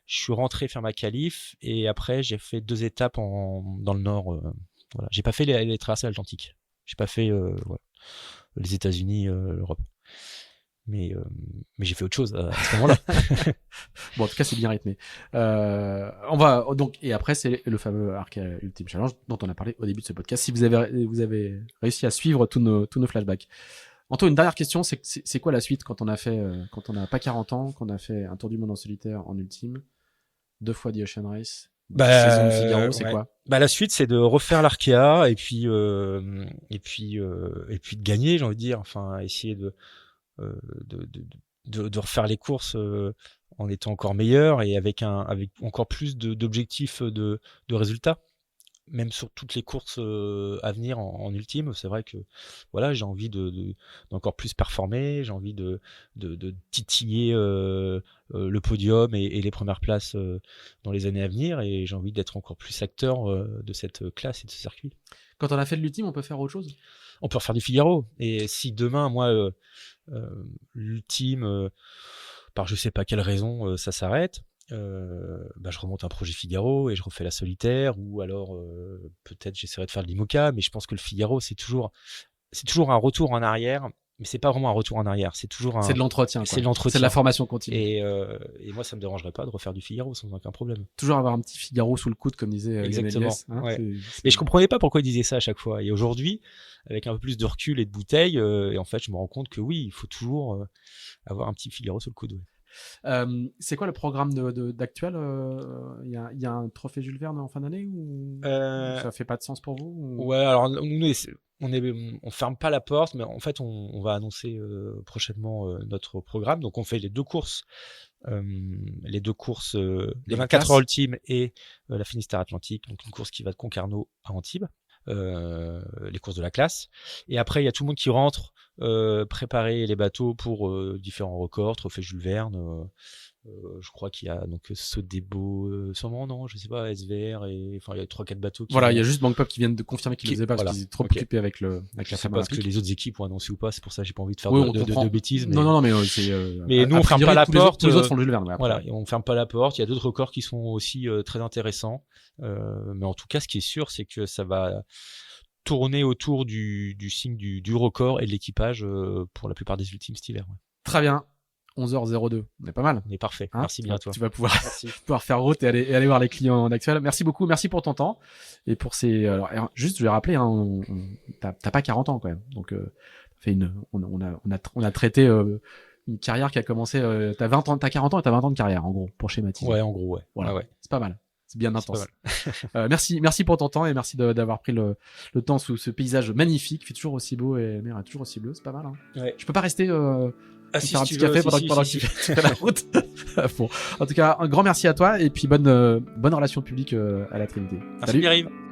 Je suis rentré faire ma qualif et après j'ai fait 2 étapes dans le nord. Voilà. J'ai pas fait les traversées de l'Atlantique. J'ai pas fait les États-Unis, l'Europe. Mais j'ai fait autre chose à ce moment-là. Bon, en tout cas, c'est bien rythmé. On va donc et après c'est le fameux Arca Ultimate Challenge dont on a parlé au début de ce podcast. Si vous avez réussi à suivre tous nos flashbacks. Anto, une dernière question, c'est quoi la suite quand on a pas 40 ans, qu'on a fait un tour du monde en solitaire en ultime, 2 fois The Ocean Race, saison de Figaro, c'est quoi? La suite, c'est de refaire l'Arkea et puis de gagner, j'ai envie de dire. Essayer de refaire les courses en étant encore meilleur et avec encore plus d'objectifs de résultats. même sur toutes les courses à venir en ultime, c'est vrai que voilà, j'ai envie d'encore plus performer, j'ai envie de titiller le podium et les premières places dans les années à venir, et j'ai envie d'être encore plus acteur de cette classe et de ce circuit. Quand on a fait de l'ultime, on peut faire autre chose? On peut refaire du Figaro, et si demain, moi, l'ultime, par je sais pas quelle raison, ça s'arrête, je remonte un projet Figaro et je refais la solitaire, ou alors peut-être j'essaierai de faire de l'IMOCA, mais je pense que le Figaro c'est toujours un retour en arrière, mais c'est pas vraiment un retour en arrière, c'est toujours c'est de l'entretien, c'est de l'entretien, c'est de la formation continue. Et moi ça me dérangerait pas de refaire du Figaro sans aucun problème. Toujours avoir un petit Figaro sous le coude, comme disait exactement. Hein, ouais. Mais je comprenais pas pourquoi il disait ça à chaque fois, et aujourd'hui avec un peu plus de recul et de bouteille, et en fait je me rends compte que oui, il faut toujours avoir un petit Figaro sous le coude. C'est quoi le programme d'actuel? Il y a un trophée Jules Verne en fin d'année, ou ça fait pas de sens pour vous, ou... Ouais, alors nous on ferme pas la porte, mais en fait on va annoncer prochainement notre programme. Donc on fait les deux courses, les 24 heures ultimes et la Finistère Atlantique, donc une course qui va de Concarneau à Antibes, les courses de la classe. Et après il y a tout le monde qui rentre préparer les bateaux pour différents records, trophée Jules Verne. Je crois qu'il y a donc Sodebo, sûrement, non, je sais pas, SVR, et enfin il y a 3-4 bateaux qui il y a juste Bank Pop qui viennent de confirmer qu'ils le faisaient pas, parce qu'ils étaient trop occupés avec la femme parce que les autres équipes ont annoncé ou pas, c'est pour ça que j'ai pas envie de faire oui, de bêtises, mais non, mais c'est mais nous on ferme pas la porte, les autres font le Jules Verne, voilà, et on ferme pas la porte. Il y a d'autres records qui sont aussi très intéressants, mais en tout cas ce qui est sûr, c'est que ça va tourner autour du signe du record et de l'équipage pour la plupart des ultimes cet hiver. Ouais. Très bien. 11h02, on est pas mal. On est parfait. Hein, merci bien à toi. Tu vas pouvoir faire route et aller voir les clients actuels. Merci beaucoup, merci pour ton temps et pour ces. Alors, juste, je vais rappeler, hein, t'as pas 40 ans quand même, donc on a traité une carrière qui a commencé. T'as 20 ans, t'as 40 ans et t'as 20 ans de carrière, en gros, pour schématiser. Ouais, en gros, ouais. Voilà, ouais. C'est pas mal. C'est bien intense. Merci pour ton temps, et merci d'avoir pris le temps sous ce paysage magnifique. Il fait toujours aussi beau et la mer est toujours aussi bleue. C'est pas mal. Hein. Ouais. Je peux pas rester. Si faire un petit café pendant que tu fais la route. Bon. En tout cas, un grand merci à toi, et puis bonne relation publique à la Trinité. Salut. Salut.